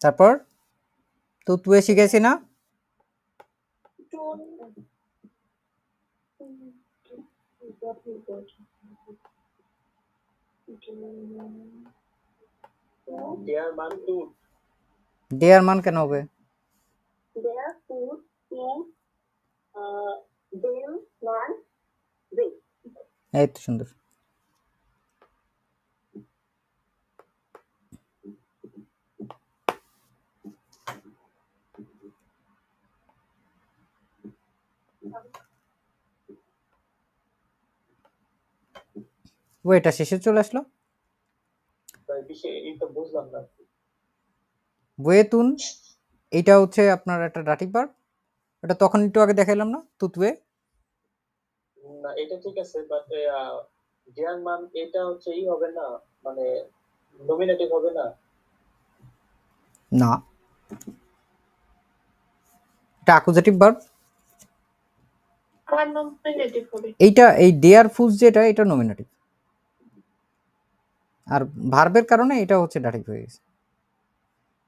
তারপর তো তুই শিখেছি না? ডিয়ার মান টু। ডিয়ার মান কেন হবে? এই তো সুন্দর। ও এটা শেষে চলে আসলো। ভাই বিষয় এই তো বুঝলাম না। ওয়েতুন এইটা হচ্ছে আপনার একটা ডাটিভ ভার্ব। এটা তখন একটু আগে দেখাইলাম না, তুতবে। না এটা ঠিক আছে, বাট ডিয়ার ম্যাম এটা হচ্ছে হবে না, মানে নমিনেটিভ হবে না। না, এটা অ্যাকুজেটিভ ভার্ব। আমার নমিনেটিভ হবে। এইটা এই ডেয়ার ফুজ যেটা, এটা নমিনেটিভ, আর ভার্বের কারণে এটা হচ্ছে ডাটিভ হয়ে গেছে।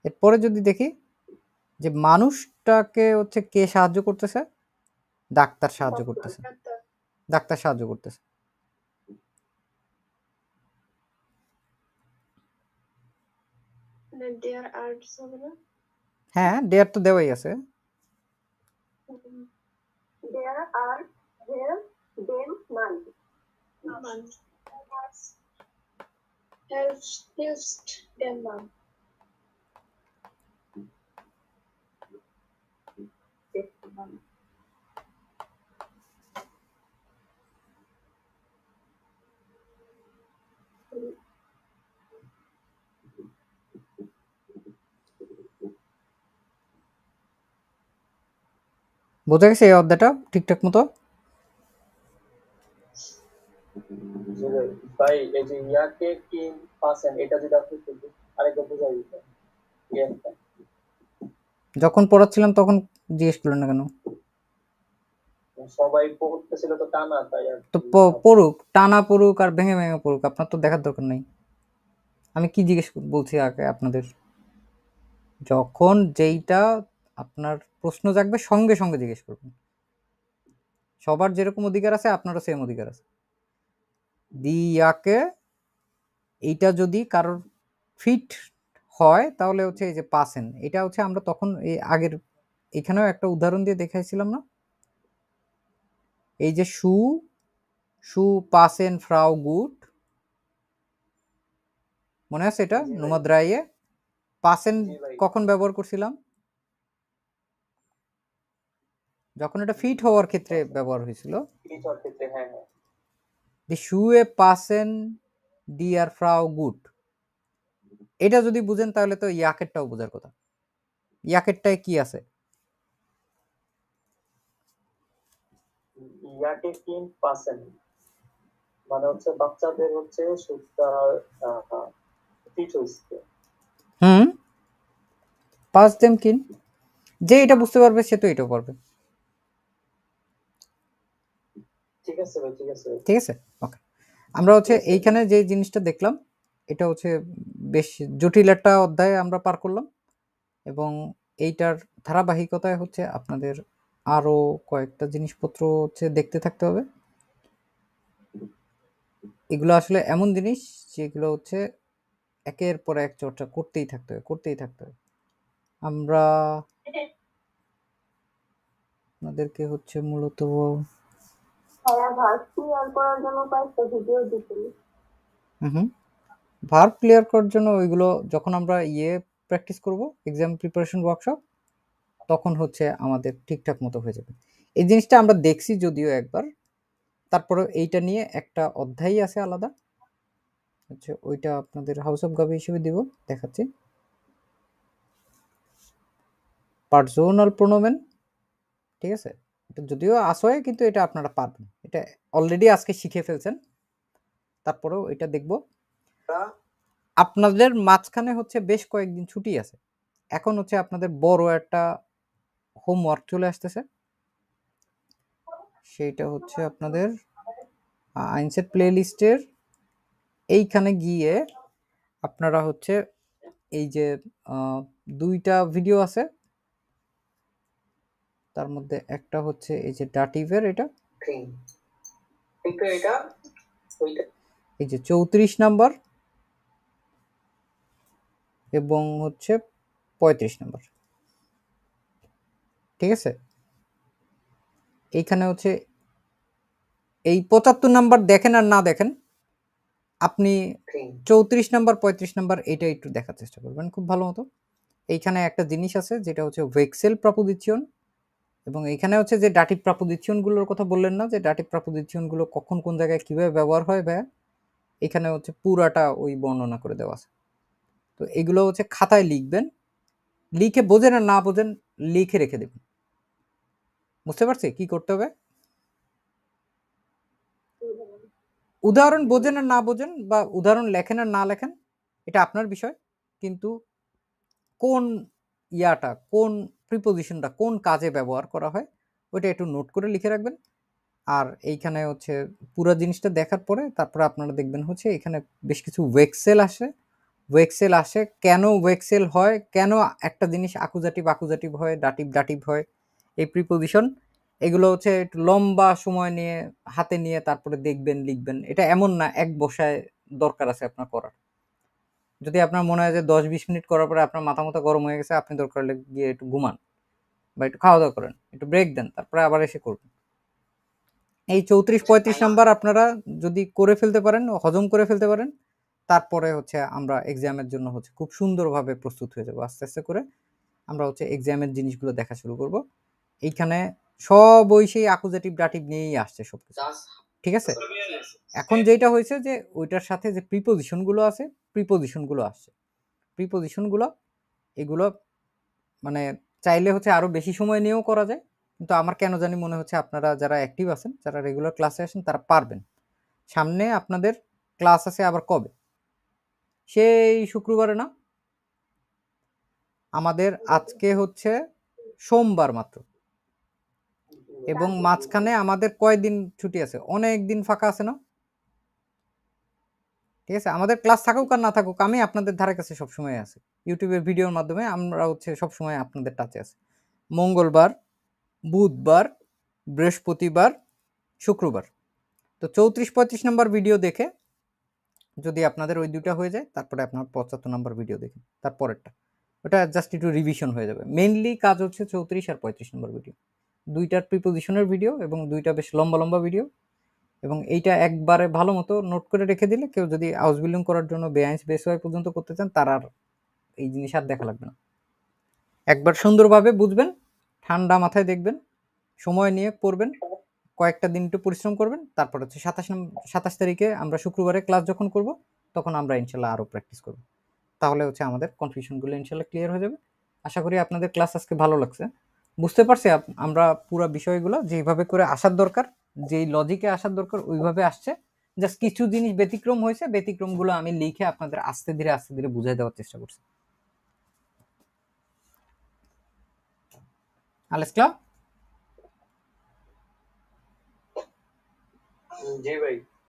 এরপরে যদি দেখি যে মানুষটাকে হচ্ছে কে সাহায্য করতেছে, ডাক্তার সাহায্য করতেছে, ডাক্তার সাহায্য করতেছে। দেয়ার আর্টস হবে না? হ্যাঁ, ডেয়ার তো দেওয়াই আছে। There are there them none. মান helped them মান। বোঝা গেছে এই অধ্যায়টা ঠিকঠাক মতো? জি ভাই। ভাই এই যে ইয়াকে কি পাচ্ছেন, এটা যদি আপনি একটু আরেকবার বুঝাই দিতেন। ইয়াটা যখন পড়াচ্ছিলাম তখন জিজ্ঞেস করলেন না কেন? সবাই পড়তেছিল তো টানা, তাই আর তো কি। পড়ুক, টানা পড়ুক আর ভেঙে ভেঙে পড়ুক, আপনার তো দেখার দরকার নেই। আমি কি জিজ্ঞেস বলছি আগে আপনাদের, যখন যেইটা আপনার প্রশ্ন জাগবে সঙ্গে সঙ্গে জিজ্ঞেস করবেন। সবার যেরকম অধিকার আছে আপনারও সেম অধিকার আছে। ইয়াকে এইটা যদি কারোর ফিট হয় তাহলে হচ্ছে এই যে পাসেন, এটা হচ্ছে আমরা তখন এই আগের এখানেও একটা উদাহরণ দিয়ে দেখাইছিলাম না, এই যে শু শু পাসেন ফ্রাউ গুড, মনে আছে এটা? জি ভাই। নোমাদ রায়ে পাসেন জি ভাই। কখন ব্যবহার করছিলাম? যখন এটা ফিট হওয়ার ক্ষেত্রে ব্যবহার হয়েছিল। টিচার ক্ষেত্রে, হ্যাঁ হ্যাঁ। দি শুয়ে পাসেন ডিয়ার ফ্রাউ গুড, এটা যদি বুঝেন তাহলে তো ইয়াকেরটাও বোঝার কথা। ইয়াকেরটায় কি আছে? ইয়াকে কি পাচ্ছেন মানে হচ্ছে বাচ্চাদের হচ্ছে সুস্থ ফিট হইছে। পাস দেম কিন, যে এটা বুঝতে পারবে সে তো এটাও পারবে। ঠিক আছে ভাই, ঠিক আছে। ঠিক আছে, ওকে। আমরা হচ্ছে এইখানে যে জিনিসটা দেখলাম এটা হচ্ছে বেশ জটিল একটা অধ্যায় আমরা পার করলাম, এবং এইটার ধারাবাহিকতায় হচ্ছে আপনাদের আরো কয়েকটা জিনিসপত্র হচ্ছে দেখতে থাকতে হবে। এগুলো আসলে এমন জিনিস যেগুলো হচ্ছে একের পর এক চর্চা করতেই থাকতে হবে, করতেই থাকতে হবে। আমরা আপনাদেরকে হচ্ছে মূলত ভার্ব ক্লিয়ার করার জন্য কয়েকটা ভিডিও দিছিল। ভার্ব ক্লিয়ার করার জন্য ওইগুলো যখন আমরা প্র্যাকটিস করব, এক্সাম প্রিপারেশন ওয়ার্কশপ, তখন হচ্ছে আমাদের ঠিকঠাক মতো হয়ে যাবে। এই জিনিসটা আমরা দেখছি যদিও একবার, তারপরে এইটা নিয়ে একটা অধ্যায় আছে আলাদা, হচ্ছে ওইটা আপনাদের হাউস অফ গাবি হিসেবে দিব, দেখাচ্ছি। পার্সোনাল প্রোনোমেন, ঠিক আছে? এটা যদিও আসয় কিন্তু এটা আপনারা পারবেন, এটা অলরেডি আজকে শিখে ফেলছেন, তারপরেও এটা দেখব। আপনাদের মাঝখানে হচ্ছে বেশ কয়েকদিন ছুটি আছে, এখন হচ্ছে আপনাদের বড় একটা হোমওয়ার্ক চলে আসতেছে, সেইটা হচ্ছে আপনাদের আইনসেট প্লে লিস্টের এইখানে গিয়ে আপনারা হচ্ছে এই যে দুইটা ভিডিও আছে, তার মধ্যে একটা হচ্ছে এই যে ডাটিভের, এটা এই যে 34 নাম্বার এবং হচ্ছে 35 নাম্বার, ঠিক আছে? এইখানে হচ্ছে এই 75 নাম্বার দেখেন আর না দেখেন, আপনি 34 নাম্বার 35 নাম্বার এটা একটু দেখার চেষ্টা করবেন খুব ভালো মতো। এইখানে একটা জিনিস আছে যেটা হচ্ছে ভেক্সেল প্রপোজিশন, এবং এইখানে হচ্ছে যে ডাটিভ প্রপোজিশনগুলোর কথা বললেন না, যে ডাটিভ প্রপোজিশনগুলো কখন কোন জায়গায় কিভাবে ব্যবহার হয় ভাইয়া, এখানে হচ্ছে পুরাটা ওই বর্ণনা করে দেওয়া আছে। তো এগুলো হচ্ছে খাতায় লিখবেন, লিখে বোঝেন আর না বোঝেন লিখে রেখে দেবেন। বুঝতে পারছি কি করতে হবে? উদাহরণ বোঝেন আর না বোঝেন বা উদাহরণ লেখেন আর না লেখেন এটা আপনার বিষয়, কিন্তু কোন ইয়াটা, কোন প্রিপোজিশনটা কোন কাজে ব্যবহার করা হয় ওইটা একটু নোট করে লিখে রাখবেন। আর এইখানে হচ্ছে পুরো জিনিসটা দেখার পরে তারপরে আপনারা দেখবেন হচ্ছে এখানে বেশ কিছু ওয়েক্সেল আসে। ওয়েক্সেল আসে কেন ওয়েক্সেল হয়, কেন একটা জিনিস আকুজাটিভ হয়, ডাটিভ হয়, এই প্রিপোজিশন এগুলো হচ্ছে একটু লম্বা সময় নিয়ে হাতে নিয়ে তারপরে দেখবেন, লিখবেন। এটা এমন না এক বসায় দরকার আছে আপনার করার। যদি আপনার মনে হয় যে 10-20 মিনিট করার পরে আপনার মাথা গরম হয়ে গেছে, আপনি দরকার হলে গিয়ে একটু ঘুমান বা একটু খাওয়া দাওয়া করেন, একটু ব্রেক দেন, তারপরে আবার এসে করবেন। এই 34-35 নাম্বার আপনারা যদি করে ফেলতে পারেন, হজম করে ফেলতে পারেন, তারপরে হচ্ছে আমরা এক্সামের জন্য হচ্ছে খুব সুন্দরভাবে প্রস্তুত হয়ে যাব। আস্তে আস্তে করে আমরা হচ্ছে এক্সামের জিনিসগুলো দেখা শুরু করব। এইখানে সব ওই সেই আকুজাটিভ ডাটিভ নিয়েই আসছে সবকিছু, ঠিক আছে? এখন যেটা হয়েছে যে ওইটার সাথে যে প্রিপোজিশনগুলো আছে, প্রিপোজিশনগুলো আসছে। প্রিপোজিশনগুলো এগুলো মানে চাইলে হচ্ছে আরো বেশি সময় নিয়েও করা যায়, কিন্তু আমার কেন জানি মনে হচ্ছে আপনারা যারা অ্যাক্টিভ আছেন, যারা রেগুলার ক্লাসে আসেন তারা পারবেন। সামনে আপনাদের ক্লাস আছে আবার কবে? সেই শুক্রবারে না? আমাদের আজকে হচ্ছে সোমবার মাত্র, এবং মাঝখানে আমাদের কয়দিন ছুটি আছে? অনেক দিন ফাঁকা আছে না? ঠিক আছে, আমাদের ক্লাস থাকুক আর না থাকুক আমি আপনাদের ধারে কাছে সবসময় আছি। ইউটিউবের ভিডিওর মাধ্যমে আমরা হচ্ছে সবসময় আপনাদের টাচে আছি। মঙ্গলবার, বুধবার, বৃহস্পতিবার, শুক্রবার। তো 34-35 নম্বর ভিডিও দেখে যদি আপনাদের ওই দুটা হয়ে যায়, তারপরে আপনার 75 নম্বর ভিডিও দেখেন তারপরেরটা। ওটা জাস্ট একটু রিভিশন হয়ে যাবে। মেইনলি কাজ হচ্ছে 34 আর 35 নম্বর ভিডিও, দুইটার প্রিপোজিশনের ভিডিও এবং দুইটা বেশ লম্বা লম্বা ভিডিও। এবং এইটা একবারে ভালো মতো নোট করে রেখে দিলে কেউ যদি হাউস বিল্ডিং করার জন্য বেআইনস বেসওয়াই পর্যন্ত করতে চান, তার আর এই জিনিস আর দেখা লাগবে না। একবার সুন্দরভাবে বুঝবেন, ঠান্ডা মাথায় দেখবেন, সময় নিয়ে পড়বেন, কয়েকটা দিন একটু পরিশ্রম করবেন, তারপর হচ্ছে 27 তারিখে আমরা শুক্রবারে ক্লাস যখন করব তখন আমরা ইনশাল্লাহ আরও প্র্যাকটিস করব। তাহলে হচ্ছে আমাদের কনফিউশনগুলো ইনশাল্লাহ ক্লিয়ার হয়ে যাবে। আশা করি আপনাদের ক্লাস আজকে ভালো লাগছে। বুঝতে পারছি আমরা পুরো বিষয়গুলো যেইভাবে করে আসার দরকার, যেই লজিকে আসার দরকার ওইভাবে আসছে। জাস্ট কিছু জিনিস ব্যতিক্রম হয়েছে, ব্যতিক্রমগুলো আমি লিখে আপনাদের আস্তে ধীরে বুঝিয়ে দেওয়ার চেষ্টা করছি। Alles klar? জি ভাই।